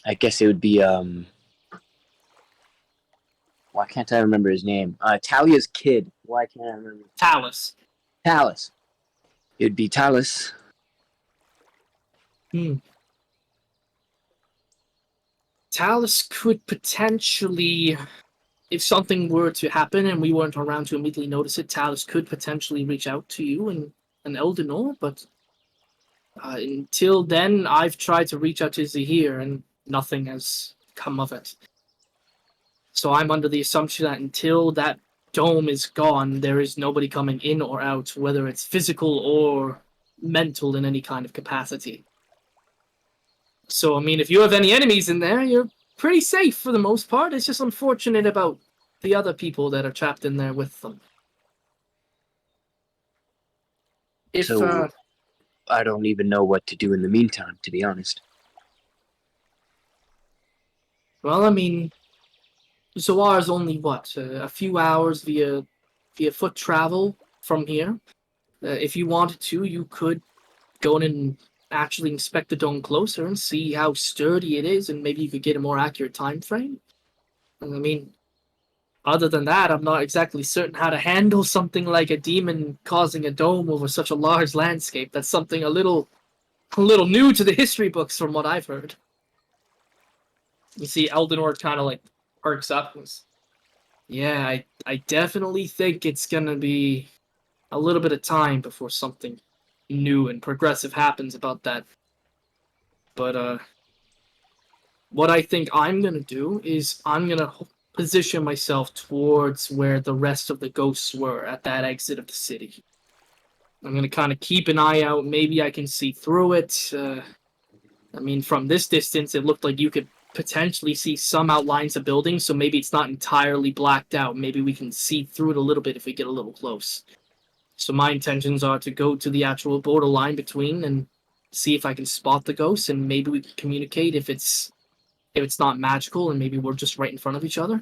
I guess it would be, why can't I remember his name? Talia's kid. Why can't I remember? Talus. Talus. It would be Talus. Talus could potentially, if something were to happen and we weren't around to immediately notice it, Talus could potentially reach out to you and Eldenor, but until then, I've tried to reach out to Zahir and nothing has come of it. So I'm under the assumption that until that dome is gone, there is nobody coming in or out, whether it's physical or mental in any kind of capacity. So, I mean, if you have any enemies in there, you're pretty safe for the most part. It's just unfortunate about the other people that are trapped in there with them. So, I don't even know what to do in the meantime, to be honest. Well, I mean, Zoar's only, a few hours via foot travel from here. If you wanted to, you could go in and actually inspect the dome closer and see how sturdy it is, and maybe you could get a more accurate time frame. I mean, other than that, I'm not exactly certain how to handle something like a demon causing a dome over such a large landscape. That's something a little new to the history books from what I've heard. You see Eldenor kind of like perks up and goes, yeah, I definitely think it's gonna be a little bit of time before something new and progressive happens about that. But what I think I'm gonna do is I'm gonna position myself towards where the rest of the ghosts were at that exit of the city. I'm gonna kind of keep an eye out. Maybe I can see through it. I mean, from this distance, it looked like you could potentially see some outlines of buildings, so maybe it's not entirely blacked out. Maybe we can see through it a little bit if we get a little close. So my intentions are to go to the actual borderline between and see if I can spot the ghost, and maybe we can communicate if it's not magical, and maybe we're just right in front of each other.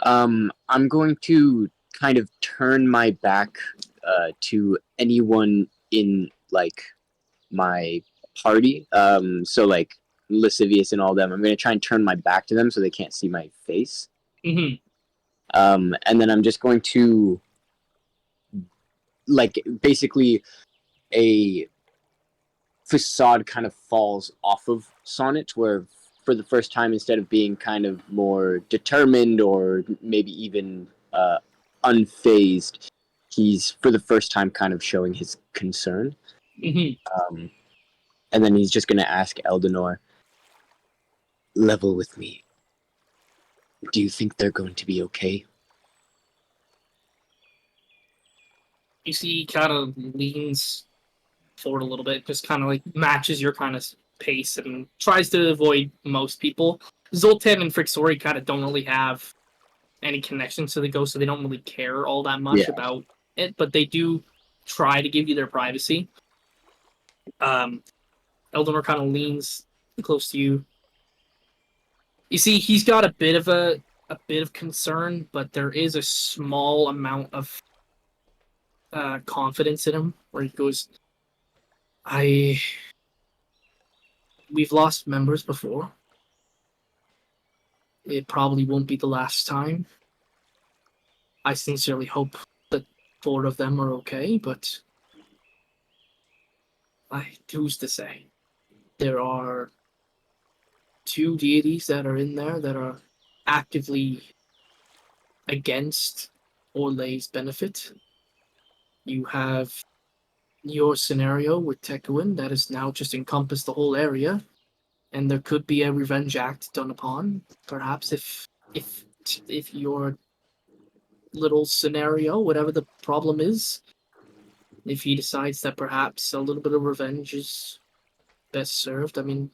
I'm going to kind of turn my back to anyone in like my party. So like Lascivious and all them. I'm going to try and turn my back to them so they can't see my face. Mm-hmm. And then I'm just going to like basically a facade kind of falls off of Sonnet, where for the first time, instead of being kind of more determined or maybe even unfazed, he's for the first time kind of showing his concern. Mm-hmm. And then he's just going to ask Eldenor, level with me. Do you think they're going to be okay? You see, he kind of leans forward a little bit, just kind of like matches your kind of pace and tries to avoid most people. Zoltan and Frixori kind of don't really have any connections to the ghost, so they don't really care all that much about it, but they do try to give you their privacy. Eldenor kind of leans close to you. You see, he's got a bit of concern, but there is a small amount of confidence in him, where he goes, we've lost members before. It probably won't be the last time. I sincerely hope that 4 of them are okay, but who's to say? There are 2 deities that are in there that are actively against Orlais' benefit. You have your scenario with Tekuin that has now just encompassed the whole area, and there could be a revenge act done upon. Perhaps if your little scenario, whatever the problem is, if he decides that perhaps a little bit of revenge is best served, I mean,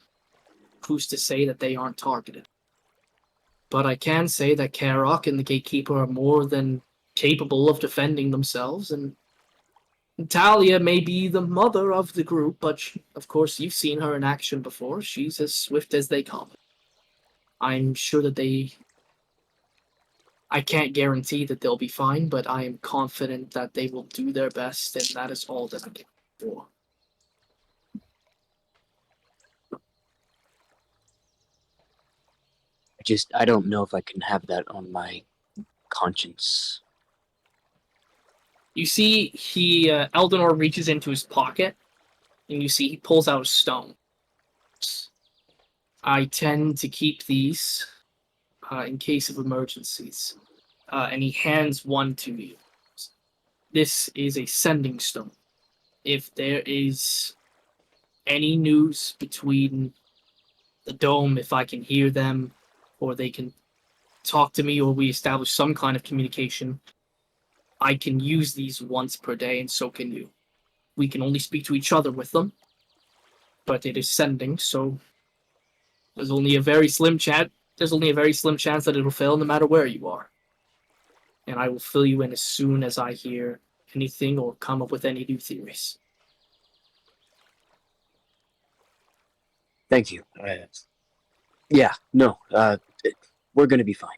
who's to say that they aren't targeted? But I can say that Karok and the Gatekeeper are more than capable of defending themselves, and Talia may be the mother of the group, but of course you've seen her in action before. She's as swift as they come. I'm sure that I can't guarantee that they'll be fine, but I am confident that they will do their best, and that is all that I can do for. I don't know if I can have that on my conscience. You see, Eldenor reaches into his pocket, and you see he pulls out a stone. I tend to keep these in case of emergencies. And he hands one to you. This is a sending stone. If there is any news between the dome, if I can hear them, or they can talk to me, or we establish some kind of communication, I can use these once per day, and so can you. We can only speak to each other with them, but it is sending, so there's only a very slim chance that it'll fail no matter where you are. And I will fill you in as soon as I hear anything or come up with any new theories. Thank you. Yeah, no, we're gonna be fine.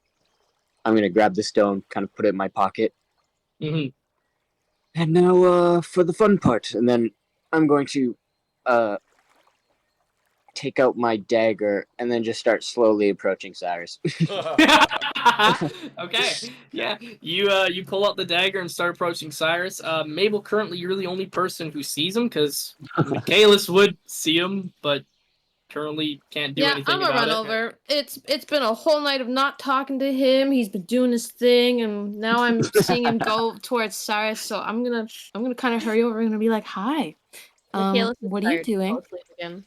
I'm gonna grab the stone, kind of put it in my pocket. Mm-hmm. And now, for the fun part. And then I'm going to, take out my dagger and then just start slowly approaching Cyrus. Okay, yeah. You pull out the dagger and start approaching Cyrus. Mabel, currently you're the only person who sees him, because Michaelis would see him, but currently can't do anything I'm a about run it. over. It's been a whole night of not talking to him. He's been doing his thing, and now I'm seeing him go towards Cyrus. So I'm gonna kind of hurry over. I'm gonna be like, "Hi, Michaelis is what are you tired to doing?" fall asleep again.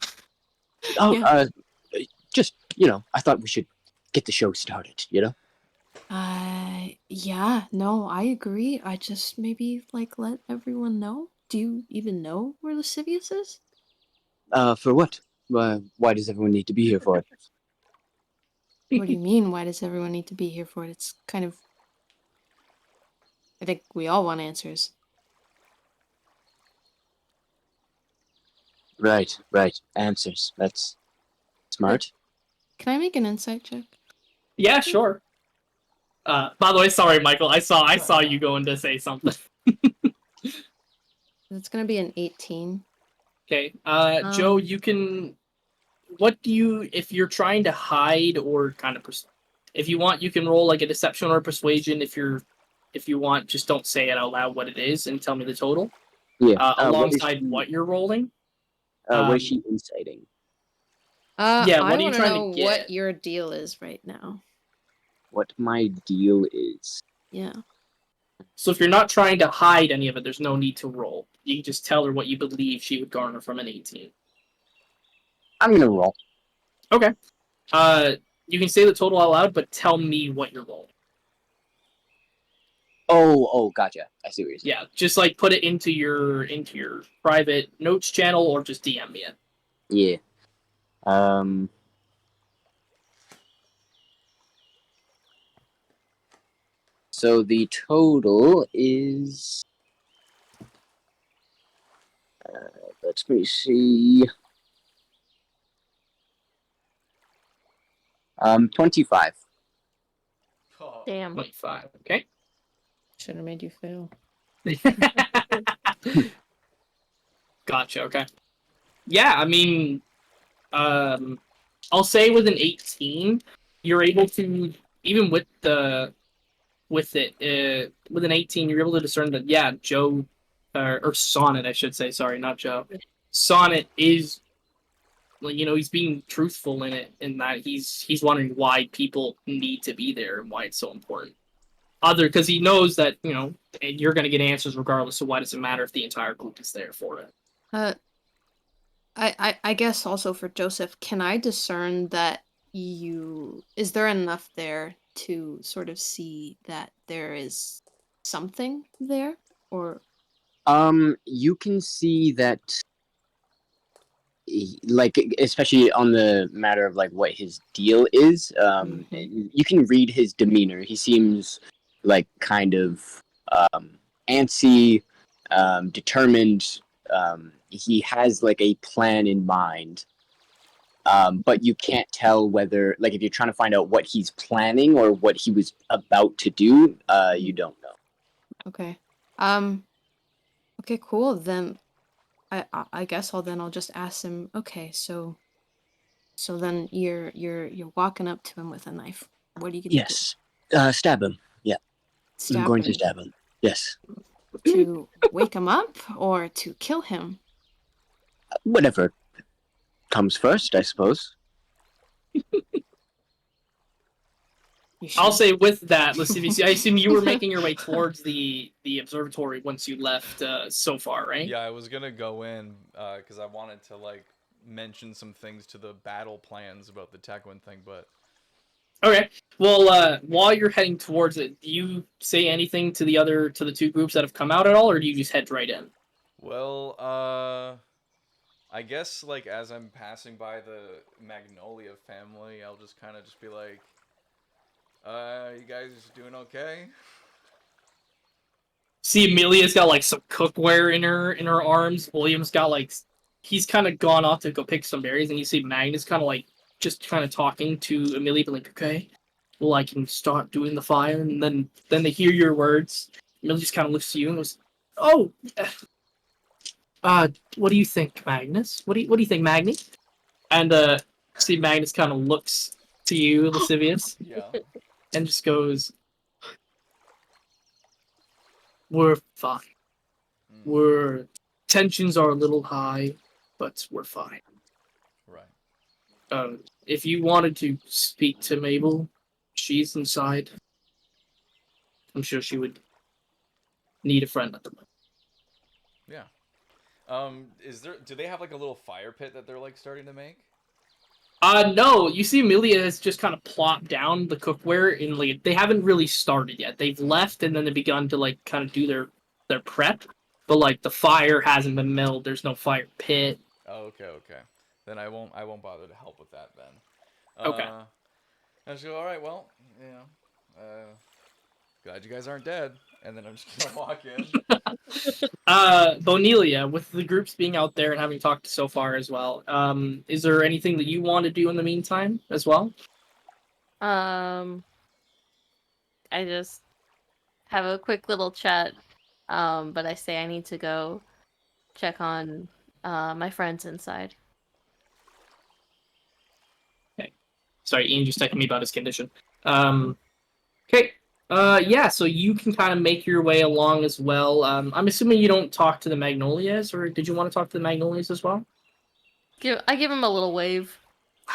Oh, Yeah. just, I thought we should get the show started, Yeah, no, I agree. I just maybe like let everyone know. Do you even know where Lascivious is? For what? Why does everyone need to be here for it? What do you mean? Why does everyone need to be here for it? It's kind of. I think we all want answers. Right. Answers. That's smart. Can I make an insight check? Yeah, sure. By the way, sorry, Michael. I saw you going to say something. It's gonna be an 18. Okay. Joe, you can. What do you, if you're trying to hide or kind of, if you want, you can roll like a deception or a persuasion. If you want, just don't say it out loud what it is and tell me the total. Yeah. Alongside what you're rolling. What is she inciting? Yeah, what I are you want to trying to know get? what your deal is right now. What my deal is? Yeah. So if you're not trying to hide any of it, there's no need to roll. You can just tell her what you believe she would garner from an 18. I'm gonna roll. Okay. You can say the total out loud, but tell me what you're rolling. Oh, gotcha. I see what you're saying. Yeah, just like put it into your private notes channel or just DM me it. Yeah. So the total is. Let me see. 25. Oh, Damn. 25. Okay. Should have made you fail. Gotcha. Okay. Yeah, I mean, I'll say with an 18, you're able to, even with an 18, you're able to discern that Joe, or Sonnet, I should say. Sorry, not Joe. Sonnet is, he's being truthful in it, in that he's wondering why people need to be there and why it's so important. Because he knows that you're going to get answers regardless. So why does it matter if the entire group is there for it? I guess also for Joseph, can I discern that is there enough there to sort of see that there is something there? Or You can see that, like, especially on the matter of like what his deal is. You can read his demeanor. He seems like kind of antsy, determined. He has like a plan in mind, but you can't tell whether, like, if you're trying to find out what he's planning or what he was about to do, you don't know. okay. Okay, cool. Then I guess I'll just ask him, okay, so then you're walking up to him with a knife. What are you gonna Yes. Stab him. Yeah. do? I'm going to him stab him. Yes. to wake him up or to kill him? Whatever comes first, I suppose. I'll say with that, Lascivious, I assume you were making your way towards the observatory once you left so far, right? yeah, I was gonna go in because I wanted to like mention some things to the battle plans about the Tekwin thing, but Okay. Well, while you're heading towards it, do you say anything to the two groups that have come out at all, or do you just head right in? well, I guess like as I'm passing by the Magnolia family, I'll just kind of just be like, you guys doing okay? See, Amelia's got like some cookware in her arms. William's got like he's kind of gone off to go pick some berries, and you see Magnus kind of like just kind of talking to Amelia, but like, okay, well, I can start doing the fire, and then they hear your words. Amelia just kind of looks to you and goes, "Oh, what do you think, Magnus? What do you think, Magni?" And see, Magnus kind of looks to you, Lascivious, Yeah. and just goes, "We're fine. We're tensions are a little high, but we're fine. Right. If you wanted to speak to Mabel, she's inside. I'm sure she would need a friend at the moment." Yeah. Do they have like a little fire pit that they're like starting to make? No, you see Amelia has just kind of plopped down the cookware and like they haven't really started yet. They've left and then they've begun to like kind of do their prep, but like the fire hasn't been milled. There's no fire pit. Oh, okay. Then I won't bother to help with that then. Okay. I just go, all right, well, glad you guys aren't dead. And then I'm just gonna walk in. Bonelia, with the groups being out there and having talked so far as well, is there anything that you want to do in the meantime as well? I just have a quick little chat, but I say I need to go check on my friends inside. Okay. Sorry, Ian just texted me about his condition. Okay. Yeah, so you can kind of make your way along as well. I'm assuming you don't talk to the Magnolias, or did you want to talk to the Magnolias as well? I give him a little wave.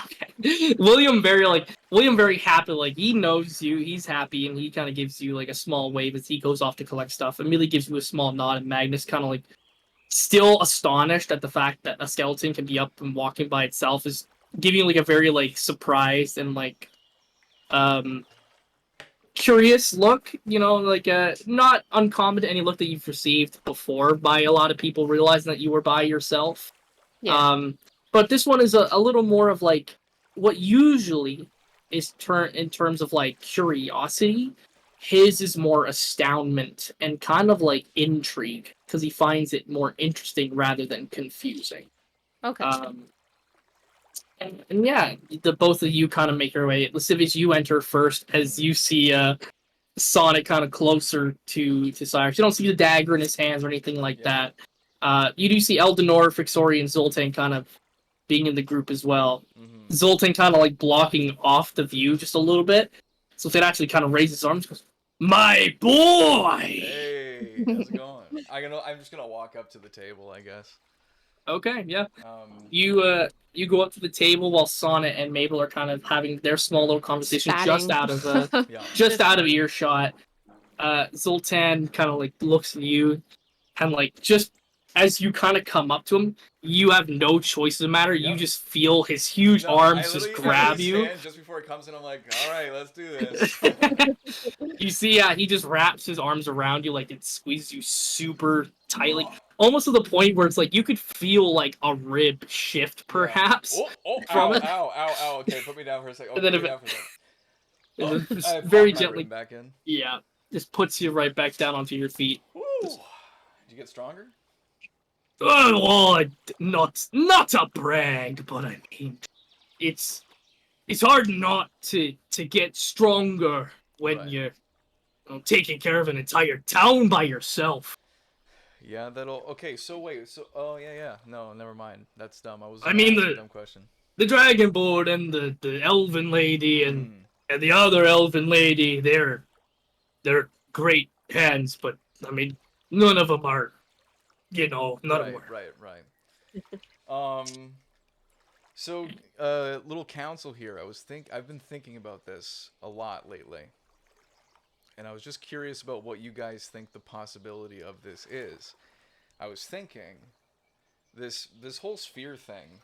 Okay. William very happy, like he knows you, he's happy, and he kind of gives you like a small wave as he goes off to collect stuff. Amelia gives you a small nod, and Magnus kind of like still astonished at the fact that a skeleton can be up and walking by itself is giving you like a very like surprised and like um curious look, like not uncommon to any look that you've received before by a lot of people realizing that you were by yourself. Yeah. But this one is a little more of like what usually is in terms of like curiosity. His is more astoundment and kind of like intrigue because he finds it more interesting rather than confusing. Okay. And yeah, the both of you kind of make your way. Lascivious, you enter first as you see Sonic kind of closer to Cyrus. You don't see the dagger in his hands or anything like that. You do see Eldenor, Frixori, and Zoltan kind of being in the group as well. Mm-hmm. Zoltan kind of like blocking off the view just a little bit. Zoltan actually kind of raises his arms and goes, "My boy!" Hey, how's it going? I'm just gonna walk up to the table, I guess. Okay, yeah. Um, You go up to the table while Sonnet and Mabel are kind of having their small little conversation just Spatting. out of earshot. Zoltan kind of like looks at you and like just as you kind of come up to him, you have no choice in the matter. You just feel his huge arms just grab you. Just before it comes in, I'm like, all right, let's do this. You see, he just wraps his arms around you like it squeezes you super tightly, almost to the point where it's like you could feel like a rib shift, perhaps. From it. Ow. Okay, put me down for a second. And then I very popped my gently ring back in. Yeah, just puts you right back down onto your feet. Woo! Did you get stronger? Oh, not a brag, but I mean, it's hard not to get stronger when you're taking care of an entire town by yourself. Yeah, okay. So wait, yeah. No, never mind. That's dumb. I mean a dumb question. The Dragonborn and the Elven Lady and the other Elven Lady, they're great hands, but I mean, none of them are, none of them are. Right. So, little counsel here. I've been thinking about this a lot lately, and I was just curious about what you guys think the possibility of this is. I was thinking, this whole sphere thing.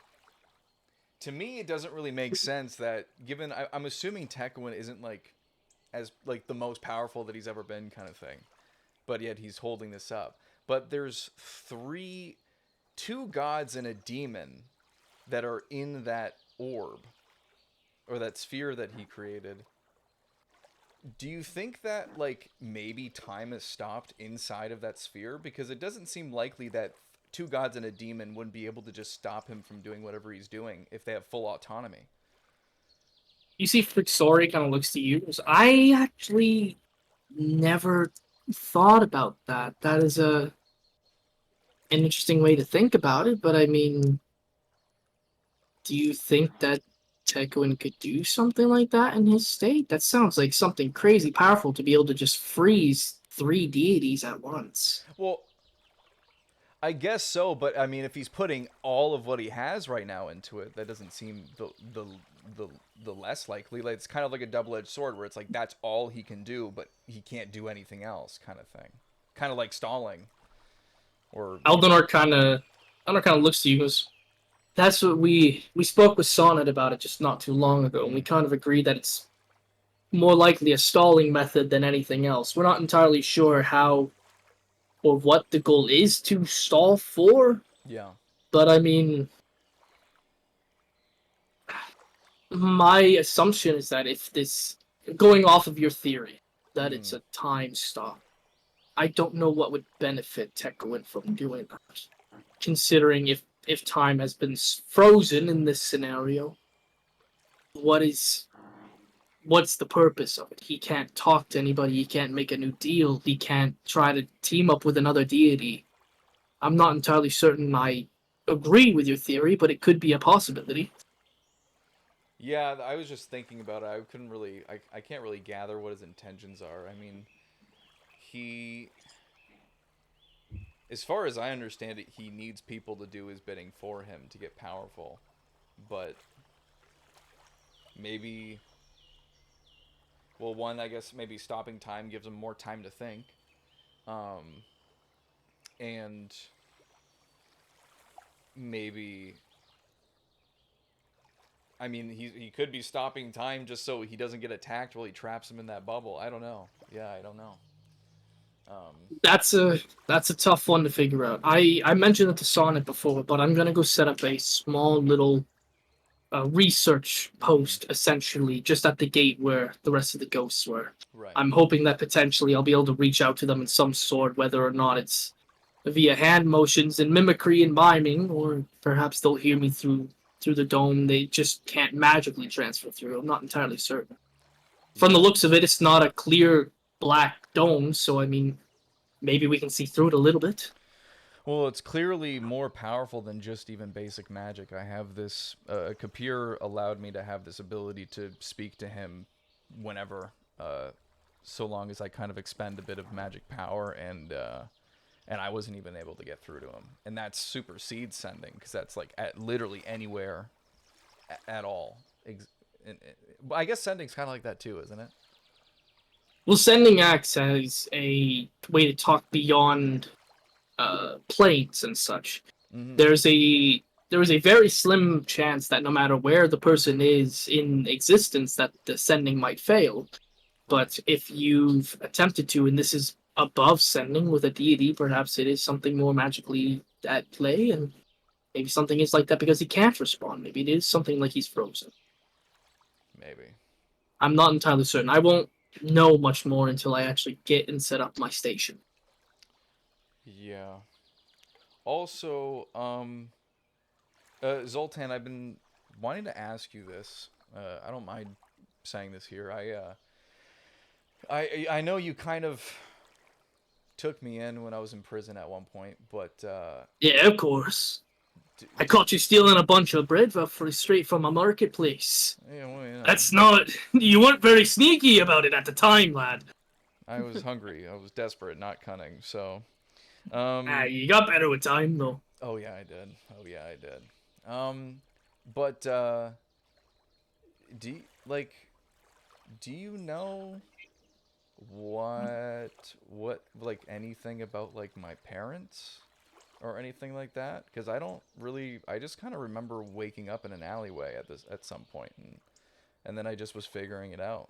To me, it doesn't really make sense that, given I'm assuming Tekawin isn't like as like the most powerful that he's ever been, kind of thing, but yet he's holding this up. But there's two gods and a demon that are in that orb, or that sphere that he created. Do you think that, like, maybe time has stopped inside of that sphere? Because it doesn't seem likely that two gods and a demon wouldn't be able to just stop him from doing whatever he's doing if they have full autonomy. You see Frixori kind of looks to you. I actually never thought about that. That is an interesting way to think about it, but I mean, do you think that Tekawin could do something like that in his state? That sounds like something crazy powerful to be able to just freeze 3 deities at once. Well, I guess so, but I mean, if he's putting all of what he has right now into it, that doesn't seem the less likely. Like, it's kind of like a double-edged sword, where it's like that's all he can do, but he can't do anything else, kind of thing. Kind of like stalling. Or Eldenor kind of looks to you and goes, "That's what we spoke with Sonnet about it just not too long ago, and we kind of agreed that it's more likely a stalling method than anything else. We're not entirely sure how or what the goal is to stall for. Yeah. But I mean, my assumption is that if this, going off of your theory, that it's Mhm. a time stop, I don't know what would benefit Tekowin from doing that. Considering if time has been frozen in this scenario, what's the purpose of it? He can't talk to anybody, he can't make a new deal, he can't try to team up with another deity. I'm not entirely certain I agree with your theory, but it could be a possibility. Yeah, I was just thinking about it. I couldn't really, I can't really gather what his intentions are. I mean, he, as far as I understand it, he needs people to do his bidding for him to get powerful. But maybe, well, one, I guess maybe stopping time gives him more time to think. Um, and maybe, I mean, he could be stopping time just so he doesn't get attacked while he traps him in that bubble. I don't know. Yeah, I don't know. Um, That's a tough one to figure out. I mentioned it to Sonnet before, but I'm gonna go set up a small little research post essentially just at the gate where the rest of the ghosts were. right. I'm hoping that potentially I'll be able to reach out to them in some sort, whether or not it's via hand motions and mimicry and miming, or perhaps they'll hear me through the dome. They just can't magically transfer through. I'm not entirely certain. From the Yeah. looks of it, it's not a clear black dome, so I mean, maybe we can see through it a little bit. Well, it's clearly more powerful than just even basic magic. I have this. Kapir allowed me to have this ability to speak to him whenever, so long as I kind of expend a bit of magic power, and I wasn't even able to get through to him. And that's supersedes sending, because that's like at literally anywhere, at all. I guess sending's kind of like that too, isn't it? Well, sending acts as a way to talk beyond planes and such. Mm-hmm. There is a very slim chance that no matter where the person is in existence, that the sending might fail. But if you've attempted to, and this is above sending with a deity, perhaps it is something more magically at play, and maybe something is like that because he can't respond. Maybe it is something like he's frozen. Maybe. I'm not entirely certain. I won't know much more until I actually get and set up my station. Yeah. Also, Zoltan, I've been wanting to ask you this. I don't mind saying this here. I know you kind of took me in when I was in prison at one point, but Yeah, of course. d- I d- caught you stealing a bunch of bread straight from a marketplace. yeah, well, That's not. You weren't very sneaky about it at the time, lad. I was hungry. I was desperate, not cunning. So, You got better with time, though. oh yeah, I did. Oh yeah, I did. But do you, like, do you know what like anything about like my parents or anything like that? Because I don't really. I just kind of remember waking up in an alleyway at some point, and then I just was figuring it out.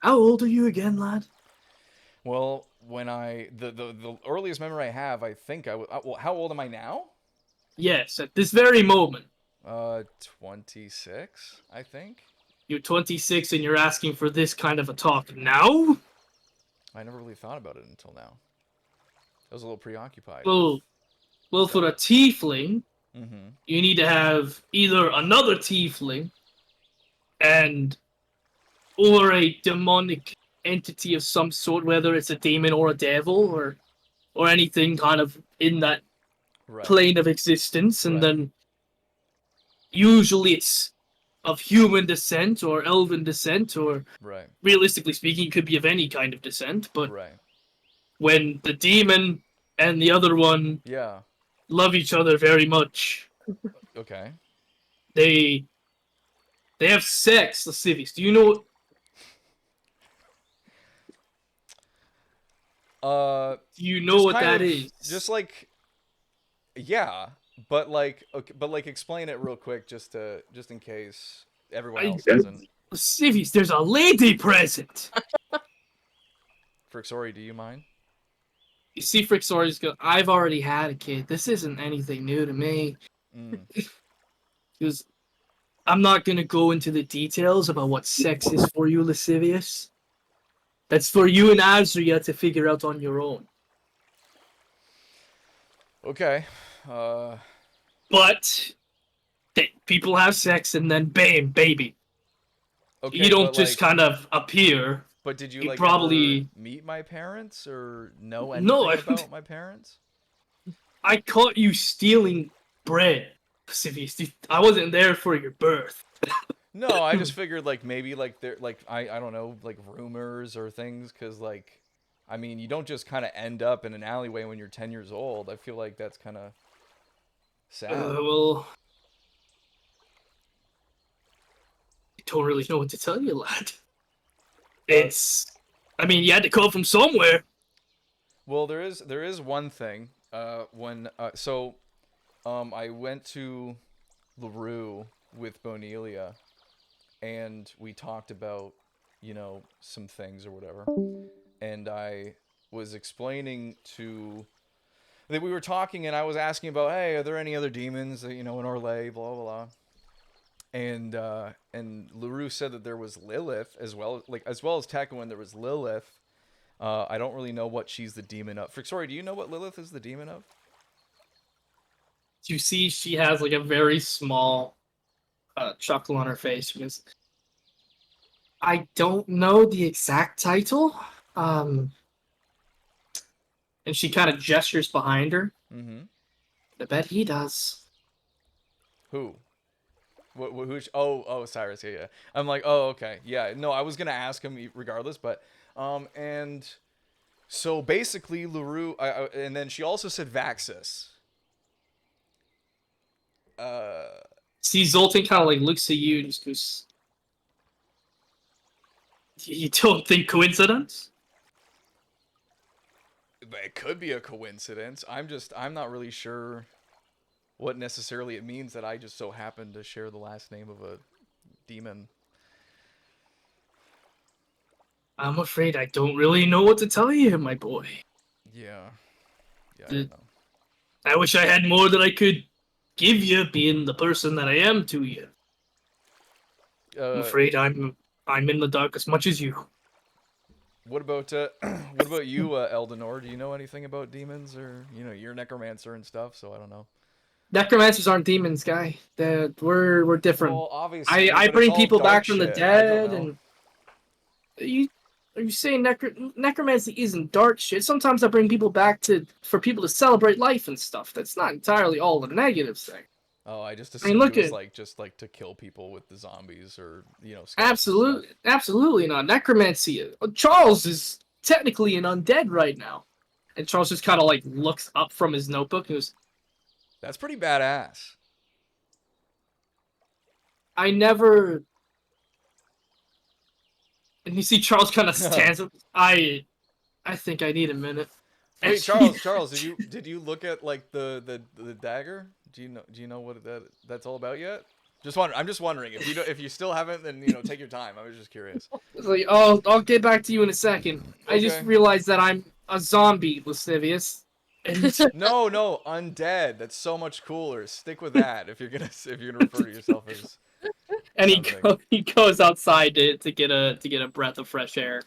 How old are you again, lad? Well, when the earliest memory I have, I think I was. Well, how old am I now? Yes, at this very moment. 26, I think. You're 26 and you're asking for this kind of a talk now? I never really thought about it until now. I was a little preoccupied. Well, well, for a tiefling, Mm-hmm. you need to have either another tiefling and or a demonic entity of some sort, whether it's a demon or a devil or anything kind of in that Right. plane of existence, and Right. then usually it's of human descent or elven descent, or Right. realistically speaking, it could be of any kind of descent. But Right. when the demon and the other one Yeah. love each other very much, Okay. they have sex. Lascivious. Do you know? Do you know Just what kind that of, is? just like, yeah, but like, okay, but like, explain it real quick, just in case everyone else doesn't. Lascivious, there's a lady present. Frixori, do you mind? You see, Frixori's go. I've already had a kid. This isn't anything new to me. Mm. He goes, I'm not gonna go into the details about what sex is for you, Lascivious. That's for you and Azria to figure out on your own. Okay. But people have sex and then bam, baby. Okay, You don't but just like, kind of appear. but did you You like ever probably meet my parents or know no. anything about my parents? I caught you stealing bread, Lascivious. I wasn't there for your birth. No, I just figured like maybe like there like I don't know like rumors or things because like I mean you don't just kind of end up in an alleyway when you're 10 years old. I feel like that's kind of sad. Well, I don't really know what to tell you, lad. I mean, you had to come from somewhere. Well, there is one thing. I went to LaRue with Bonelia, and we talked about some things or whatever, and I was explaining to that we were talking, and I was asking about, hey, are there any other demons in Orlais, blah blah blah. And LaRue said that there was Lilith as well as Tekuen. There was Lilith. I don't really know what she's the demon of. Sorry, do you know what Lilith is the demon of? You see, she has like a very small chuckle on her face because I don't know the exact title. And she kind of gestures behind her. Mm-hmm. I bet he does. Who? Who? Oh, Cyrus. Yeah, yeah. I'm like, oh, okay. Yeah. No, I was gonna ask him regardless, but and so basically LaRue, and then she also said Vaxis. See, Zoltan kind of like looks at you and just goes, "You don't think coincidence?" It could be a coincidence. I'm not really sure what necessarily it means that I just so happen to share the last name of a demon. I'm afraid I don't really know what to tell you, my boy. Yeah. Yeah, I The- don't know. I wish I had more that I could give you, being the person that I am to you. I'm afraid I'm in the dark as much as you. What about what about you, Eldenor? Do you know anything about demons, or you're a necromancer and stuff? So I don't know. Necromancers aren't demons, guy. We're different. Well, obviously, I but it's bring all people dark back from the shit. I don't dead, know. and are you saying necromancy isn't dark shit? Sometimes I bring people back for people to celebrate life and stuff. That's not entirely all the negative thing. Oh, I just I mean, assumed look it was at like just like to kill people with the zombies or skeletons and stuff. absolutely not necromancy. Charles is technically an undead right now, and Charles just kind of like looks up from his notebook and goes, That's pretty badass. "I never." And you see Charles kind of stands up. I think I need a minute. Wait, Charles, did you look at like the dagger? Do you know what that's all about yet? I'm just wondering if you still haven't, then take your time. I was just curious. It's like, oh, I'll get back to you in a second. I just Okay. realized that I'm a zombie, Lascivious. And No, undead. That's so much cooler. Stick with that if you're gonna refer to yourself as and something. he goes outside to get a breath of fresh air.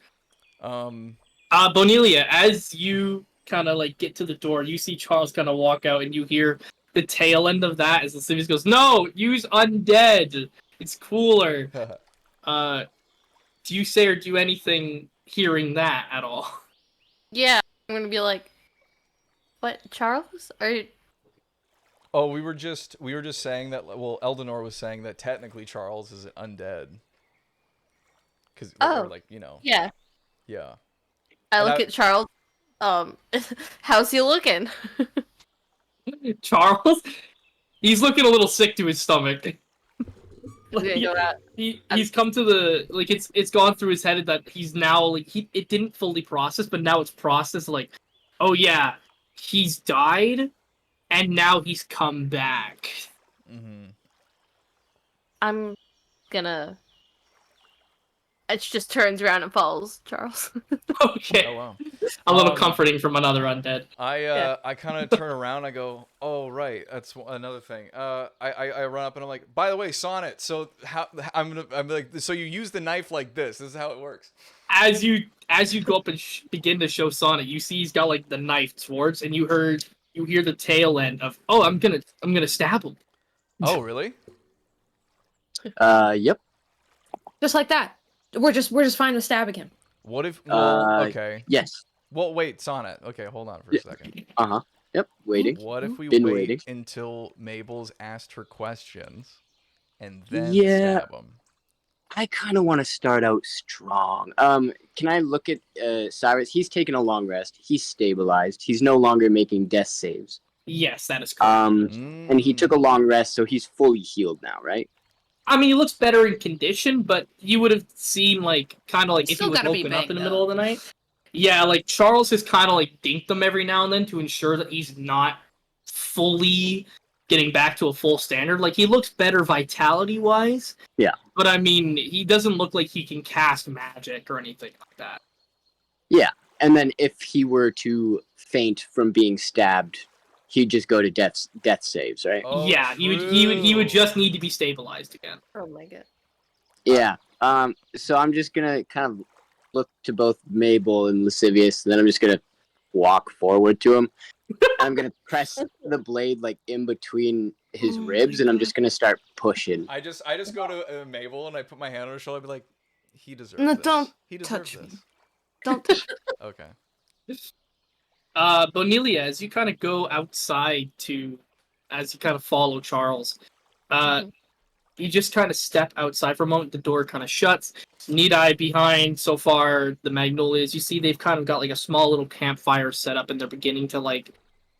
Um. Bonelia, as you kind of like get to the door, you see Charles kind of walk out, and you hear the tail end of that as Lascivious goes, "No, use undead. It's cooler." Do you say or do anything hearing that at all? Yeah, I'm gonna be like, "What, Charles? Are you?" Oh, we were just saying that. Well, Eldenor was saying that technically Charles is undead. Because Oh, yeah. yeah. I And look at Charles. How's he looking? Charles, he's looking a little sick to his stomach. Okay, go out. He's come to the like it's gone through his head that he's now like it didn't fully process, but now it's processed like, oh yeah, he's died, and now he's come back. Mm-hmm. I'm gonna It just turns around and follows Charles. Okay. Oh wow. A little Um, comforting from another undead. I kind of turn around. I go, oh right, that's another thing. I run up and I'm like, by the way, Sonnet. So how I'm like, so you use the knife like this. This is how it works. As you go up and begin to show Sonic, you see he's got like the knife towards, and you hear the tail end of, oh, I'm gonna stab him. Oh really? Yep. Just like that. We're just fine with stabbing him. What if? Well, Uh, okay. Yes. Well, wait, Sonnet. Okay, hold on for a second. Uh-huh. Yep. Waiting. What if we Been wait waiting. until Mabel's asked her questions, and then Yeah. stab him? I kind of want to start out strong. Can I look at Cyrus? He's taken a long rest. He's stabilized. He's no longer making death saves. Yes, that is correct. And he took a long rest, so he's fully healed now, right? I mean, he looks better in condition, but you would have seen like kind of like if he Still was gotta be woken up in the banged middle of the night. Yeah, like Charles has kind of like dinked him every now and then to ensure that he's not fully getting back to a full standard. Like he looks better vitality wise. Yeah. But I mean, he doesn't look like he can cast magic or anything like that. Yeah. And then if he were to faint from being stabbed, he'd just go to death saves, right? Oh, yeah, he would true. just need to be stabilized again. Oh my god. Yeah. So I'm just gonna kind of look to both Mabel and Lascivious, and then I'm just gonna walk forward to him. And I'm gonna press the blade like in between his ribs, and I'm just gonna start pushing. I just go to Mabel and I put my hand on her shoulder. I be like, he deserves No, this. don't He deserves touch me. this. Don't touch me. Okay. Bonelia, as you kind of go outside as you kind of follow Charles, you just kind of step outside for a moment. The door kind of shuts. Need-Eye behind. So far, the Magnolias. You see, they've kind of got like a small little campfire set up, and they're beginning to like.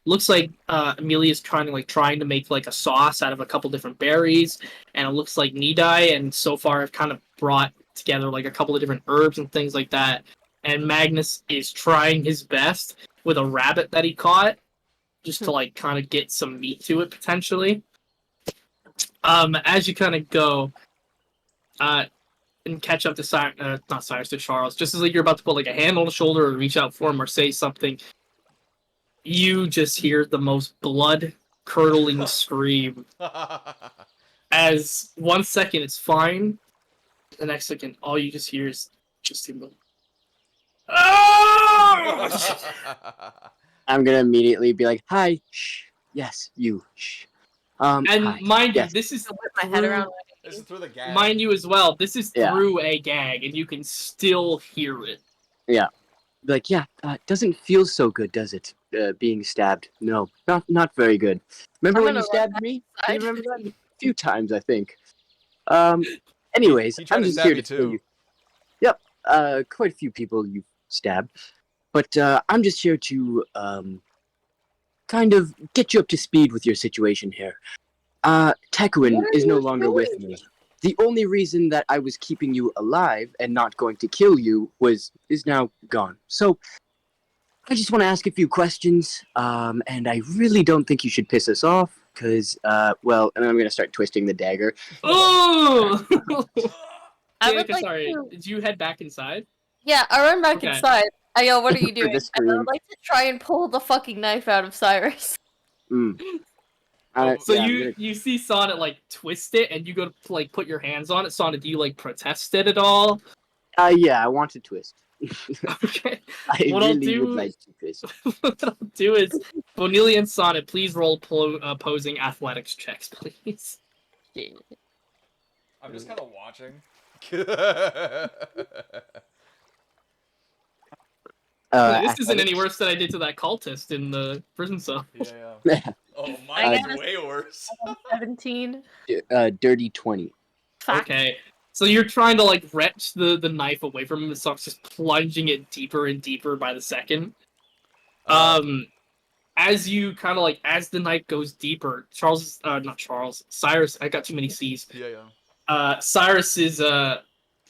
Looks like Amelia's trying to make like a sauce out of a couple different berries, and it looks like Need-Eye and so far have kind of brought together like a couple of different herbs and things like that. And Magnus is trying his best with a rabbit that he caught, just to like kind of get some meat to it potentially. As you kind of go, and catch up to not Cyrus, to Charles, just as like you're about to put like a hand on the shoulder or reach out for him or say something, you just hear the most blood-curdling scream. As 1 second it's fine, the next second all you just hear is just him going, "Oh!" I'm gonna immediately be like, "Hi, shh, yes, you, shh." And hi, mind yes. you, this is Whip my head around. This is through the gag. mind you as well. This is Yeah. through a gag, and you can still hear it. Be like, yeah, doesn't feel so good, does it? Being stabbed? No, not very good. Remember I'm when you gonna run stabbed me? Do you outside. remember that? A few times, I think. Anyways, He tried I'm to just stab here you to tell too. you. Yep, quite a few people you've stabbed, but I'm just here to kind of get you up to speed with your situation here. Tekuin What are is no you longer with doing? me. The only reason that I was keeping you alive and not going to kill you is now gone. So I just want to ask a few questions, and I really don't think you should piss us off, because, well, and I'm going to start twisting the dagger. Oh! I would Danica, like sorry, to. did you head back inside? Yeah, I run back Okay. inside. I go, what are you For doing? this And I scream. would like to try and pull the fucking knife out of Cyrus. Mm. So Yeah, you see Sonnet like twist it, and you go to like put your hands on it. Sonnet, do you like protest it at all? yeah, I want to twist. Okay. I What I'll really do- would like to twist. What I'll do is, Bonelia and Sonnet, please roll opposing athletics checks, please. I'm just kind of watching. This isn't any worse than I did to that cultist in the prison cell. Yeah. Oh, I mine's guess- way worse. 17. Dirty 20. Fuck. Okay. So you're trying to like wrench the knife away from him, and Sock's just plunging it deeper and deeper by the second. As you kind of like, as the knife goes deeper, Cyrus, I got too many C's. Yeah. Cyrus is,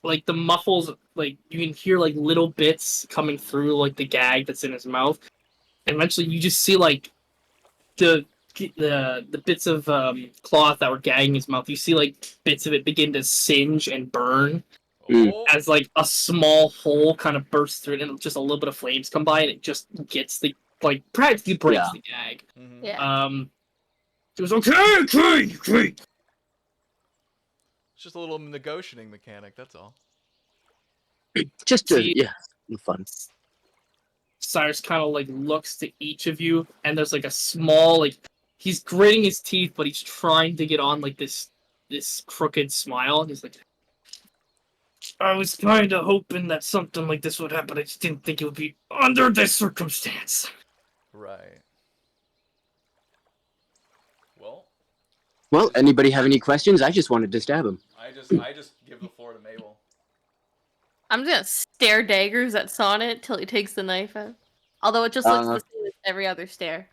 like, the muffles, like, you can hear, like, little bits coming through, like, the gag that's in his mouth. And eventually you just see, like, the bits of, cloth that were gagging his mouth. You see, like, bits of it begin to singe and burn. Oh. as like a small hole kind of bursts through it, and just a little bit of flames come by, and it just gets the practically breaks the gag. Mhm. Yeah. It was okay. It's just a little negotiating mechanic. That's all. Just to See, fun. Cyrus kind of like looks to each of you, and there's like a small he's gritting his teeth, but he's trying to get on like this crooked smile. And he's like, I was kind of hoping that something like this would happen. I just didn't think it would be under this circumstance. Right. Well, Well, anybody have any questions? I just wanted to stab him. I just give the floor to Mabel. I'm gonna stare daggers at Sonnet till he takes the knife out. Although it just looks the same as every other stare.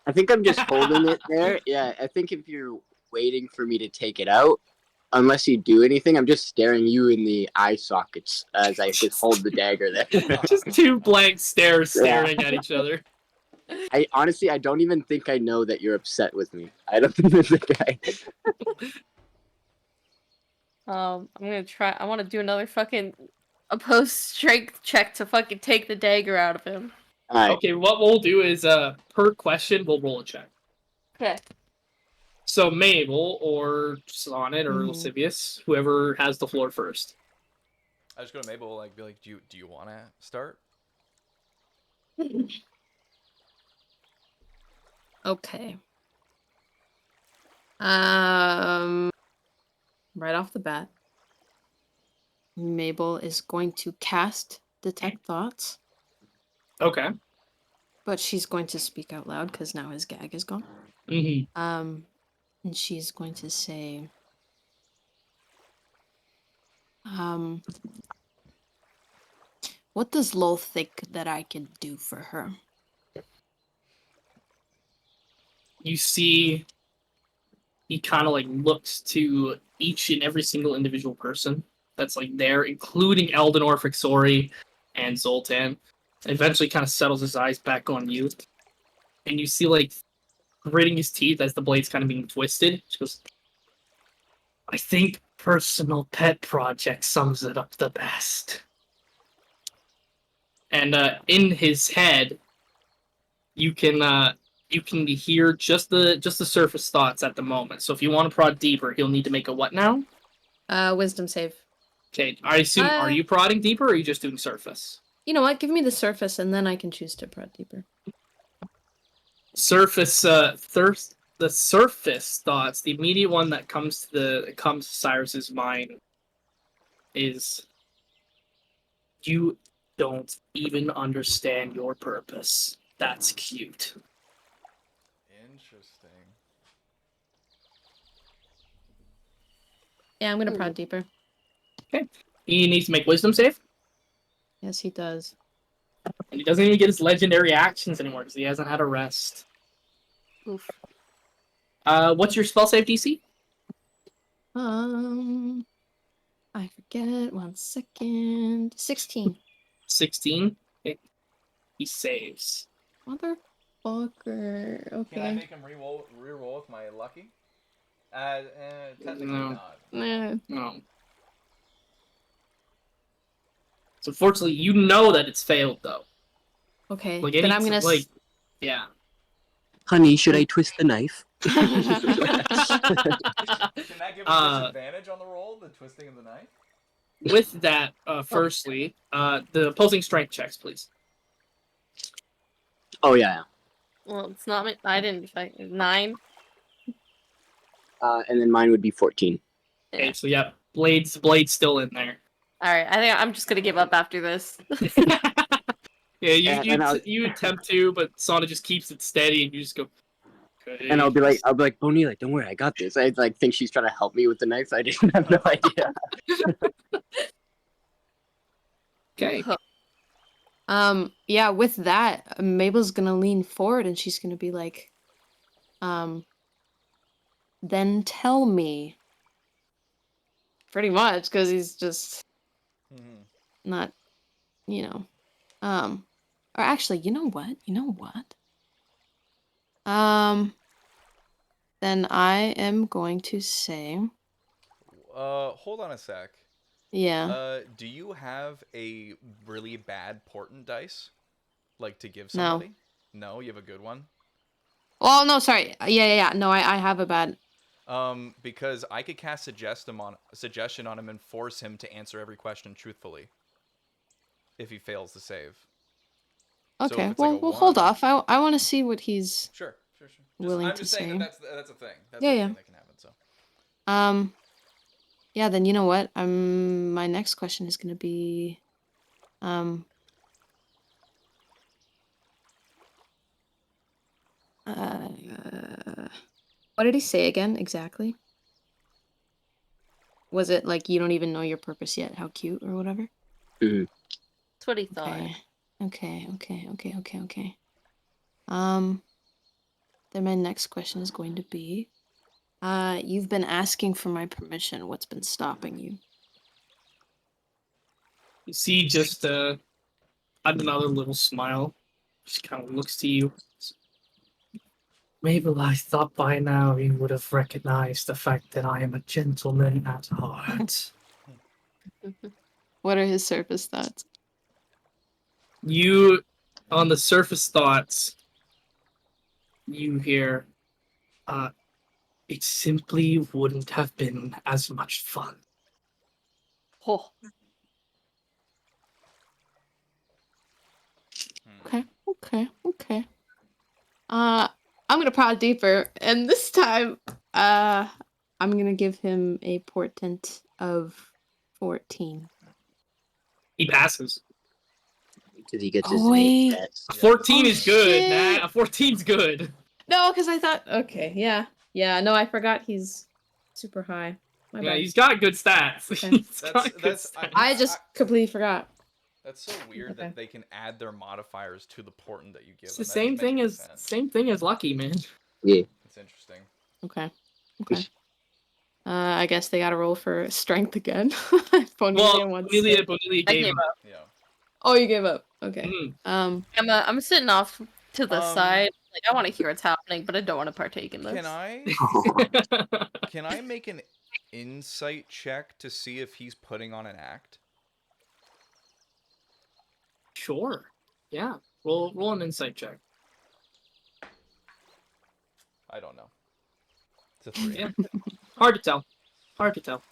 I think I'm just holding it there. Yeah, I think if you're waiting for me to take it out, unless you do anything, I'm just staring you in the eye sockets as I just hold the dagger there. Just two blank stares staring at each other. I honestly, I don't even think I know that you're upset with me. I don't think I. I'm gonna try. I want to do another fucking opposed strength check to fucking take the dagger out of him. All right. Okay, what we'll do is per question we'll roll a check. Okay. So Mabel or Sonnet or Mhm. Lascivious, whoever has the floor first. I just go to Mabel, like, be like, do you want to start? Okay. Right off the bat, Mabel is going to cast Detect Thoughts, Okay. but she's going to speak out loud because now his gag is gone. Mm-hmm. And she's going to say, what does Lowell think that I can do for her? You see, he kind of like looks to each and every single individual person that's like there, including Eldenor, Frixori, and Zoltan. And eventually, kind of settles his eyes back on you, and you see like gritting his teeth as the blade's kind of being twisted. She goes, I think personal pet project sums it up the best. And in his head, you can hear just the surface thoughts at the moment. So if you want to prod deeper, he'll need to make a what now? Wisdom save. Okay, I assume are you prodding deeper, or are you just doing surface? You know what? Give me the surface, and then I can choose to prod deeper. Surface the surface thoughts. The immediate one that comes to Cyrus's mind is, you don't even understand your purpose. That's cute. Interesting. Yeah, I'm gonna prod deeper. Okay, he needs to make wisdom save, Yes, he does. and he doesn't even get his legendary actions anymore because he hasn't had a rest. Oof. What's your spell save DC? I forget. 1 second. 16. 16. Okay. He saves. Motherfucker. Okay. Can I make him re-roll with my lucky? Technically No. not. Nah. No. So unfortunately, you know that it's failed though. Okay. Like Then any I'm gonna. like, yeah. Honey, should I twist the knife? Can that give him disadvantage on the roll, the twisting of the knife? With that, firstly, the opposing strength checks, please. Oh yeah. Well, it's not. I didn't fight. 9. And then mine would be 14. Okay, Yeah. so yeah, blade's still in there. All right. I think I'm just gonna give up after this. Yeah, And you attempt to, but Sona just keeps it steady, and you just go. Okay. And I'll be like, Bonnie, like, don't worry, I got this. I like think she's trying to help me with the knife. So I didn't have no idea. Okay. Yeah, with that, Mabel's gonna lean forward and she's gonna be like, then tell me. Pretty much, because he's just not, you know. Or actually, you know what? Then I am going to say, Hold on a sec. Yeah. Do you have a really bad portent dice, like to give No. somebody? No, you have a good one. Oh no, sorry. Yeah. No, I have a bad. Because I could cast suggestion on him and force him to answer every question truthfully. If he fails to save. So if Okay. it's like a Well, hold 1 off. I want to see what he's Sure. willing I'm to just saying say. that's a thing. That's Yeah, a yeah. thing that can happen. So. Yeah. Then you know what? My next question is gonna be, what did he say again exactly? Was it like you don't even know your purpose yet? How cute or whatever? Mhm. That's what he thought. Okay. Then my next question is going to be, you've been asking for my permission. What's been stopping you? You see just another little smile. Just kind of looks to you. Mabel, I thought by now you would have recognized the fact that I am a gentleman at heart. What are his surface thoughts? You, on the surface thoughts, you hear, it simply wouldn't have been as much fun. Oh, Okay. I'm gonna prod deeper, and this time, I'm gonna give him a portent of 14. He passes. Because he gets his Oh wait. stats. A 14 Oh, is good, shit. man. A 14's good. No, because I thought. Okay, yeah. No, I forgot he's super high. My Yeah, bad. he's got good stats. Okay. He's That's- got good that's- stats. I just completely forgot. That's so weird Okay. that they can add their modifiers to the portent that you give It's them. the That same doesn't make thing any as sense. Lucky, man. Yeah. It's interesting. Okay. I guess they gotta roll for strength again. Bonilla wants to- Bonilla I gave gave him. up. Yeah. Oh, you gave up. Okay. Mhm. I'm sitting off to the Um, side. Like I want to hear what's happening, but I don't want to partake in this. Can I make an insight check to see if he's putting on an act? Sure. Yeah. Roll an insight check. I don't know. It's a 3. Yeah. Hard to tell.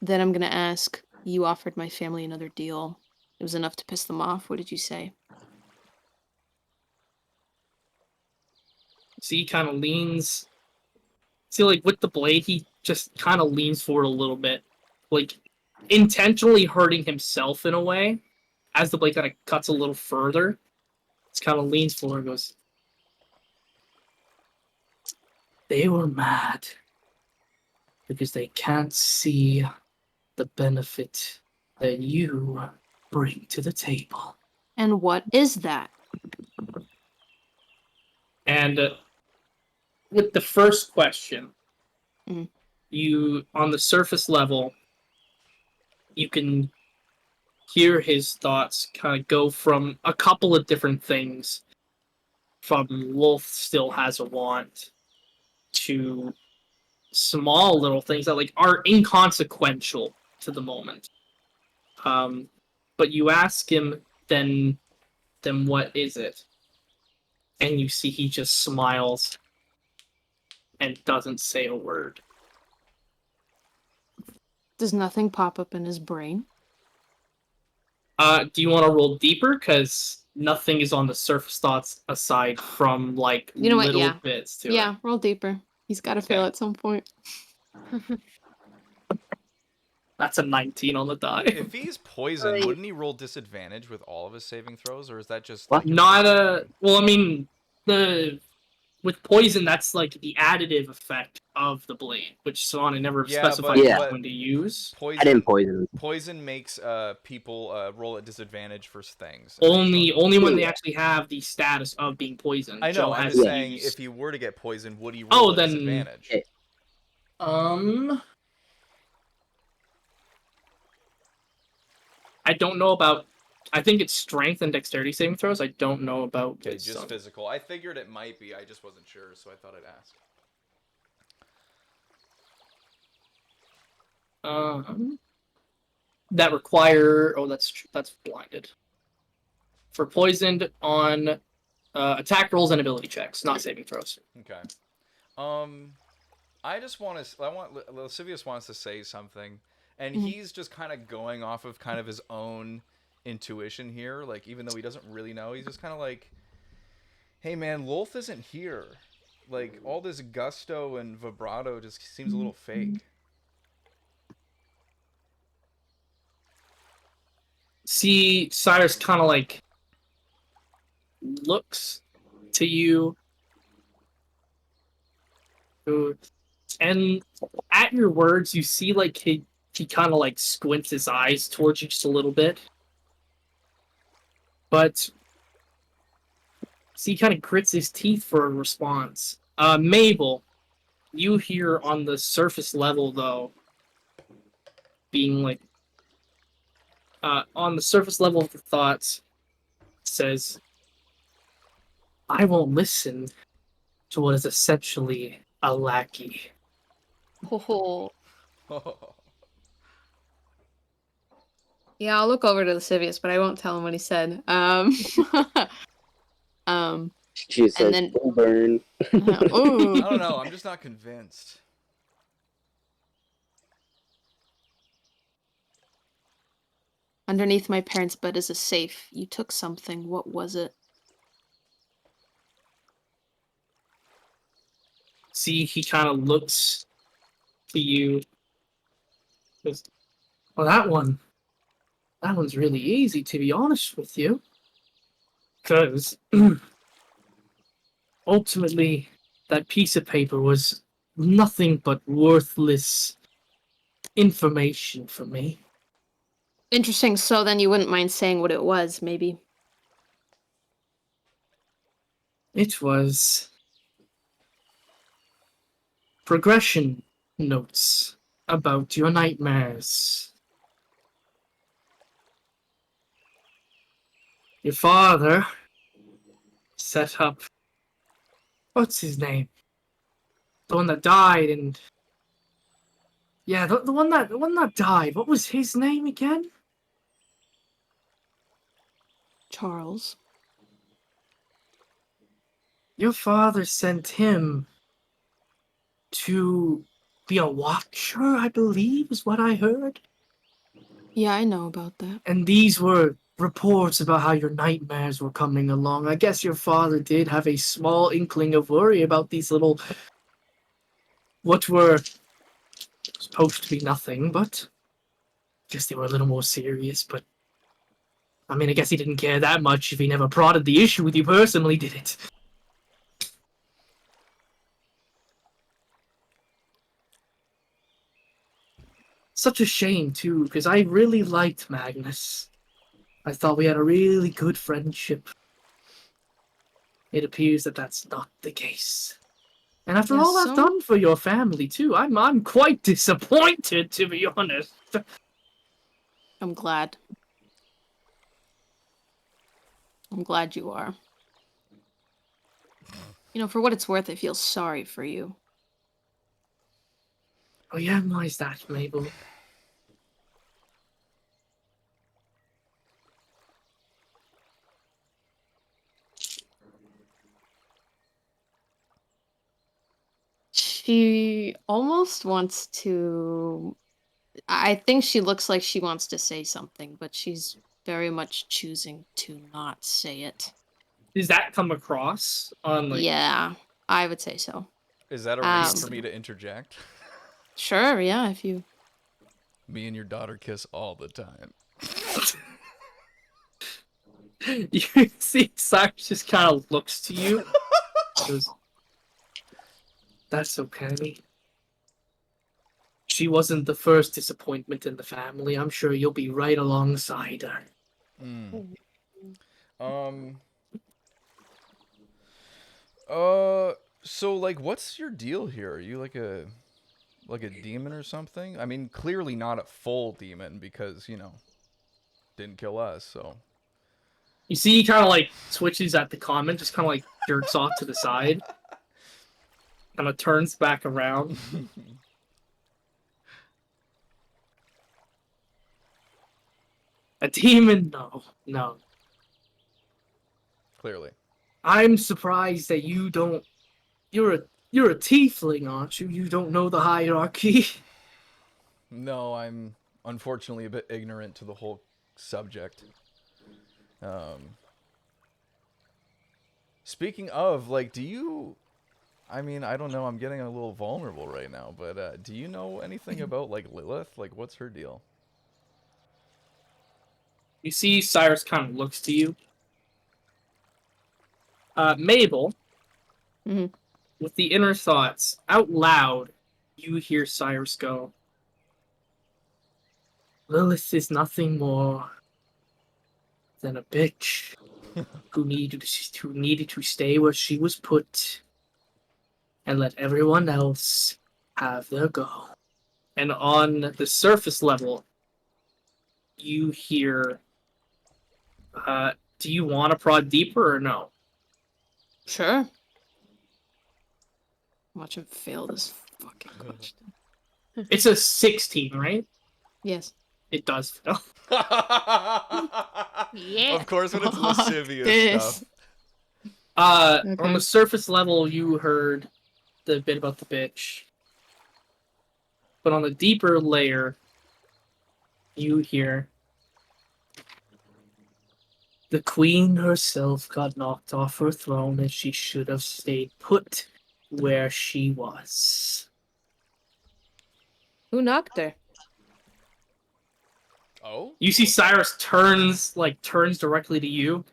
Then I'm gonna ask. You offered my family another deal. It was enough to piss them off. What did you say? See, he kind of leans. See, like with the blade, he just kind of leans forward a little bit, like intentionally hurting himself in a way. As the blade kind of cuts a little further, it's kind of leans forward and goes, they were mad because they can't see the benefit that you bring to the table. And what is that? And with the first question, Mhm. you, on the surface level, you can hear his thoughts kind of go from a couple of different things, from Wolf still has a wand, to small little things that like are inconsequential to the moment. But you ask him, then what is it? And you see he just smiles and doesn't say a word. Does nothing pop up in his brain? Do you want to roll deeper? Because nothing is on the surface thoughts aside from like You know what, little yeah. bits to Yeah, it. roll deeper. He's got to fail Okay. at some point. That's a 19 on the die. If he's poisoned, Right. wouldn't he roll disadvantage with all of his saving throws, or is that just What? like Not a. Well, I mean, with poison, that's like the additive effect of the blade, which Sona never Yeah, specified Yeah. which one to use. poison? I didn't poison him. Poison makes people roll at disadvantage for things. Only when they Yeah. actually have the status of being poisoned. I know. Joe I'm has just to saying, use- if he were to get poisoned, would he roll Oh, at then- disadvantage? Yeah. I don't know about. I think it's strength and dexterity saving throws. I don't know about. Okay, with just some. physical. I figured it might be. I just wasn't sure, so I thought I'd ask. That require. Oh, that's blinded. For poisoned on attack rolls and ability checks, not saving throws. Okay. I just want to. Lascivious wants to say something, and he's just kind of going off of kind of his own intuition here. Like, even though he doesn't really know, he's just kind of like, "Hey, man, Lolth isn't here. Like, all this gusto and vibrato just seems a little fake." See, Cyrus kind of like looks to you, and at your words, you see like he kind of like squints his eyes towards you just a little bit, but see, he kind of grits his teeth for a response. Mabel, you hear on the surface level though, being like, on the surface level of the thoughts, says, "I won't listen to what is essentially a lackey." Oh, Yeah, I'll look over to Lascivious, but I won't tell him what he said. She says, then- "Full burn." Ooh. I don't know. I'm just not convinced. Underneath my parents' bed is a safe. You took something. What was it? See, he kind of looks to you. Goes, well, that one's really easy, to be honest with you. Because ultimately, that piece of paper was nothing but worthless information for me. Interesting. So then you wouldn't mind saying what it was, maybe? It was progression notes about your nightmares. Your father set up, what's his name? The one that died, and yeah, the one that died. What was his name again? Charles. Your father sent him to be a watcher, I believe, is what I heard. Yeah, I know about that. And these were reports about how your nightmares were coming along. I guess your father did have a small inkling of worry about these little, what were supposed to be nothing, but I guess they were a little more serious. But I mean, I guess he didn't care that much if he never prodded the issue with you personally, did it? Such a shame, too, because I really liked Magnus. I thought we had a really good friendship. It appears that that's not the case. And after Yeah, all I've done for your family, too, I'm quite disappointed, to be honest. I'm glad. I'm glad you are. You know, for what it's worth, I feel sorry for you. Oh yeah, why's that, Mabel? She almost wants to... I think she looks like she wants to say something, but she's very much choosing to not say it. Does that come across on, like... Yeah, I would say so. Is that a reason for me to interject? Sure, yeah, if you... Me and your daughter kiss all the time. You see, Cyrus just kind of looks to you. Goes, that's okay. She wasn't the first disappointment in the family. I'm sure you'll be right alongside her. So like, what's your deal here? Are you like a demon or something? I mean, clearly not a full demon because, you know, didn't kill us, so. You see, he kind of like switches at the comment, just kind of like jerks off to the side. Kind of turns back around. A demon? No, no. Clearly. I'm surprised that you don't. You're a tiefling, aren't you? You don't know the hierarchy. No, I'm unfortunately a bit ignorant to the whole subject. Speaking of, like, do you... I mean, I don't know, I'm getting a little vulnerable right now, but do you know anything about, like, Lilith? Like, what's her deal? You see, Cyrus kind of looks to you. Mabel, Mhm. with the inner thoughts, out loud, you hear Cyrus go, Lilith is nothing more than a bitch who needed to stay where she was put and let everyone else have their go. And on the surface level, you hear, do you want to prod deeper or no? Sure. Watch him fail this fucking question. It's a 16, right? Yes. It does fail. Yeah. Of course, when it's Fuck lascivious this. stuff. On Okay. the surface level, you heard the bit about the bitch. But on the deeper layer, you hear the queen herself got knocked off her throne and she should have stayed put where she was. Who knocked her? Oh? You see Cyrus turns directly to you.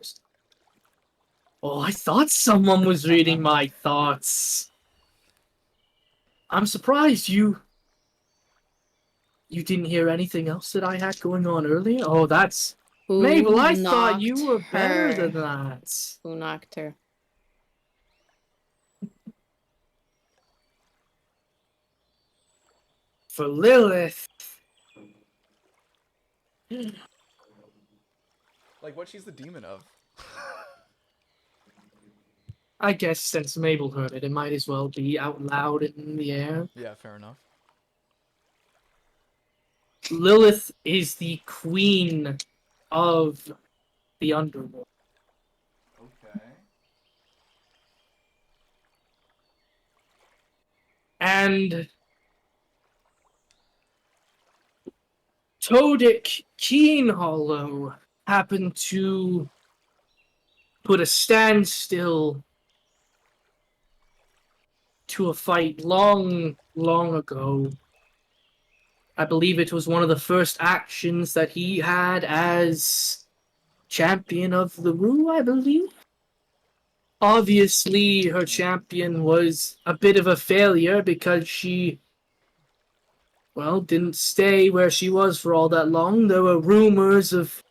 Oh, I thought someone was reading my thoughts. I'm surprised you didn't hear anything else that I had going on earlier. Oh, that's Who Mabel, I thought knocked you were better her? than that. Who knocked her? For Lilith. Like, what she's the demon of? I guess since Mabel heard it, it might as well be out loud in the air. Yeah, fair enough. Lilith is the queen of the underworld. Okay. And Todic Keenhollow happened to put a standstill to a fight long, long ago. I believe it was one of the first actions that he had as champion of the Rue, I believe. Obviously, her champion was a bit of a failure because she, well, didn't stay where she was for all that long. There were rumors of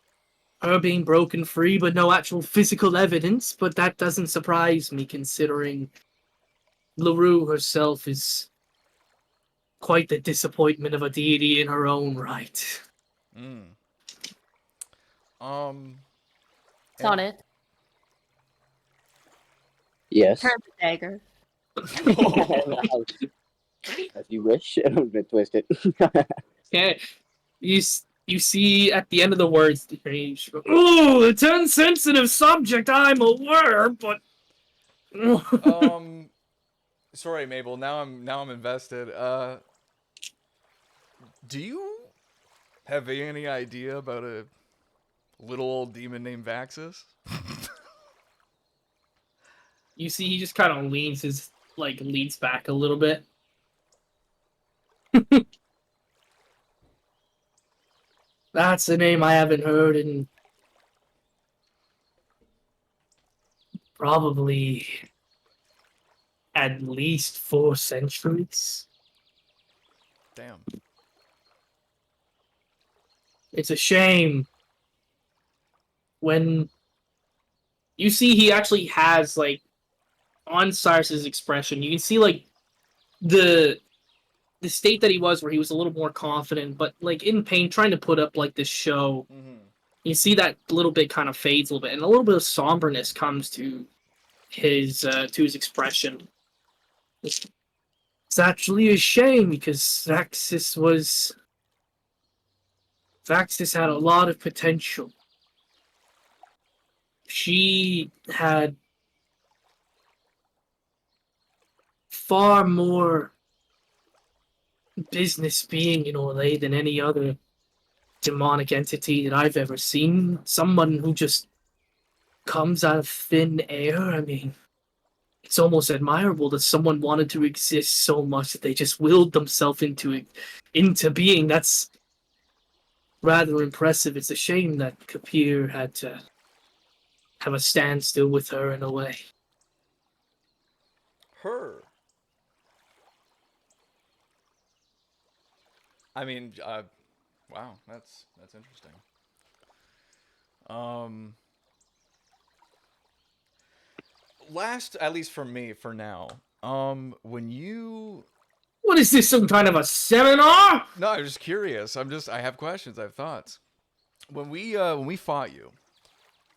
her being broken free, but no actual physical evidence. But that doesn't surprise me, considering LaRue herself is quite the disappointment of a deity in her own right. Mm. It's on it. Yes. Turn the dagger. As you wish. A bit twisted. Okay, you see at the end of the words, oh, it's an insensitive subject, I'm aware, but Sorry, Mabel. Now I'm invested. Do you have any idea about a little old demon named Vaxis? you see he just kind of leans back a little bit. That's a name I haven't heard in probably at least 4 centuries. Damn. It's a shame. When you see he actually has, like, on Cyrus's expression, you can see, like, the state that he was where he was a little more confident, but, like, in pain, trying to put up, like, this show. Mm-hmm. You see that little bit kind of fades a little bit, and a little bit of somberness comes to his expression. It's actually a shame because Zaxis was Vaxis had a lot of potential. She had far more business being in Orlais than any other demonic entity that I've ever seen. Someone who just comes out of thin air. I mean, it's almost admirable that someone wanted to exist so much that they just willed themselves into being. That's rather impressive. It's a shame that Kapir had to have a standstill with her in a way. Her. I mean, wow, that's interesting. Last, at least for me, for now. When you What is this, some kind of a seminar? No, I'm just curious. I have questions. I have thoughts. When we fought you,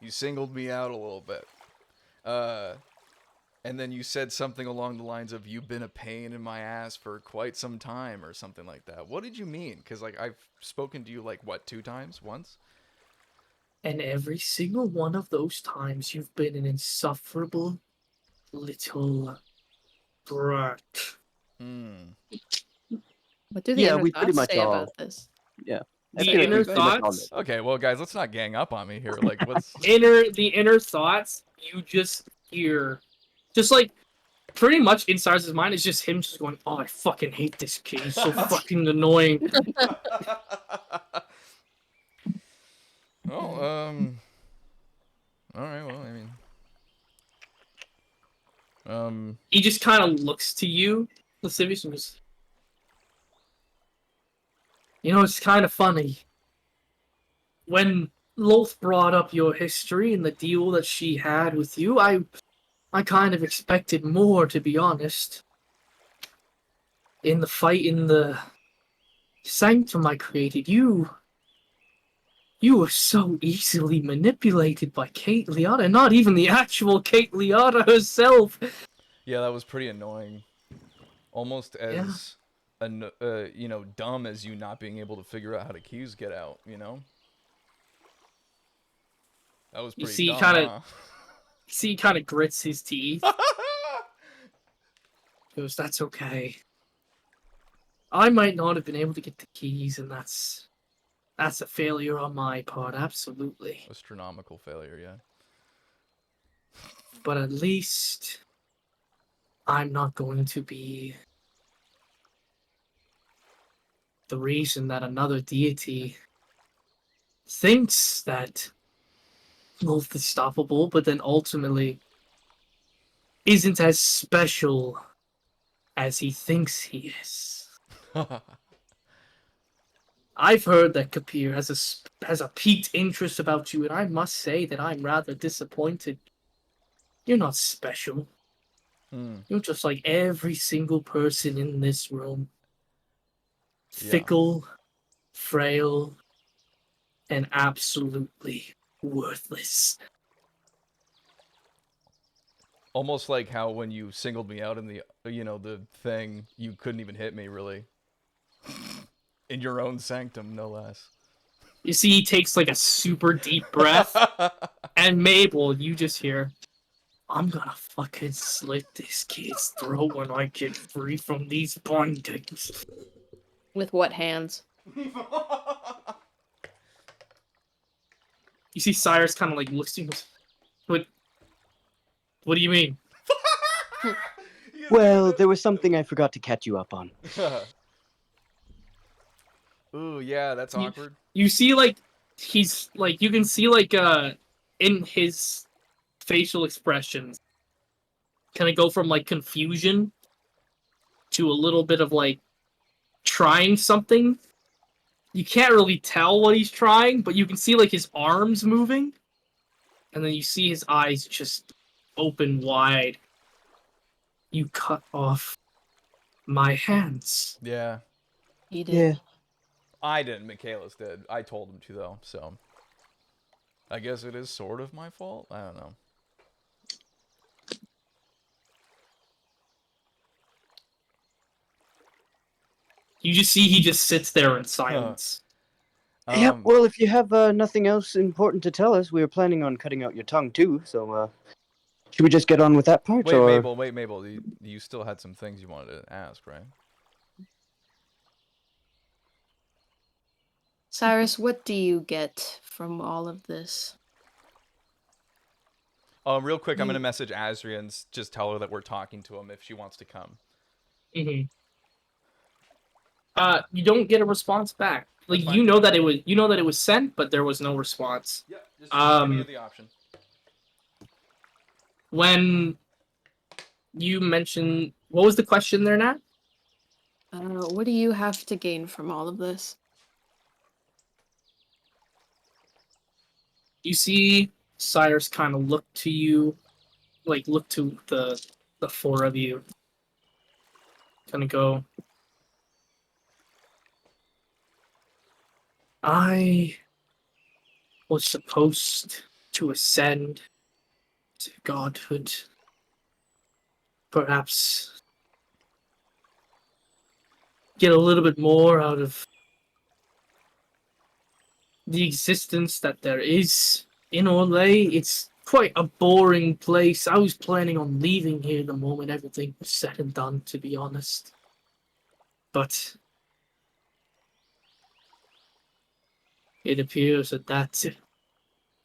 you singled me out a little bit. And then you said something along the lines of "You've been a pain in my ass for quite some time" or something like that. What did you mean? Because like I've spoken to you like what 2 times, once. And every single one of those times you've been an insufferable little brat. Hmm. What do the Yeah, inner we pretty thoughts much say all. about this? Yeah. I The feel like inner we pretty much all thoughts, know. Okay, well, guys, let's not gang up on me here. Like, what's the inner thoughts, you just hear, just like pretty much inside his mind is just him just going, "Oh, I fucking hate this kid. He's so fucking annoying." Oh, all right. Well, I mean, He just kind of looks to you, lascivious, and goes, "You know, it's kind of funny. When Loth brought up your history and the deal that she had with you, I kind of expected more, to be honest. In the fight in the sanctum I created, you were so easily manipulated by Kate Liotta, not even the actual Kate Liotta herself." yeah, that was pretty annoying. Almost Yeah. as, dumb as you not being able to figure out how the keys get out. You know. That was You pretty see, he dumb, kind of huh? grits his teeth. He goes, "That's okay. I might not have been able to get the keys, and that's a failure on my part, absolutely. Astronomical failure, yeah. But at least I'm not going to be the reason that another deity thinks that Wolf is stoppable, but then ultimately isn't as special as he thinks he is." I've heard that Kapir has a piqued interest about you, and I must say that I'm rather disappointed. You're not special. Hmm. You're just like every single person in this room. Yeah. Fickle, frail, and absolutely worthless. Almost like how when you singled me out in the thing, you couldn't even hit me, really. In your own sanctum, no less. You see, he takes like a super deep breath, and Mabel, you just hear, "I'm gonna fucking slit this kid's throat when I get free from these bindings." With what hands? You see Cyrus kind of like looks at you and goes, what do you mean? Well, there was something I forgot to catch you up on. Ooh, yeah, that's awkward. You see, like, he's, like, you can see, like, in his facial expressions, kind of go from, like, confusion to a little bit of, like, trying something. You can't really tell what he's trying, but you can see, like, his arms moving, and then you see his eyes just open wide. "You cut off my hands." Yeah. He did. Yeah. I didn't. Michaelis did. I told him to, though, so. I guess it is sort of my fault? I don't know. You just see he just sits there in silence. Yep. Um, Well, if you have nothing else important to tell us, we were planning on cutting out your tongue too. So, should we just get on with that part, wait, or? Mabel. Wait, Mabel. You still had some things you wanted to ask, right? Cyrus, what do you get from all of this? Real quick, I'm You gonna message Azria and just tell her that we're talking to him if she wants to come. Mm-hmm. You don't get a response back. Like That's fine. you know that it was sent, but there was no response. Yep. Just give me Um, the option. when you mentioned what was the question there, Nat? what do you have to gain from all of this? You see Cyrus kind of look to you, like look to the four of you, kind of go. I was supposed to ascend to godhood. Perhaps get a little bit more out of the existence that there is in Orlais. It's quite a boring place. I was planning on leaving here the moment everything was said and done, to be honest. But it appears that that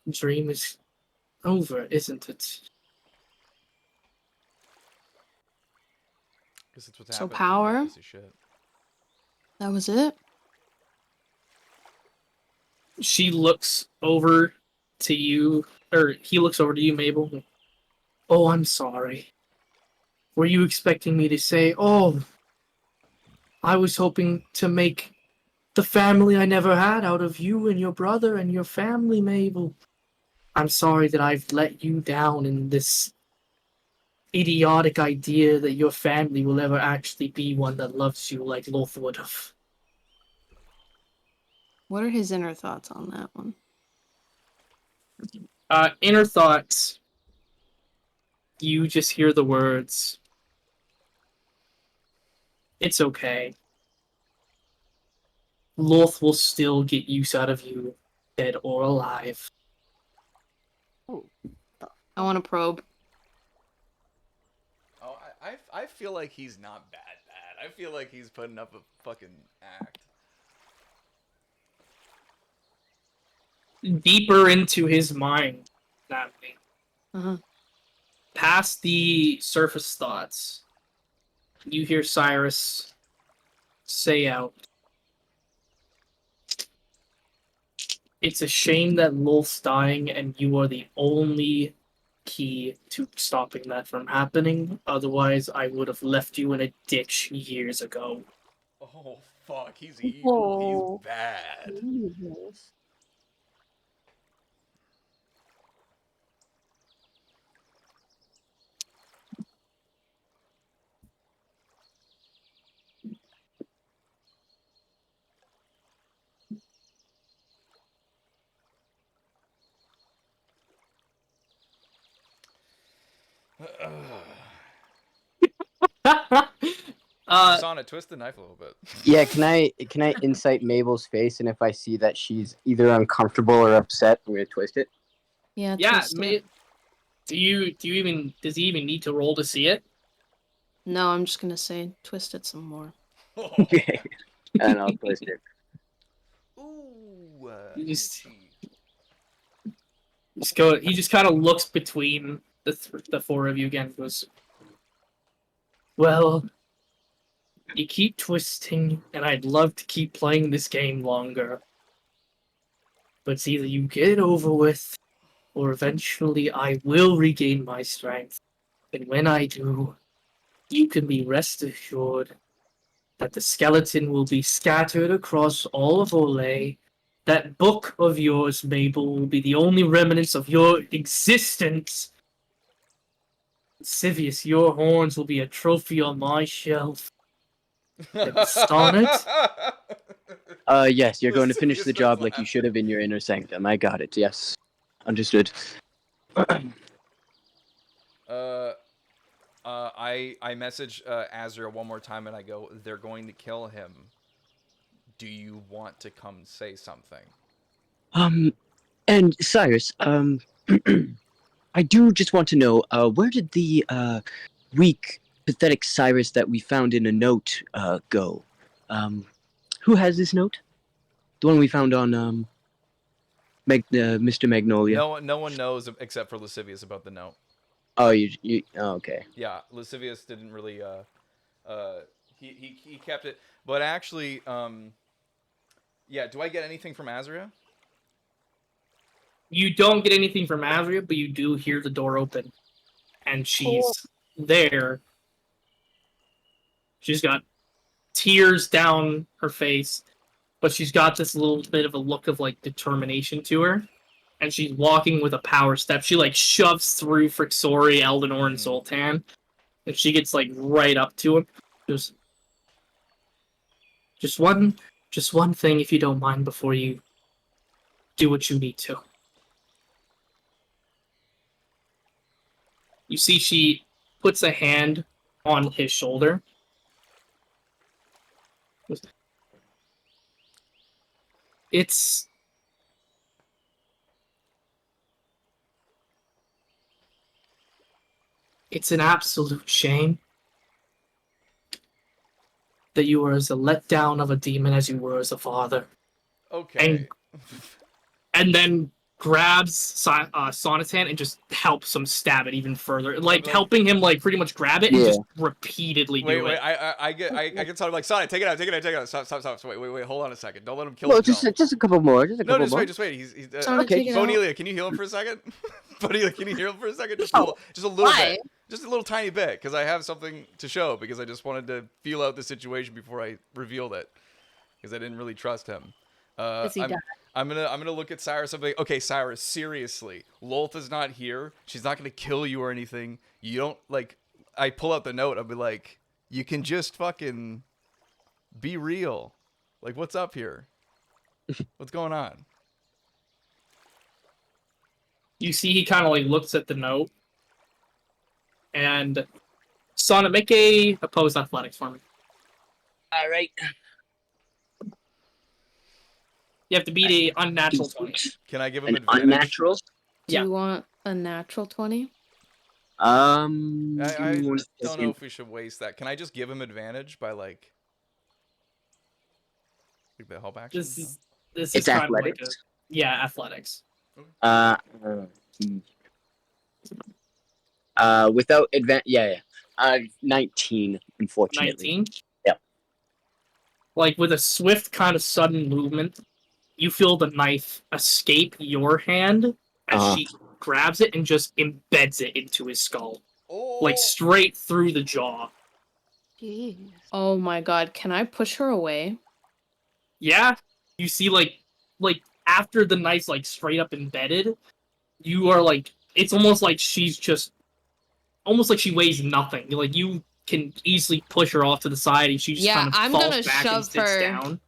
dream is over, isn't it? Guess that's what's So happening. You power? piece of shit. That was it? She looks over to you, or he looks over to you, Mabel. Oh, I'm sorry. Were you expecting me to say, oh, I was hoping to make the family I never had out of you and your brother and your family, Mabel? I'm sorry that I've let you down in this idiotic idea that your family will ever actually be one that loves you like Loth would have. What are his inner thoughts on that one? Inner thoughts, you just hear the words, it's okay. Loth will still get use out of you, dead or alive. I want to probe. Oh, I feel like he's not bad. I feel like he's putting up a fucking act. Deeper into his mind, that way. Uh-huh. Past the surface thoughts, you hear Cyrus say out, it's a shame that Lolth's dying and you are the only key to stopping that from happening. Otherwise, I would have left you in a ditch years ago. Oh fuck, he's evil. Oh. He's bad. Jesus. Sonnet, twist the knife a little bit. Yeah, can I insight Mabel's face, and if I see that she's either uncomfortable or upset, I'm gonna twist it. Yeah, Yeah, twist it. does he even need to roll to see it? No, I'm just gonna say twist it some more. Okay, and I'll twist it. Ooh, You just- itchy. He just kind of looks between the four of you again and goes, well, you keep twisting, and I'd love to keep playing this game longer. But it's either you get it over with, or eventually I will regain my strength. And when I do, you can be rest assured that the skeleton will be scattered across all of Orlais. That book of yours, Mabel, will be the only remnants of your existence. Sivius, your horns will be a trophy on my shelf. And Sonnet, Yes, you're going to finish Lascivious the starts job like you laughing. should have in your inner sanctum. I got it. Yes, understood. I message Azrael one more time and I go, they're going to kill him. do you want to come say something? And Cyrus, I do just want to know, where did the weak, pathetic Cyrus that we found in a note go? Who has this note? The one we found on Mr. Magnolia. No one knows except for Lascivious about the note. Oh, oh, okay. Yeah, Lascivious didn't really. He kept it, but actually, yeah. Do I get anything from Azria? You don't get anything from Azria, but you do hear the door open, and she's there. She's got tears down her face, but she's got this little bit of a look of like determination to her, and she's walking with a power step. She like shoves through Frixori, Eldenor, and Zoltan, and she gets like right up to him. Just one thing, if you don't mind, before you do what you need to. You see, she puts a hand on his shoulder. It's an absolute shame that you were as a letdown of a demon as you were as a father. Okay. And then grabs Sonna's hand and just helps him stab it even further, like helping him like pretty much grab it and just repeatedly do it. I get sort of like Sonic, take it out. Stop. Wait, hold on a second. Don't let him kill Well, himself. just a couple more. Just wait. He's okay. Bonelia, can you heal him for a second? Bonelia, can you heal him for a second? Just a little Why? bit. Just a little tiny bit, because I have something to show, because I just wanted to feel out the situation before I revealed it, because I didn't really trust him. Is he dying? I'm gonna look at Cyrus and be like, okay, Cyrus, seriously, Loltha's not here. She's not gonna kill you or anything. You don't like. I pull out the note. I'll be like, you can just fucking be real. Like, what's up here? What's going on? You see, he kind of like looks at the note, and Sonna, make a opposed athletics for me. All right. You have to beat a unnatural 20. Can I give him An advantage? unnatural? Do you want a natural 20? I don't know if we should waste that. Can I just give him advantage by like the help action? This It's is kind athletics. of like athletics. Without advantage, 19, unfortunately. 19? Yeah. Like, with a swift, kind of sudden movement, you feel the knife escape your hand as she grabs it and just embeds it into his skull. Oh. Like, straight through the jaw. Jeez. Oh my god, can I push her away? Yeah, you see, like after the knife's, like, straight up embedded, you are, like, it's almost like she's just, almost like she weighs nothing. Like, you can easily push her off to the side and she just kind of I'm falls gonna back and shove sits her. down.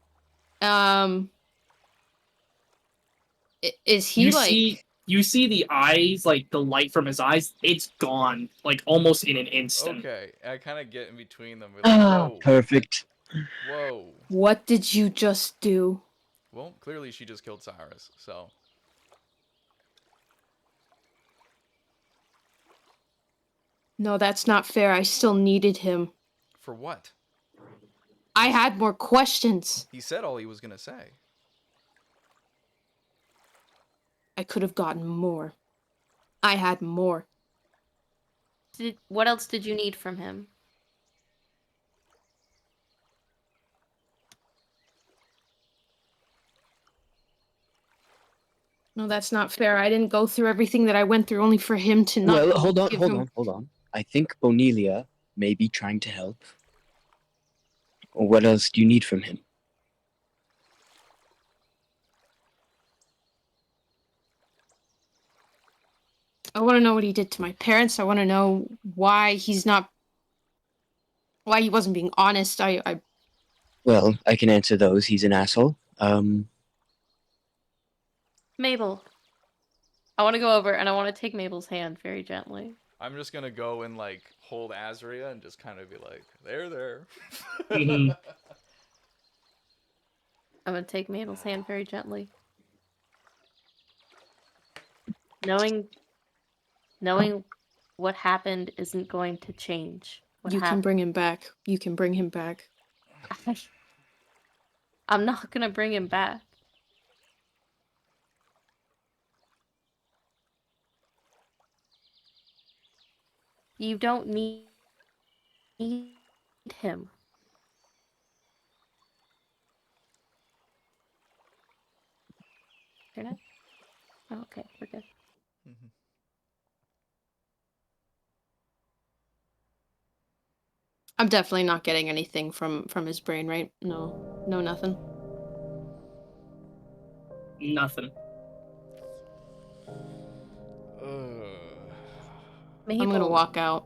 Is he You see the eyes, like the light from his eyes, it's gone, like almost in an instant. Okay, I kind of get in between them. Like, whoa. Perfect. Whoa. What did you just do? Well, clearly she just killed Cyrus, so. No, that's not fair. I still needed him. For what? I had more questions. He said all he was gonna say. I could have gotten more. I had more. What else did you need from him? No, that's not fair. I didn't go through everything that I went through only for him to not. Well, hold give him... on. I think Bonelia may be trying to help. Or what else do you need from him? I want to know what he did to my parents. I want to know why he wasn't being honest. Well, I can answer those. He's an asshole. Mabel. I want to go over and I want to take Mabel's hand very gently. I'm just gonna go and like hold Azria and just kind of be like, there. Mhm. I'm gonna take Mabel's hand very gently. Knowing what happened isn't going to change what You can happened. bring him back. You can bring him back. I'm not gonna bring him back. You don't need him. You're not? Oh, okay, we're good. Mhm. I'm definitely not getting anything from his brain, right? No, nothing. Nothing. Mabel, I'm gonna walk out.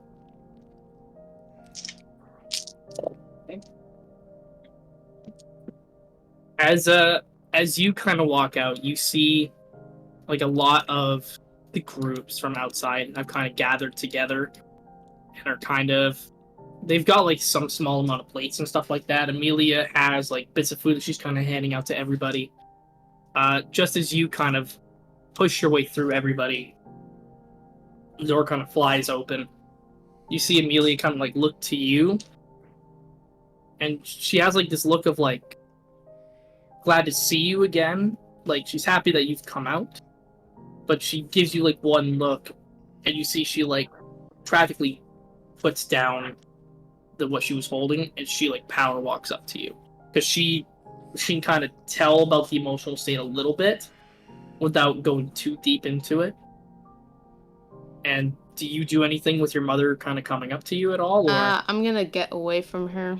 As you kind of walk out, you see like a lot of the groups from outside have kind of gathered together and are kind of they've got like some small amount of plates and stuff like that. Amelia has like bits of food that she's kind of handing out to everybody. Just as you kind of push your way through everybody, the door kind of flies open. You see Amelia kind of like look to you, and she has like this look of like glad to see you again. Like she's happy that you've come out, but she gives you like one look, and you see she like tragically puts down what she was holding, and she like power walks up to you because she can kind of tell about the emotional state a little bit without going too deep into it. And do you do anything with your mother kind of coming up to you at all, or? I'm gonna get away from her,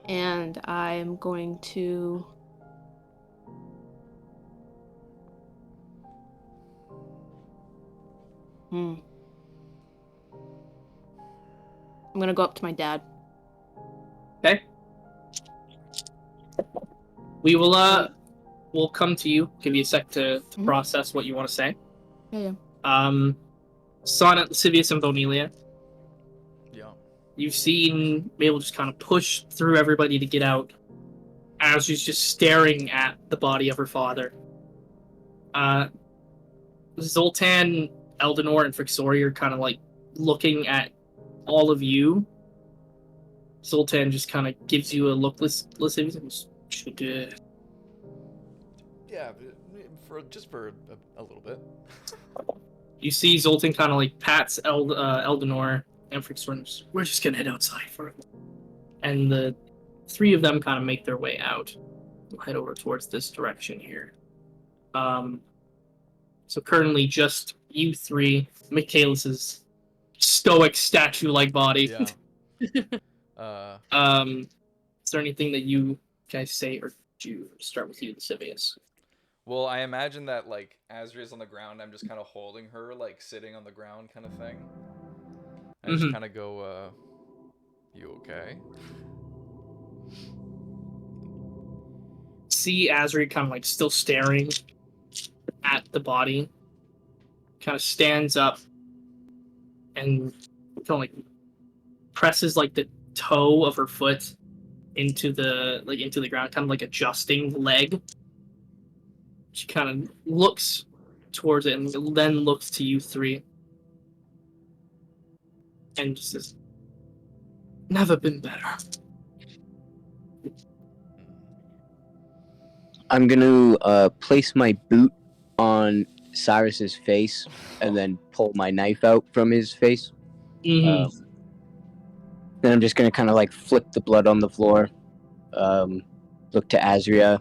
and I'm going to. I'm gonna go up to my dad. Okay. We will we'll come to you. Give you a sec to process what you want to say. Yeah. Sonnet, Lascivious, and Bonelia. Yeah. You've seen Mabel just kind of push through everybody to get out as she's just staring at the body of her father. Zoltan, Eldenor, and Frixori are kind of like looking at all of you. Zoltan just kind of gives you a look. Lascivious should Yeah, for a little bit. You see Zoltan kind of like pats Eldenor and Frixor. We're just gonna head outside for it. And the three of them kind of make their way out. We'll head over towards this direction here. So currently just you three, Michaelis's stoic statue-like body. Yeah. Is there anything that you guys say, or do you start with you, Lascivious? Well, I imagine that, like, Azria's on the ground, I'm just kind of holding her, like, sitting on the ground kind of thing. I just kind of go, you okay? See Azri kind of, like, still staring at the body. Kind of stands up and kind of, like, presses, like, the toe of her foot into the ground, kind of, like, adjusting the leg. She kind of looks towards it and then looks to you three. And just says, never been better. I'm gonna place my boot on Cyrus's face and then pull my knife out from his face. Then I'm just gonna kind of like flip the blood on the floor. Look to Azria.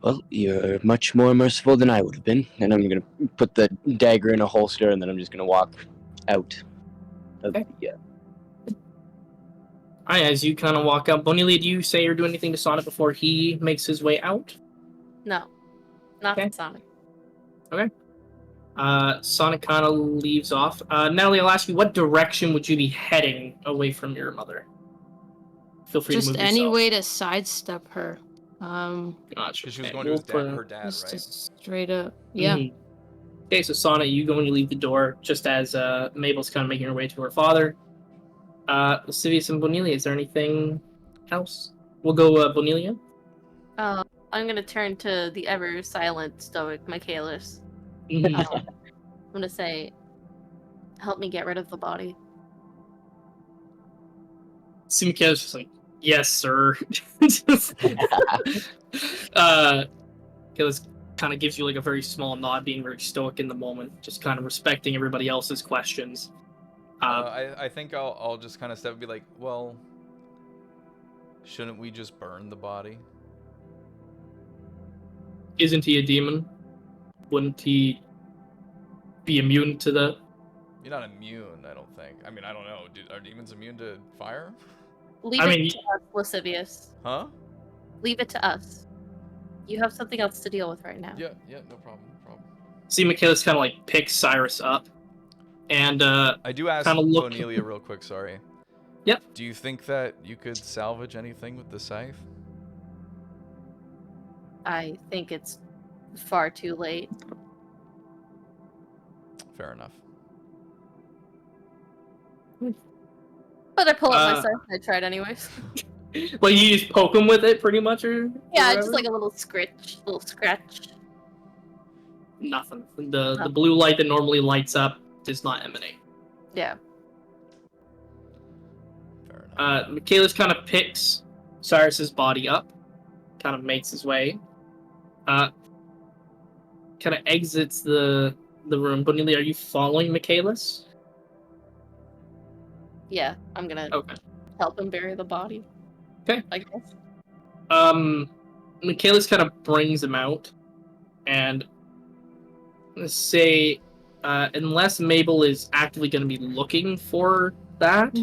Well, you're much more merciful than I would have been. And I'm gonna put the dagger in a holster, and then I'm just gonna walk out of the. Alright, as you kind of walk out, Bonelia, do you say or do anything to Sonic before he makes his way out? No, not Okay. Sonic. Okay. Sonic kind of leaves off. Natalie, I'll ask you, what direction would you be heading away from your mother? Feel free Just to move any yourself. way to sidestep her. Gotcha. Because she was Okay, going to we'll her dad, Just right? straight up. Yeah. Okay, so Sonic, you go and you leave the door just as Mabel's kind of making her way to her father. Lascivious and Bonelia, is there anything else? We'll go Bonelia. I'm gonna turn to the ever silent stoic Michaelis. Mhm. I'm gonna say, help me get rid of the body. Simcoe's just like, yes, sir. Gillis kind of gives you like a very small nod, being very stoic in the moment, just kind of respecting everybody else's questions. I think I'll just kind of step and be like, well, shouldn't we just burn the body? Isn't he a demon? Wouldn't he be immune to that? You're not immune, I don't think. I mean, I don't know. Are demons immune to fire? Leave I it mean, to us, Lascivious. Huh? Leave it to us. You have something else to deal with right now. Yeah, no problem, no problem. see Michaelis kind of like picks Cyrus up and I do ask kind of look. Bonelia real quick, sorry. Yep. Do you think that you could salvage anything with the scythe? I think it's far too late. Fair enough. But I pull up my Uh, scythe. I tried anyways. Like you just poke him with it, pretty much, or Yeah, whatever? just like a little scratch. Nothing. The blue light that normally lights up does not emanate. Yeah. Fair enough. Michaelis kind of picks Cyrus's body up, kind of makes his way, kind of exits the room. Bonilla, are you following Michaelis? Yeah, I'm gonna Okay. help him bury the body. Okay. I guess. Michaelis kind of brings him out, and let's say, unless Mabel is actively going to be looking for that,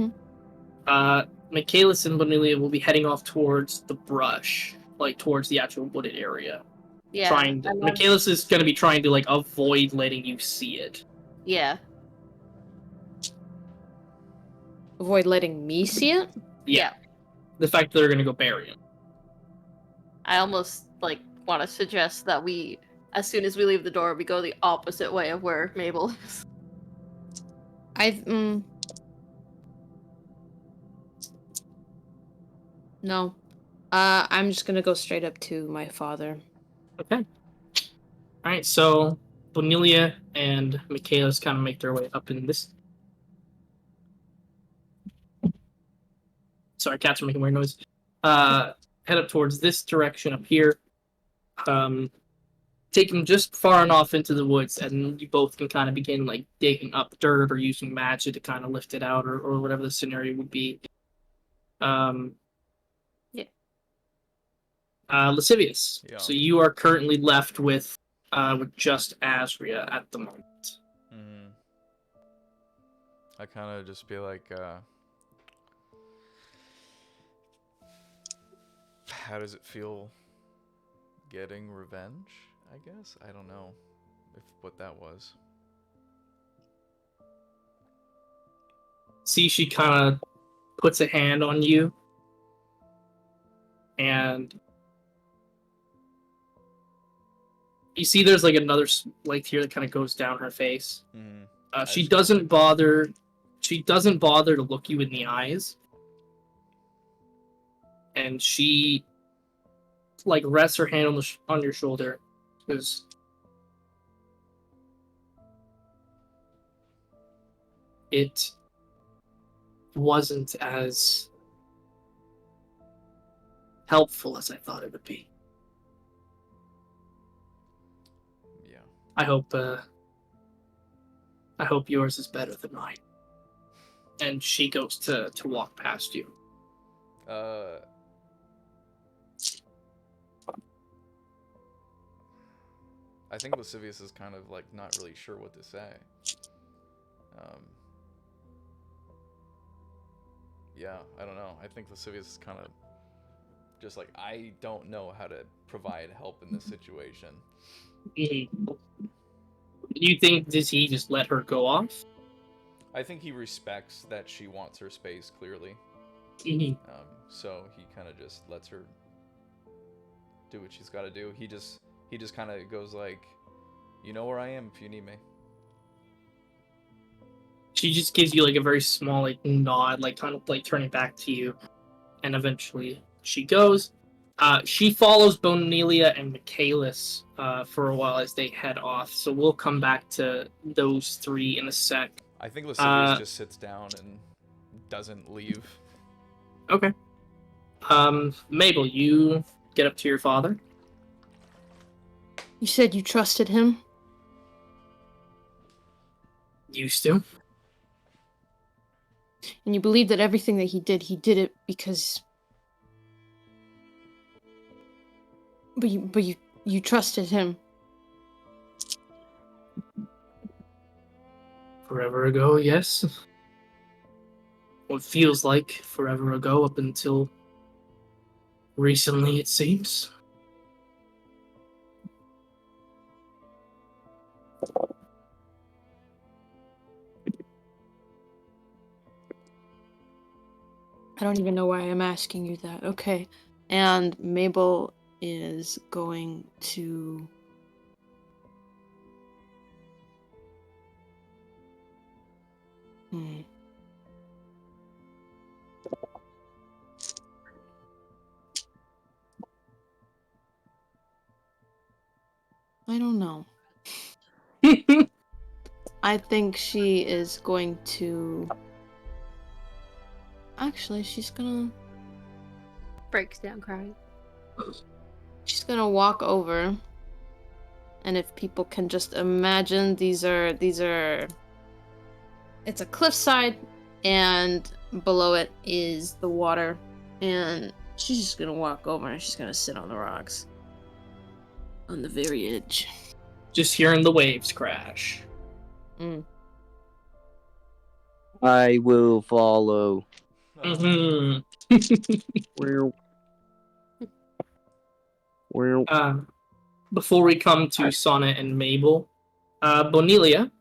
Michaelis and Bonilla will be heading off towards the brush, like towards the actual wooded area. Yeah. Michaelis is going to be trying to like avoid letting you see it. Yeah. Avoid letting me see it? Yeah. The fact that they're going to go bury him. I almost like want to suggest that we, as soon as we leave the door, we go the opposite way of where Mabel is. No. I'm just gonna go straight up to my father. Okay. Alright, so Bonilla and Michaelis kind of make their way up in this. Sorry, cats are making weird noise. Head up towards this direction up here. Take them just far enough into the woods, and you both can kind of begin like digging up dirt or using magic to kind of lift it out, or whatever the scenario would be. Lascivious. Yeah. So you are currently left with just Azria at the moment. Mm-hmm. I kind of just be like, how does it feel getting revenge, I guess? I don't know what that was. See, she kind of puts a hand on you, and you see there's like another like tear that kind of goes down her face. Mm-hmm. She doesn't bother to look you in the eyes, and she like rests her hand on your shoulder, because it wasn't as helpful as I thought it would be. Yeah. I hope yours is better than mine. And she goes to walk past you. I think Lascivious is kind of like not really sure what to say. Yeah, I don't know. I think Lascivious is kind of just like, I don't know how to provide help in this situation. You think, does he just let her go off? I think he respects that she wants her space, clearly. So he kind of just lets her do what she's got to do. He just kind of goes like, you know where I am if you need me. She just gives you like a very small like nod, like kind of like turning back to you, and eventually she goes. She follows Bonelia and Michaelis for a while as they head off. So we'll come back to those three in a sec. I think Lascivious just sits down and doesn't leave. Okay. Mabel, you get up to your father. You said you trusted him? Used to. And you believe that everything that he did it because... But you trusted him. Forever ago, yes. What feels like forever ago up until recently, it seems. I don't even know why I'm asking you that. Okay. And Mabel is going to... I don't know. I think she is going to... Actually, she's gonna... Breaks down crying. She's gonna walk over. And if people can just imagine, these are... It's a cliffside, and below it is the water. And she's just gonna walk over and she's gonna sit on the rocks. On the very edge. Just hearing the waves crash. I will follow. Mm-hmm. Before we come to Sonnet and Mabel, Bonelia,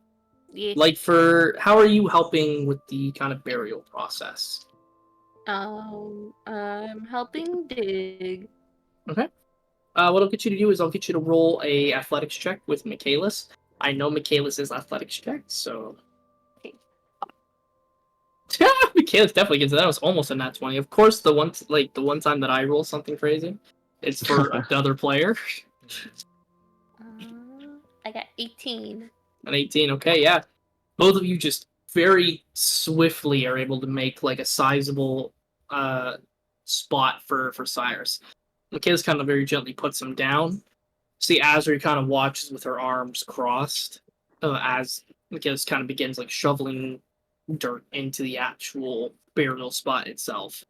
Yeah. how are you helping with the kind of burial process? I'm helping dig. Okay. What I'll get you to do is I'll get you to roll a athletics check with Michaelis. I know Michaelis' athletics check, so... Okay. Michaelis definitely gets it. That was almost a nat 20. Of course, the one time that I roll something crazy, it's for another player. I got 18. An 18, okay, yeah. Both of you just very swiftly are able to make like a sizable spot for Cyrus. Michaelis kind of very gently puts him down. See, Azri kind of watches with her arms crossed as Michaelis kind of begins like shoveling dirt into the actual burial spot itself.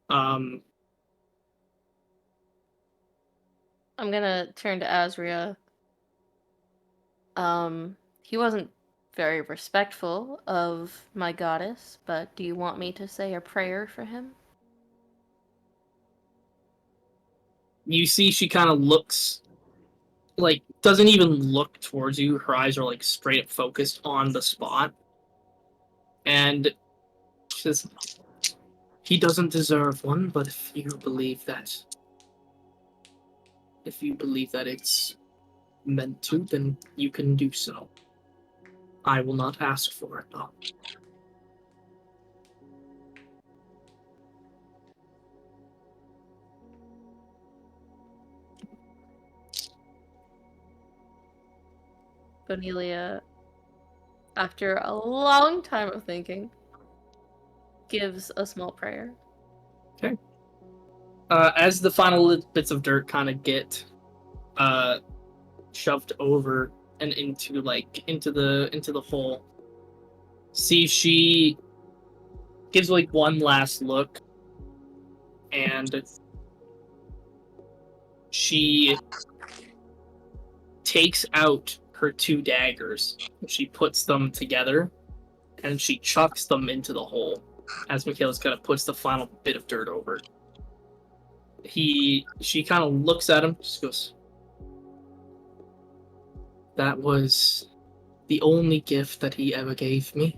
I'm gonna turn to Azria. He wasn't very respectful of my goddess, but do you want me to say a prayer for him? You see she kind of looks, like, doesn't even look towards you. Her eyes are, like, straight up focused on the spot. And she says, he doesn't deserve one, but if you believe that it's meant to, then you can do so. I will not ask for it, though. Bonelia, after a long time of thinking, gives a small prayer. Okay. As the final bits of dirt kind of get shoved over and into the hole, see, she gives like one last look, and she takes out her two daggers. She puts them together, and she chucks them into the hole as Michaelis kind of puts the final bit of dirt over. She kind of looks at him, just goes, "That was the only gift that he ever gave me.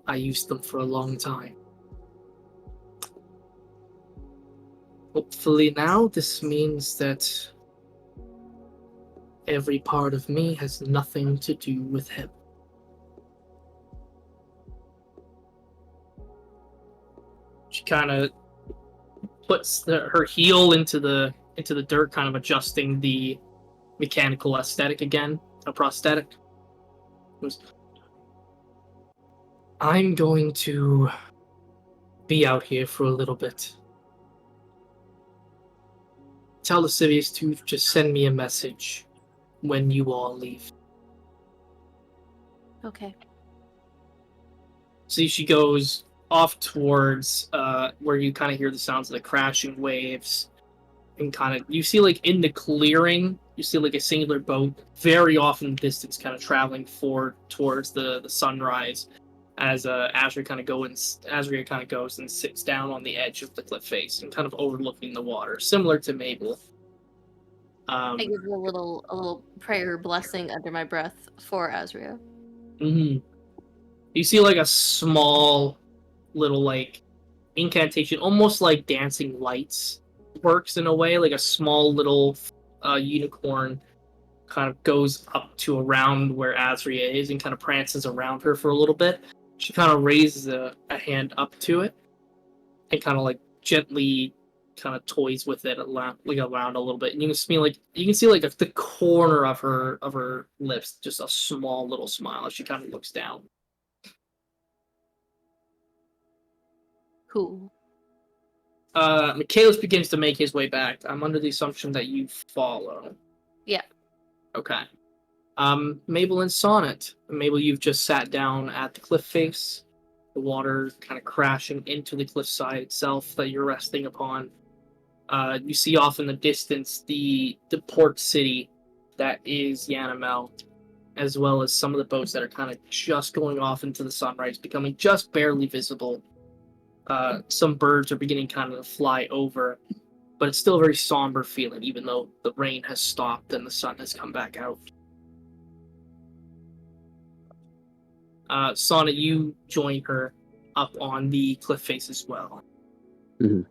I used them for a long time. Hopefully now this means that every part of me has nothing to do with him." She kind of puts her heel into the dirt, kind of adjusting the mechanical aesthetic again, a prosthetic. I'm going to be out here for a little bit. Tell the cities to just send me a message when you all leave. Okay. See, she goes off towards where you kind of hear the sounds of the crashing waves, and kind of you see like in the clearing, you see like a singular boat very off in the distance, kind of traveling forward towards the sunrise. As Azria kind of goes and sits down on the edge of the cliff face and kind of overlooking the water, similar to Mabel. I give a little prayer blessing under my breath for Azria. Mm-hmm. You see like a small little like incantation, almost like dancing lights works in a way, like a small little unicorn kind of goes up to around where Azria is and kind of prances around her for a little bit. She kind of raises a hand up to it and kind of like gently kind of toys with it around a little bit, and you can see like the corner of her lips, just a small little smile as she kind of looks down. Cool. Michaelis begins to make his way back. I'm under the assumption that you follow. Yeah. Okay. Mabel and Sonnet. Mabel, you've just sat down at the cliff face. The water kind of crashing into the cliffside itself that you're resting upon. You see off in the distance the port city that is Yanamel, as well as some of the boats that are kind of just going off into the sunrise, becoming just barely visible. Some birds are beginning kind of to fly over, but it's still a very somber feeling, even though the rain has stopped and the sun has come back out. Sonnet, you join her up on the cliff face as well. Mm-hmm.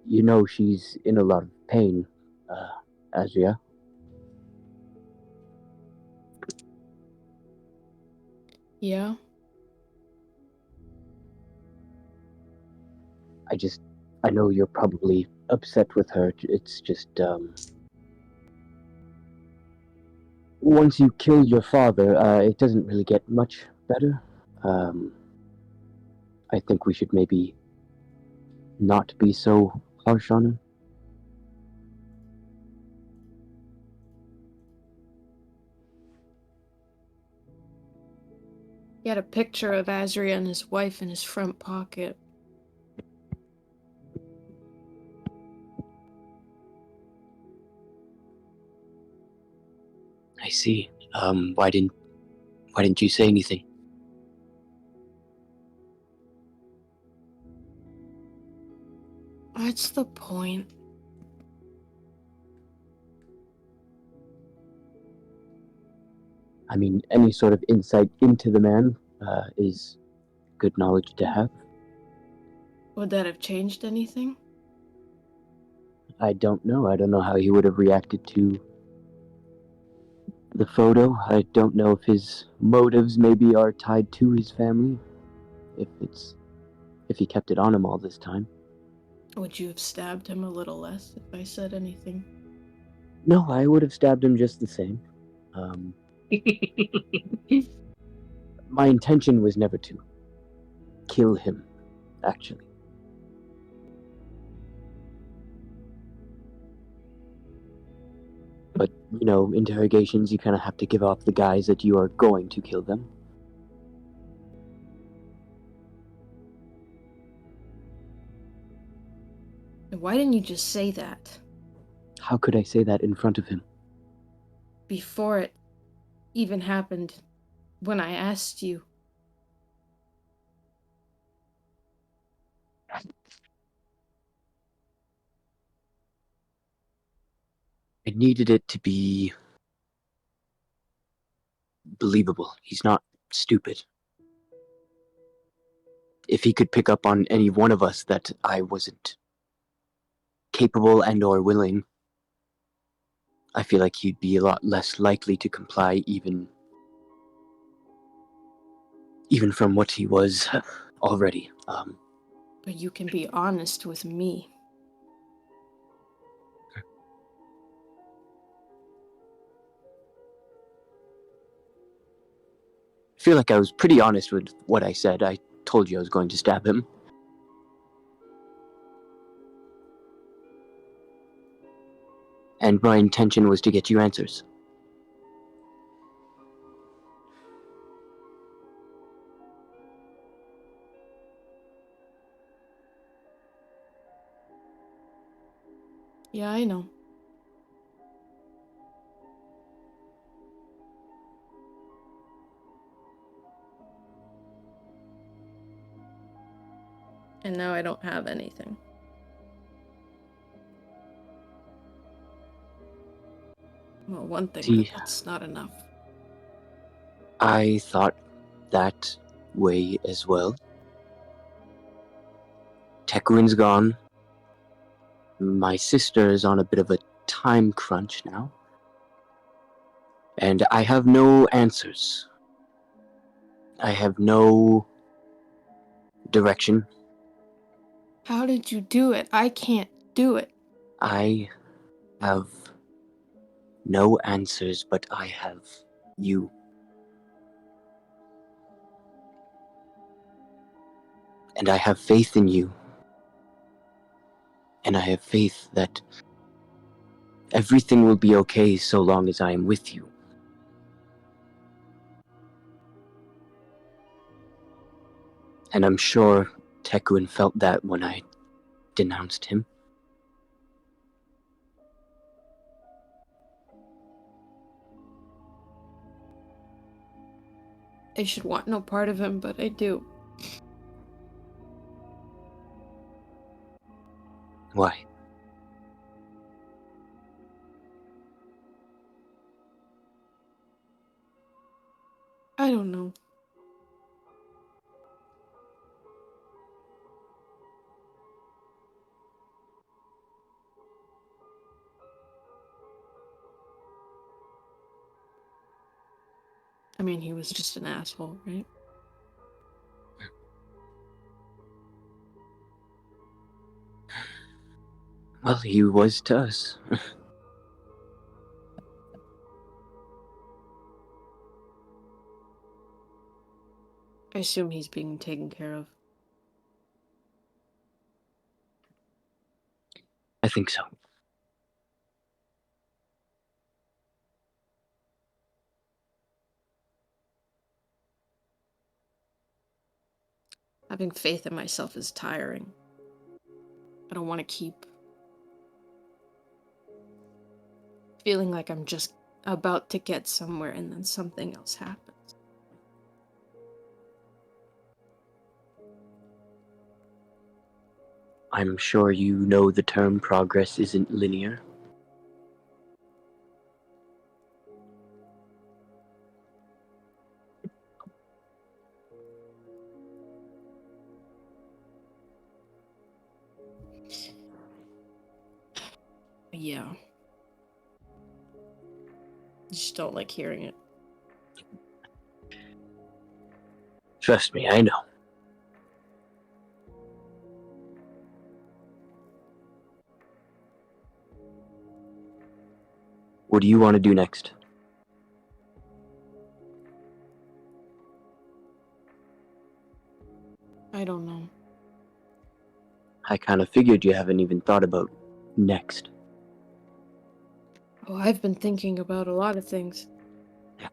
You know she's in a lot of pain, Azria. Yeah. I know you're probably upset with her. It's just, once you kill your father, it doesn't really get much better. I think we should maybe not be so harsh on her. He had a picture of Azria and his wife in his front pocket. I see. Why didn't you say anything? What's the point? I mean, any sort of insight into the man is good knowledge to have. Would that have changed anything? I don't know. I don't know how he would have reacted to the photo. I don't know if his motives maybe are tied to his family. If he kept it on him all this time. Would you have stabbed him a little less if I said anything? No, I would have stabbed him just the same. My intention was never to kill him, actually. But, you know, interrogations, you kind of have to give off the guise that you are going to kill them. Why didn't you just say that? How could I say that in front of him? Before it even happened, when I asked you. I needed it to be believable. He's not stupid. If he could pick up on any one of us that I wasn't capable and or willing, I feel like he'd be a lot less likely to comply even even from what he was already. But you can be honest with me. I feel like I was pretty honest with what I said. I told you I was going to stab him. And my intention was to get you answers. Yeah, I know. And now I don't have anything. Well, one thing, See, but that's not enough. I thought that way as well. Tekuin's gone. My sister is on a bit of a time crunch now. And I have no answers. I have no direction. How did you do it? I can't do it. I have no answers, but I have you. And I have faith in you. And I have faith that everything will be okay so long as I am with you. And I'm sure Tekuin felt that when I denounced him. I should want no part of him, but I do. Why? I don't know. I mean, he was just an asshole, right? Well, he was to us. I assume he's being taken care of. I think so. Having faith in myself is tiring. I don't want to keep feeling like I'm just about to get somewhere and then something else happens. I'm sure you know the term progress isn't linear. Yeah. Just don't like hearing it. Trust me, I know. What do you want to do next? I don't know. I kind of figured you haven't even thought about next. Oh, I've been thinking about a lot of things. Yeah.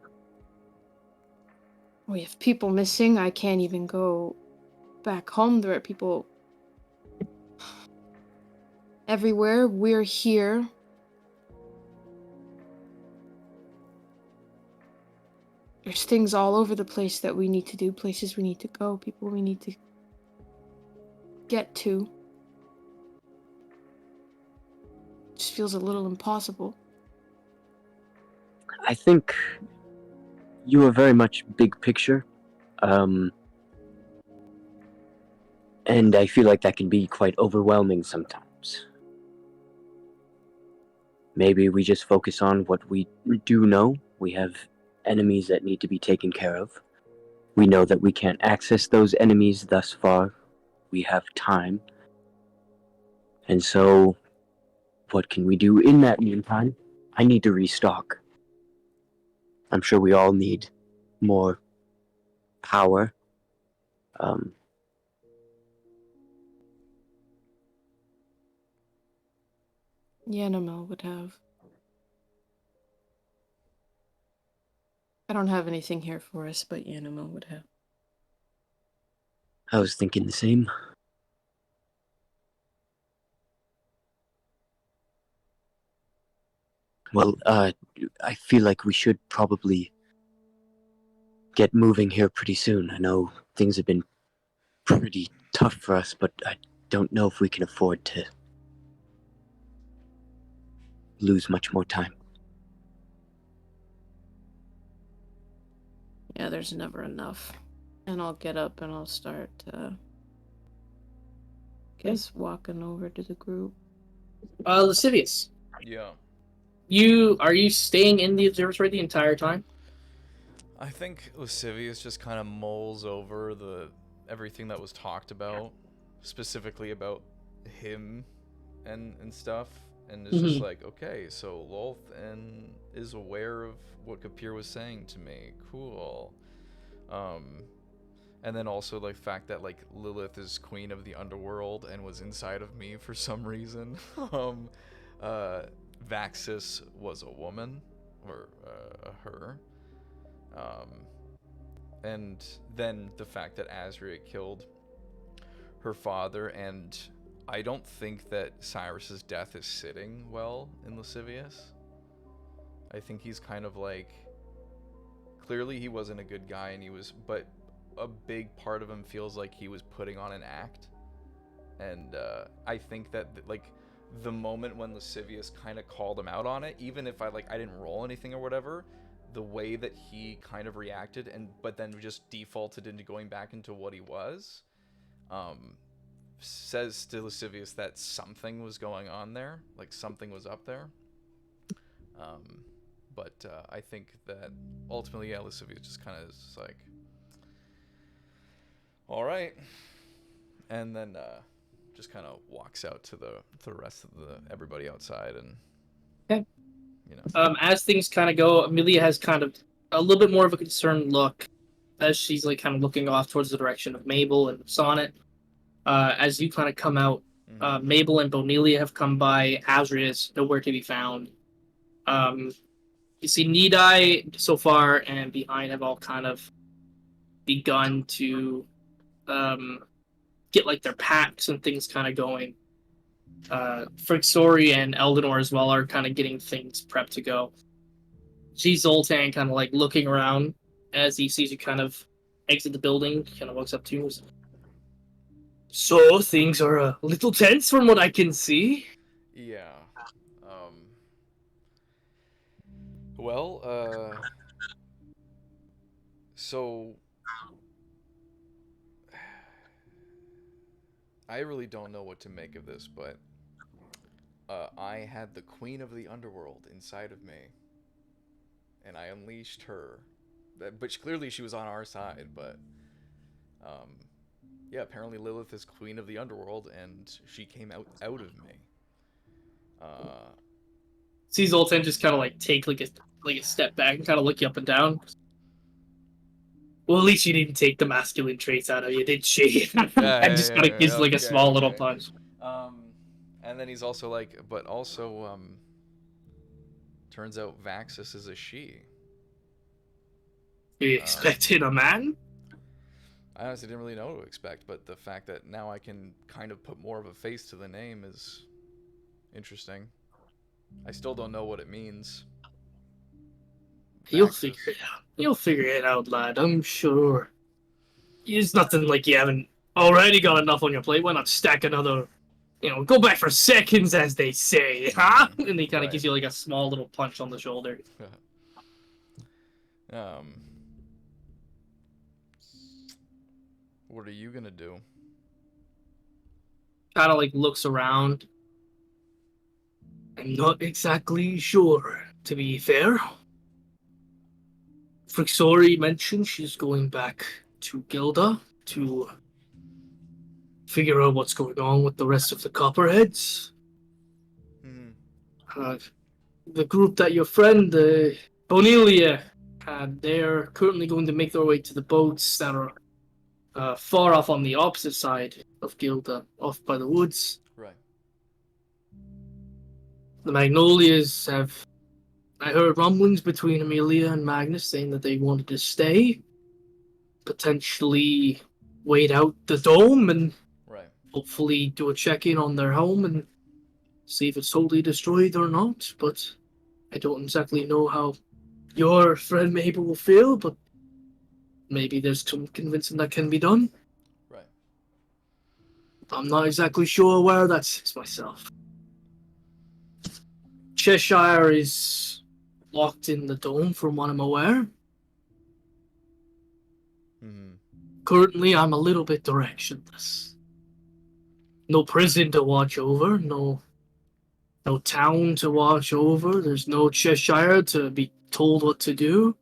We have people missing. I can't even go back home. There are people everywhere. We're here. There's things all over the place that we need to do, places we need to go, people we need to get to. It just feels a little impossible. I think you are very much big picture. And I feel like that can be quite overwhelming sometimes. Maybe we just focus on what we do know. We have enemies that need to be taken care of. We know that we can't access those enemies thus far. We have time. And so, what can we do in that meantime? I need to restock. I'm sure we all need more power. Yanimel would have. I don't have anything here for us, but Yanimel would have. I was thinking the same. Well, I feel like we should probably get moving here pretty soon. I know things have been pretty tough for us, but I don't know if we can afford to lose much more time. Yeah, there's never enough. And I'll get up and I'll start, guess, walking over to the group. Lascivious, Yeah. are you staying in the observatory the entire time? I think Lascivious just kind of mulls over everything that was talked about, specifically about him and stuff, and it's just like, okay, so Lolth is aware of what Kapir was saying to me. Cool. And then also like the fact that like Lilith is queen of the underworld and was inside of me for some reason. Vaxis was a woman, or her. And then the fact that Azria killed her father, and I don't think that Cyrus's death is sitting well in Lascivious. I think he's kind of like, clearly he wasn't a good guy, but a big part of him feels like he was putting on an act. And I think that like the moment when Lascivious kind of called him out on it, even if I didn't roll anything or whatever, the way that he kind of reacted but then just defaulted into going back into what he was, says to Lascivious that something was going on there, like something was up there. But I think that ultimately, yeah, Lascivious just kind of is like, all right, and then just kind of walks out to the rest of everybody outside, and okay. You know. As things kind of go, Amelia has kind of a little bit more of a concerned look as she's like kind of looking off towards the direction of Mabel and Sonnet. As you kind of come out, Mabel and Bonelia have come by. Azria is nowhere to be found. You see Nidai so far and behind have all kind of begun to get like their packs and things kind of going. Frixori and Eldenor as well are kind of getting things prepped to go. Zoltan kind of like looking around as he sees you kind of exit the building, kind of walks up to you. So things are a little tense from what I can see. Yeah. Well, so I really don't know what to make of this, but I had the Queen of the Underworld inside of me, and I unleashed her. But clearly she was on our side, but yeah, apparently Lilith is Queen of the Underworld, and she came out of me. See Zoltan just kind of like take like a step back and kind of look you up and down. Well, at least she didn't take the masculine traits out of you, did she? And just kind of gives like a small little punch. And then he's also like, but also, turns out Vaxis is a she. You expected a man? I honestly didn't really know what to expect, but the fact that now I can kind of put more of a face to the name is interesting. I still don't know what it means. You'll figure it out. You'll figure it out, lad, I'm sure. It's nothing like you haven't already got enough on your plate. Why not stack another, go back for seconds, as they say, huh? And he kind of gives you like a small little punch on the shoulder. What are you gonna do? Kind of like looks around. I'm not exactly sure, to be fair. Frixori mentioned she's going back to Gilda to figure out what's going on with the rest of the Copperheads. Mhm. Uh, the group that your friend, Bonelia, they're currently going to make their way to the boats that are far off on the opposite side of Gilda, off by the woods. Right. The Magnolias have. I heard rumblings between Amelia and Magnus saying that they wanted to stay, potentially wait out the dome, and Right. hopefully do a check in on their home and see if it's totally destroyed or not. But I don't exactly know how your friend Mabel will feel, but maybe there's some convincing that can be done. Right. I'm not exactly sure where that sits myself. Cheshire is locked in the dome, from what I'm aware. Mhm. Currently, I'm a little bit directionless. No prison to watch over, no town to watch over, there's no Cheshire to be told what to do.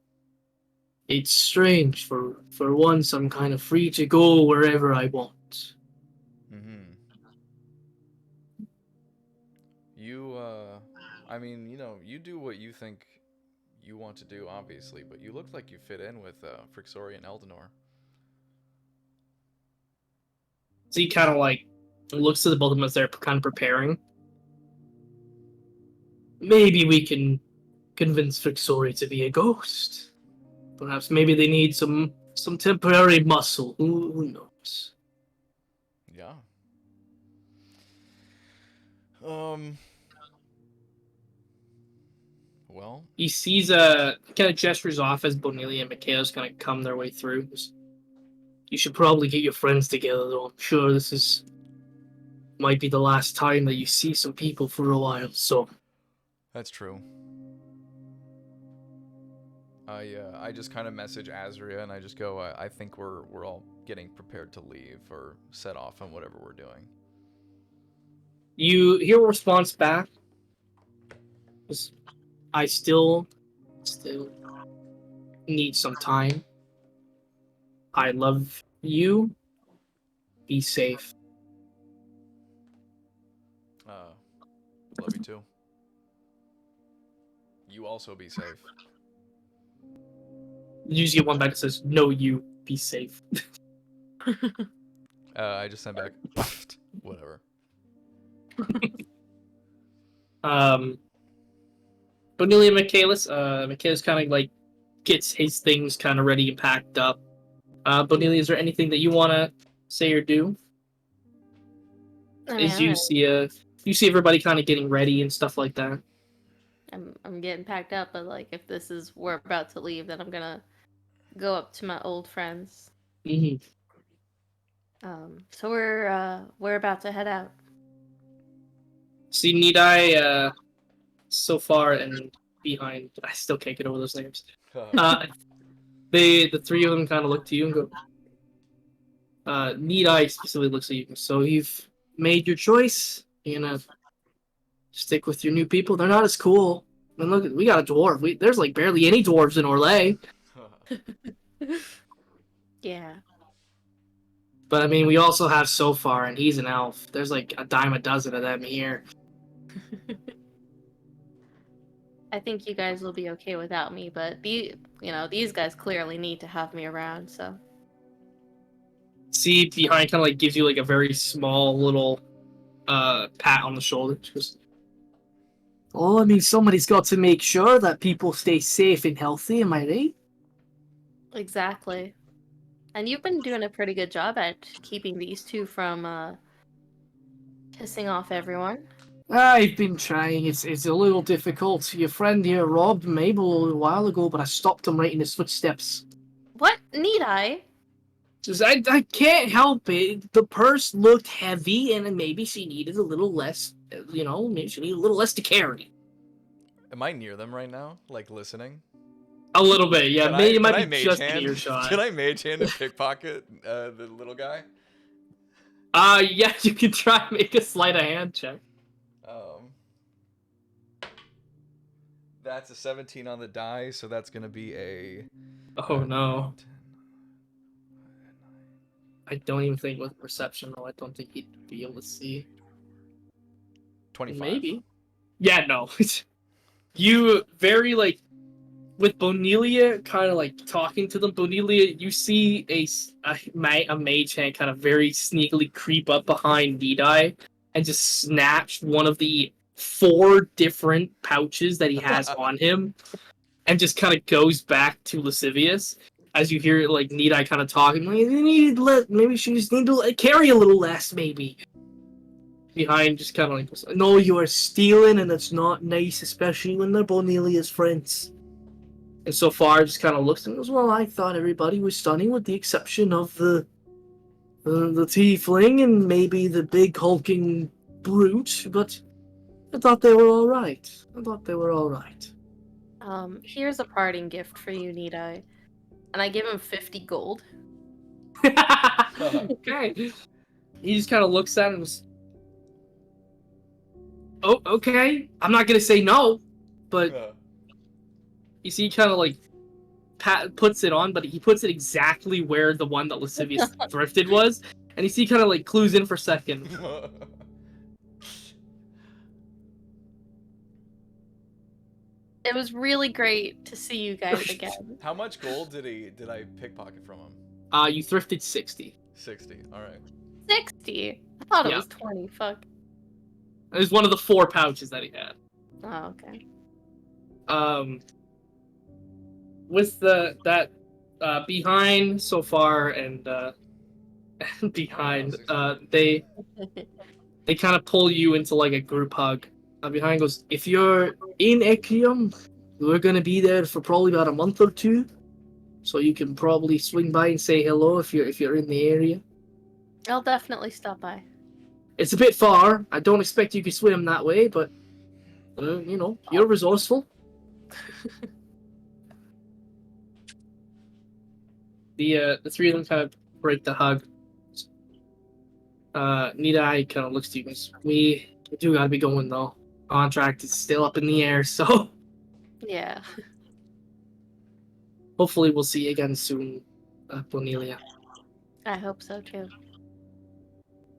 It's strange. For once, I'm kind of free to go wherever I want. Mhm. You I mean, you do what you think you want to do, obviously, but you look like you fit in with Frixori and Eldenor. So he kind of like looks to the both of them as they're kind of preparing. Maybe we can convince Frixori to be a ghost. Perhaps maybe they need some temporary muscle. Who knows? Yeah. Um well, He sees kind of gestures off as Bonelia and Michaela's kind of come their way through. You should probably get your friends together, though. I'm sure this is might be the last time that you see some people for a while. So that's true. I just kind of message Azria and I just go, I think we're all getting prepared to leave or set off on whatever we're doing. you hear a response back. I still need some time. I love you. Be safe. Love you too. You also be safe. You just get one back that says, "No, you be safe." I just sent back whatever. Bonelia and Michaelis kind of like gets his things kind of ready and packed up. Bonelia, is there anything that you want to say or do? I mean, As you see everybody kind of getting ready and stuff like that. I'm getting packed up, but like if this is we're about to leave, then I'm gonna go up to my old friends. Mm-hmm. So we're about to head out. See, need I so far and behind, I still can't get over those names. The three of them kind of look to you and go. Need I specifically looks at you. So you've made your choice. You're gonna stick with your new people. They're not as cool. I mean, look, we got a dwarf. There's like barely any dwarves in Orlais. Yeah. But I mean, we also have so far, and he's an elf. There's like a dime a dozen of them here. I think you guys will be okay without me, but these guys clearly need to have me around, so. See, behind kind of like gives you like a very small little pat on the shoulder. Just, oh, I mean, somebody's got to make sure that people stay safe and healthy. Am I right? Exactly. And you've been doing a pretty good job at keeping these two from pissing off everyone. I've been trying. It's a little difficult. Your friend here robbed Mabel a little while ago, but I stopped him right in his footsteps. What need I? Just, I can't help it. The purse looked heavy, and maybe she needed a little less. Maybe she needed a little less to carry. Am I near them right now? Like listening? A little bit, yeah. Maybe it might Can I be mage just hand? in earshot. Can I mage hand and pickpocket the little guy? Yeah, you can try and make a sleight of hand check. That's a 17 on the die, so that's gonna be a. Oh no. 10, I don't even think with perception, though. I don't think he'd be able to see. 25. Maybe. Yeah, no. You very, like, with Bonelia kind of, like, talking to them, Bonelia, you see a mage hand kind of very sneakily creep up behind Nidai and just snatch one of the 4 different pouches that he has on him and just kind of goes back to Lascivious. As you hear, like, Nidai kind of talking, like, maybe she just need to carry a little less, maybe. Behind, just kind of like, no, you are stealing, and it's not nice, especially when they're Bonelia's friends. And so far, just kind of looks and goes, well, I thought everybody was stunning, with the exception of the tiefling and maybe the big hulking brute, but I thought they were all right. Here's a parting gift for you, Nidai. And I give him 50 gold. Okay. He just kind of looks at it and goes, oh, okay. I'm not gonna say no, but you see, he kind of like puts it on, but he puts it exactly where the one that Lascivious thrifted was, and you see, kind of like clues in for a second. It was really great to see you guys again. How much gold did I pickpocket from him? You thrifted 60. 60. All right. 60? I thought it Yeah. was 20. Fuck. It was one of the 4 pouches that he had. Oh, okay. With that behind so far and behind, they kind of pull you into like a group hug. Behind goes, if you're in Echium, we're gonna be there for probably about a month or 2, so you can probably swing by and say hello if you're in the area. I'll definitely stop by. It's a bit far. I don't expect you can swim that way, but you're resourceful. The 3 of them kind of break the hug. Nidai kind of looks to you guys. We do gotta be going though. Contract is still up in the air, so Yeah. hopefully we'll see you again soon, Bonelia. I hope so too.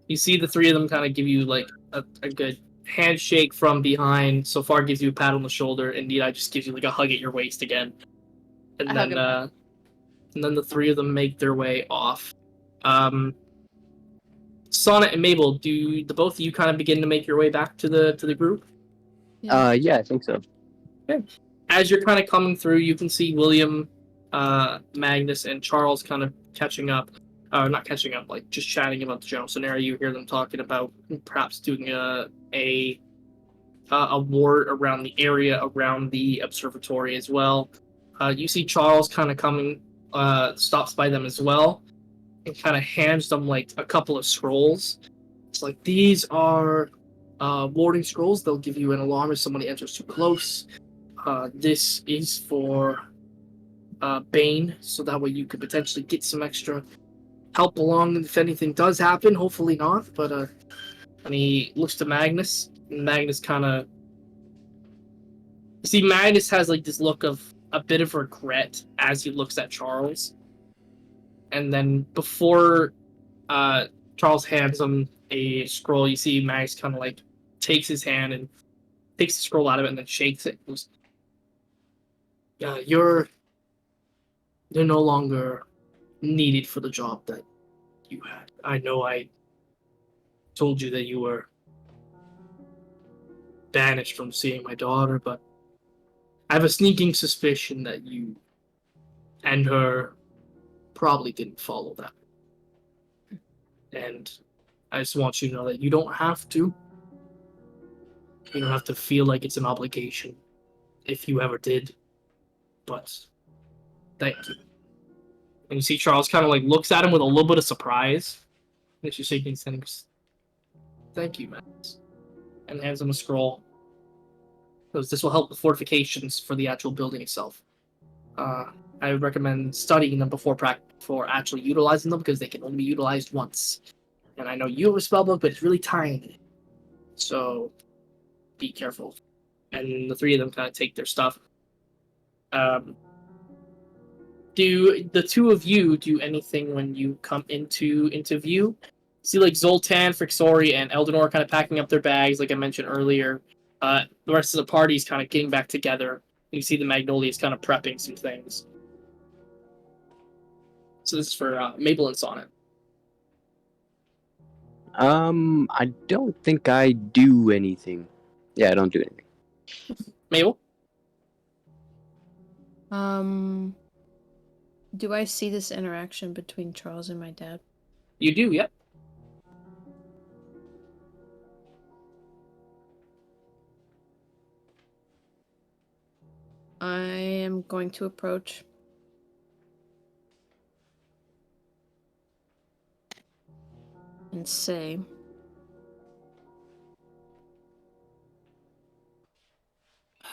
You see the 3 of them kind of give you like a good handshake from behind. So far gives you a pat on the shoulder, and Nidai just gives you like a hug at your waist again. And then the 3 of them make their way off. Sonnet and Mabel, do the both of you kind of begin to make your way back to the group? Yeah, I think so. Okay. As you're kind of coming through, you can see William, Magnus, and Charles kind of catching up. Not catching up, like just chatting about the general scenario. You hear them talking about perhaps doing a ward around the area around the observatory as well. You see Charles kind of coming, stops by them as well, and kind of hands them like a couple of scrolls. It's like, these are warding scrolls. They'll give you an alarm if somebody enters too close. This is for Bane, so that way you could potentially get some extra help along if anything does happen. Hopefully not, but and he looks to Magnus, and Magnus kind of... See, Magnus has like this look of a bit of regret as he looks at Charles. And then before Charles hands him a scroll, you see Magnus kind of like takes his hand and takes the scroll out of it and then shakes it. Goes, yeah, you're no longer needed for the job that you had. I know I told you that you were banished from seeing my daughter, but I have a sneaking suspicion that you and her probably didn't follow that. And I just want you to know that you don't have to. You don't have to feel like it's an obligation if you ever did. But thank you. And you see Charles kind of like looks at him with a little bit of surprise. And she's shaking his head and goes, thank you, Max. And hands him a scroll. Because this will help with fortifications for the actual building itself. I would recommend studying them before actually utilizing them, because they can only be utilized once. And I know you have a spellbook, but it's really tiny. So be careful. And the 3 of them kind of take their stuff. Do the two of you do anything when you come into view? See, like Zoltan, Frixori, and Eldenor kind of packing up their bags, like I mentioned earlier. The rest of the party's kind of getting back together. You see the Magnolias kind of prepping some things. So this is for Mabel and Sonnet. I don't think I do anything. Yeah, I don't do anything. Mabel? Do I see this interaction between Charles and my dad? You do, yep. I am going to approach. And say,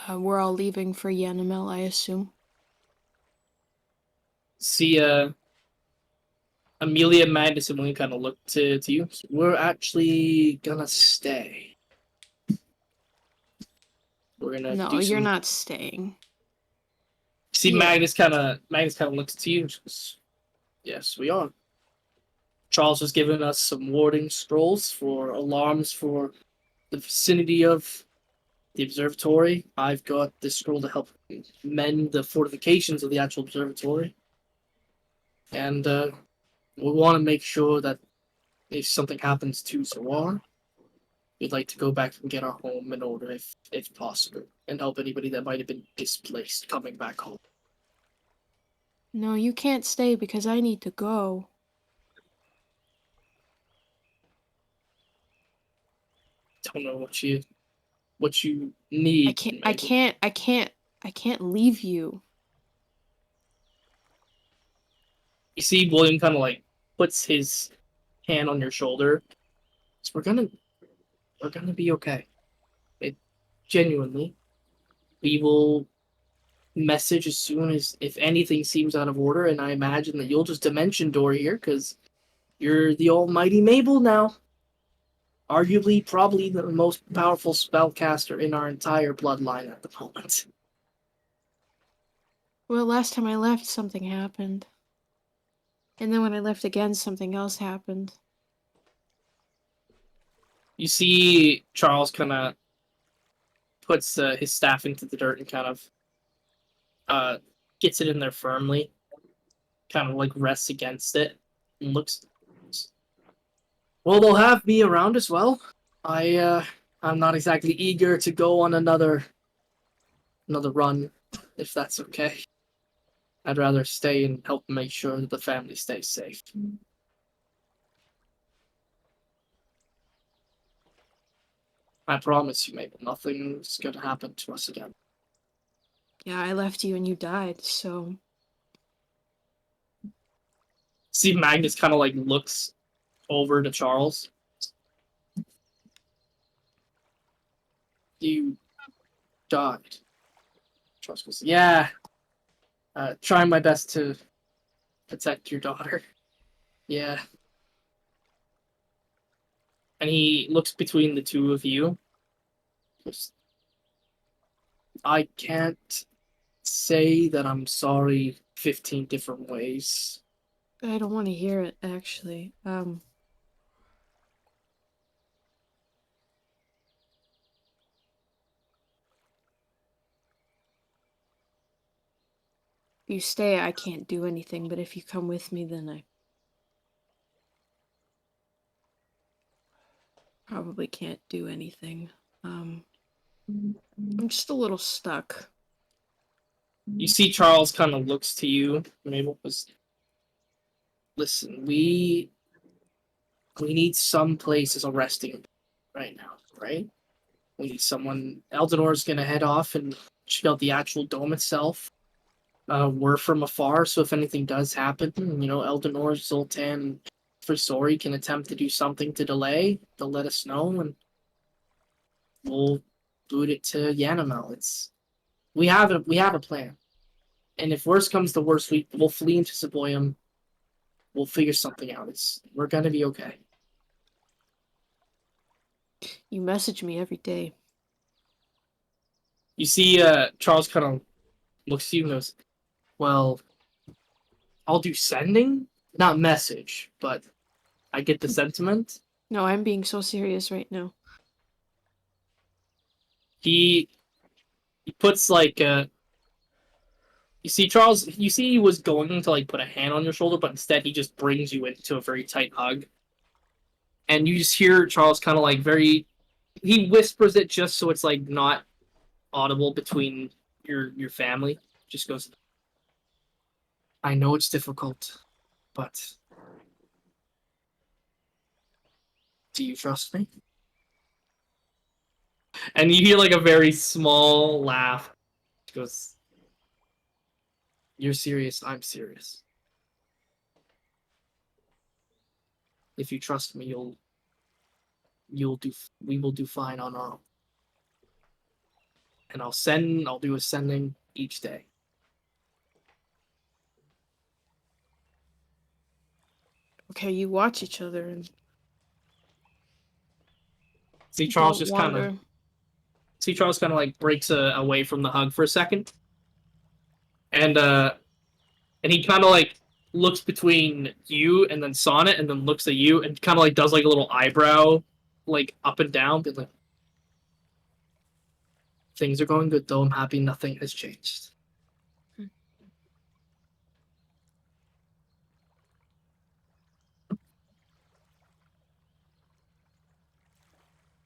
we're all leaving for Yanamel, I assume. See, Amelia, Magnus, and William kind of look to you. We're actually gonna stay. We're gonna No, do you're some... not staying. See, Yeah. Magnus kind of looks to you. Says, yes, we are. Charles has given us some warding scrolls for alarms for the vicinity of the observatory. I've got this scroll to help mend the fortifications of the actual observatory. And we want to make sure that if something happens to Zawar, we'd like to go back and get our home in order if possible, and help anybody that might have been displaced coming back home. No, you can't stay because I need to go. Don't know what you need. I can't leave you. You see William kind of like puts his hand on your shoulder. So we're gonna be okay. It genuinely. We will message as soon as if anything seems out of order, and I imagine that you'll just dimension door here because you're the almighty Mabel now. Arguably, probably the most powerful spellcaster in our entire bloodline at the moment. Well, last time I left, something happened. And then when I left again, something else happened. You see Charles kind of puts his staff into the dirt and kind of gets it in there firmly, kind of like rests against it and looks. Well, they'll have me around as well. I'm not exactly eager to go on another run, if that's okay. I'd rather stay and help make sure that the family stays safe. I promise you, Mabel, nothing's gonna happen to us again. Yeah, I left you and you died, so... See, Magnus kind of like looks over to Charles. You died. Charles goes, yeah. Trying my best to protect your daughter. Yeah. And he looks between the two of you. Goes, I can't say that I'm sorry 15 different ways. I don't want to hear it, actually. If you stay, I can't do anything, but if you come with me, then I probably can't do anything. I'm just a little stuck. You see Charles kind of looks to you. Mabel was, listen, we need some place as a resting right now, right? We need someone. Eldinor's gonna head off and check out the actual dome itself. We're from afar, so if anything does happen, Eldenor, Zoltan, Frisori can attempt to do something to delay. They'll let us know, and we'll boot it to Yanamel. We have a plan, and if worst comes to worst, we'll flee into Savoyum. We'll figure something out. We're gonna be okay. You message me every day. You see, Charles kind of looks at you and goes, well, I'll do sending, not message, but I get the sentiment. No, I'm being so serious right now. He puts like you see Charles, you see he was going to like put a hand on your shoulder, but instead he just brings you into a very tight hug. And you just hear Charles kind of like he whispers it just so it's like not audible between your family. Just goes, I know it's difficult, but do you trust me? And you hear like a very small laugh. He goes, you're serious, I'm serious. If you trust me, we will do fine on our own. And I'll do a sending each day. Okay, you watch each other and See Charles don't just kind of wander. see Charles kind of like breaks away from the hug for a second, and he kind of like looks between you and then Sonnet, and then looks at you and kind of like does like a little eyebrow, like up and down, but like things are going good though. I'm happy nothing has changed.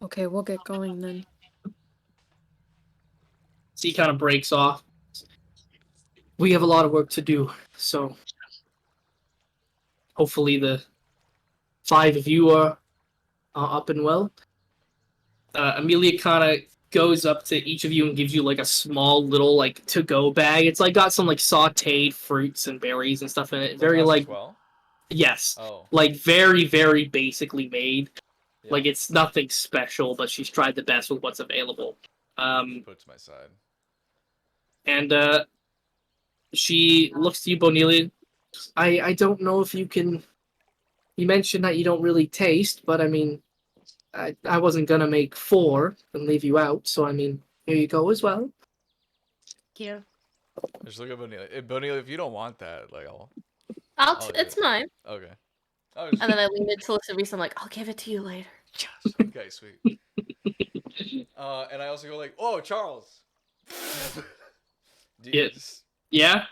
Okay, we'll get going then. So he kind of breaks off. We have a lot of work to do, so hopefully the 5 of you are up and well. Amelia kind of goes up to each of you and gives you like a small little like to-go bag. It's like got some like sautéed fruits and berries and stuff in it. Very like well. yes, Oh. like very very basically made. Yeah. Like it's nothing special, but she's tried the best with what's available. Put it to my side. And she looks to you, Bonelia. I don't know if you can. You mentioned that you don't really taste, but I mean, I wasn't gonna make 4 and leave you out, so I mean, here you go as well. Cute. Just look at Bonelia. Hey, Bonelia, if you don't want that, like, I'll I'll it's get it. mine. Okay. Oh, And then I leaned into Reese. I'm like, I'll give it to you later. yes. Okay, sweet. And I also go like, oh, Charles. Do you, Yeah.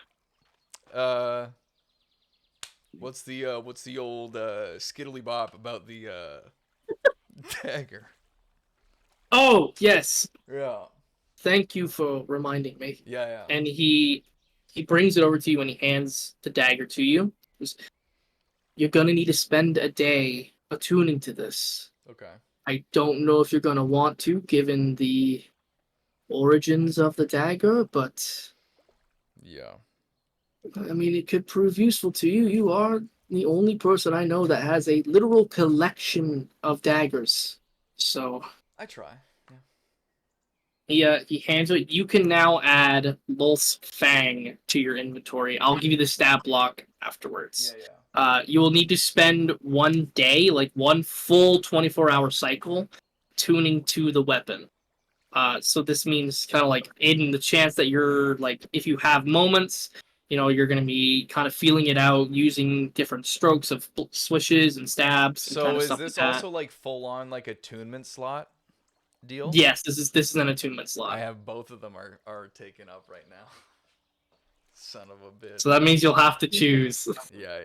what's the old skiddly bop about the dagger? Oh yes. Yeah. Thank you for reminding me. Yeah. And he brings it over to you and he hands the dagger to you. He goes, you're gonna need to spend a day attuning to this. Okay. I don't know if you're gonna want to, given the origins of the dagger, but Yeah. I mean, it could prove useful to you. You are the only person I know that has a literal collection of daggers. So I try. Yeah. he hands it. You can now add Lulth's Fang to your inventory. I'll give you the stat block afterwards. Yeah. You will need to spend 1 day, like one full 24-hour cycle, tuning to the weapon. So this means kind of like in the chance that you're like, if you have moments, you know, you're going to be kind of feeling it out using different strokes of swishes and stabs. And So kind of is stuff this like that. also like full on like attunement slot deal? Yes, this is an attunement slot. I have both of them are taken up right now. Son of a bitch. So that means you'll have to choose. Yeah.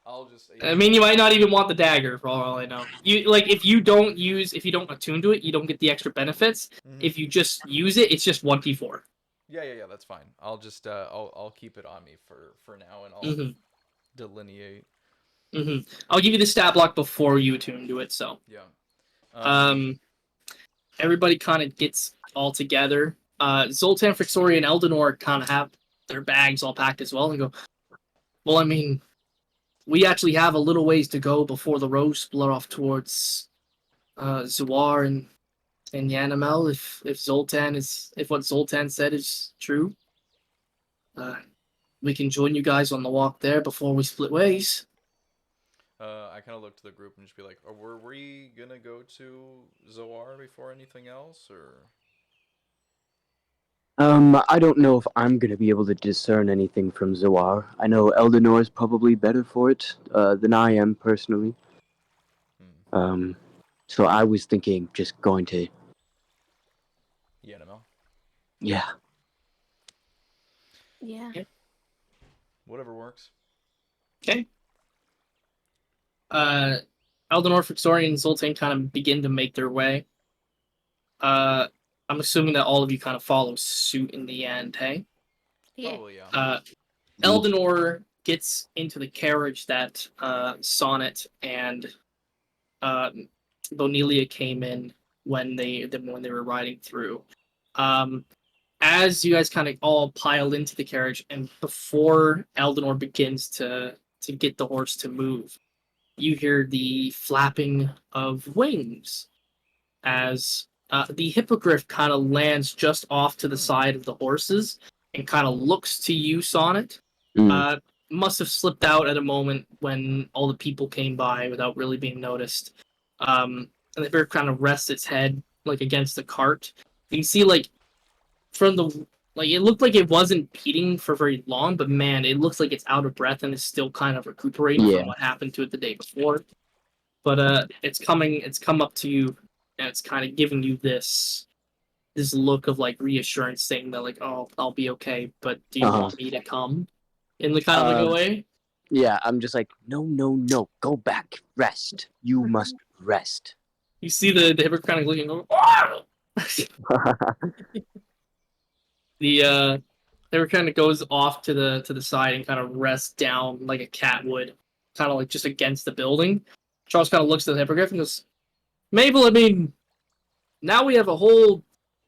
I'll just. I mean, you might not even want the dagger for all I know. You like if you don't attune to it, you don't get the extra benefits. Mhm. If you just use it, it's just 1d4. Yeah. That's fine. I'll just I'll keep it on me for now, and I'll delineate. I'll give you the stat block before you attune to it. So Yeah. Everybody kind of gets all together. Zoltan, Frixoria, and Eldenor kind of have their bags all packed as well, and go. Well, I mean, we actually have a little ways to go before the road split off towards Zuar and Yanamel. If what Zoltan said is true, we can join you guys on the walk there before we split ways. I kind of look to the group and just be like, were we gonna go to Zoar before anything else, or? I don't know if I'm gonna be able to discern anything from Zoar. I know Eldenor is probably better for it than I am personally. So I was thinking just going to, Yanamel. yeah. Yeah. Whatever works. Okay. Eldenor, Victoria, and Zoltan kind of begin to make their way. I'm assuming that all of you kind of follow suit in the end, hey? Yeah. Probably, yeah. Eldenor gets into the carriage that Sonnet and Bonelia came in when they were riding through. As you guys kind of all piled into the carriage, and before Eldenor begins to get the horse to move, you hear the flapping of wings as the hippogriff kind of lands just off to the side of the horses and kind of looks to you, Sonnet. Mm. Must have slipped out at a moment when all the people came by without really being noticed. And the bear kind of rests its head like against the cart. You can see like from the like it looked like it wasn't beating for very long, but man, it looks like it's out of breath and is still kind of recuperating Yeah. from what happened to it the day before. But it's come up to you and it's kind of giving you this look of like reassurance, saying that like, oh, I'll be okay, but do you want me to come? In the kind of like a way. Yeah, I'm just like, no, go back, rest. You must rest. You see the hippogriff kind of looking over. "Ah!" The hippogriff kind of goes off to the side and kind of rests down like a cat would, kind of like just against the building. Charles kind of looks at the hippogriff and goes, "Mabel, I mean, now we have a whole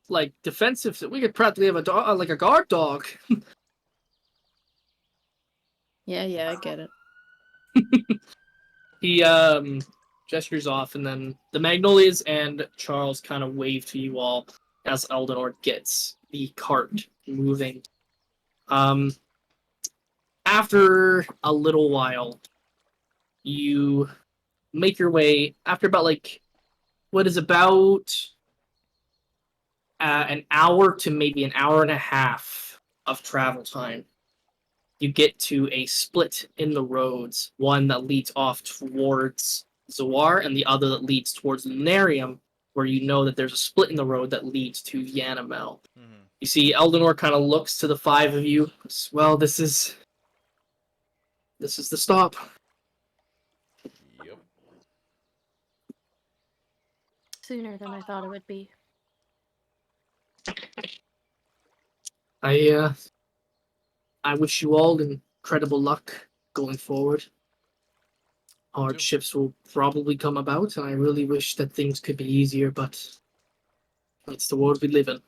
like defensive. We could practically have a dog, like a guard dog." Yeah, I get it. He gestures off, and then the Magnolias and Charles kind of wave to you all as Eldenor gets the cart moving. After a little while, you make your way after about like what is about an hour to maybe an hour and a half of travel time. You get to a split in the roads, one that leads off towards Zoar and the other that leads towards Lunarium, where you know that there's a split in the road that leads to Yanamel. You see Eldenor kind of looks to the five of you. Well, this is the stop. Yep. Sooner than I thought it would be. I wish you all incredible luck going forward. Hardships will probably come about, and I really wish that things could be easier, but it's the world we live in.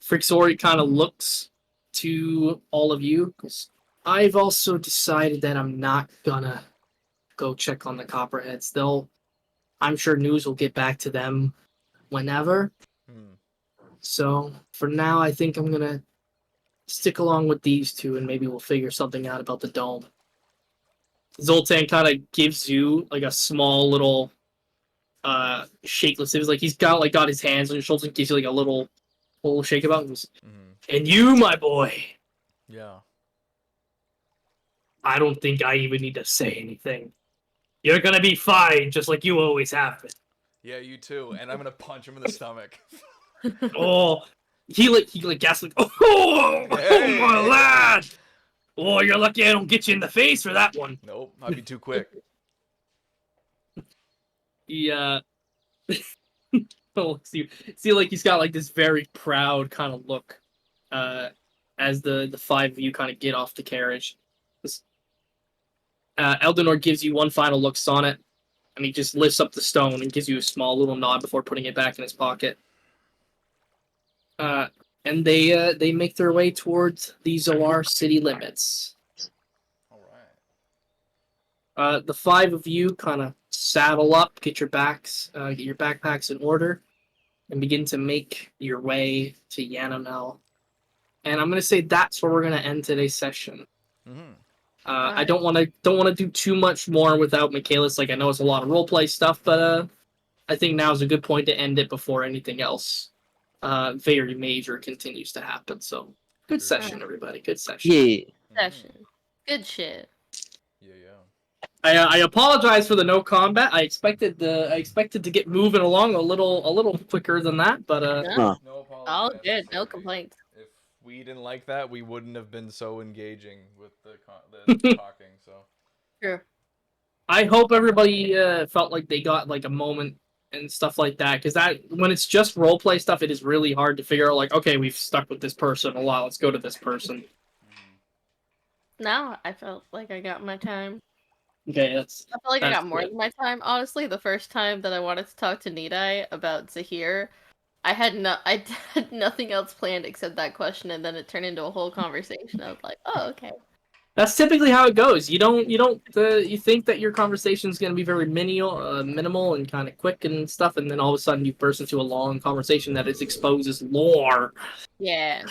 Frixori kind of looks to all of you, because I've also decided that I'm not gonna go check on the Copperheads. I'm sure news will get back to them whenever. So for now, I think I'm gonna stick along with these two, and maybe we'll figure something out about the dome. Zoltan kind of gives you like a small little shakeless. It was like he's got his hands on your shoulders and gives you like a little shake about. And you, my boy. Yeah. I don't think I even need to say anything. You're gonna be fine, just like you always have been. Yeah, you too. And I'm gonna punch him in the stomach. Oh, he gasps like, oh my lad! Oh, you're lucky I don't get you in the face for that one. Nope, I'd be too quick. He see like he's got like this very proud kind of look as the five of you kind of get off the carriage. Eldenor gives you one final look on it, and he just lifts up the stone and gives you a small little nod before putting it back in his pocket. And they make their way towards the Zoar city limits. All right. The five of you kind of saddle up, get your backpacks in order, and begin to make your way to Yanamel. And I'm gonna say that's where we're gonna end today's session. I don't want to do too much more without Michaelis. Like I know it's a lot of roleplay stuff, but I think now is a good point to end it before anything else. very major continues to happen. So good True. session, everybody. Good session. Yeah. Session. Good shit. Yeah, yeah. I apologize for the no combat. I expected to get moving along a little quicker than that, but Yeah. Huh. No apology. All good. No necessary. complaints. If we didn't like that, we wouldn't have been so engaging with the talking. So. True. I hope everybody felt like they got like a moment and stuff like that, because that when it's just roleplay stuff, it is really hard to figure out. Like, okay, we've stuck with this person a while. Let's go to this person. Now I felt like I got my time. Okay, that's. I felt like I That's got more good. than my time. Honestly, the first time that I wanted to talk to Nidai about Zahir, I had nothing else planned except that question, and then it turned into a whole conversation. I was like, oh, okay. That's typically how it goes. You think that your conversation is going to be very minimal and kind of quick and stuff, and then all of a sudden you burst into a long conversation that exposes lore. Yeah.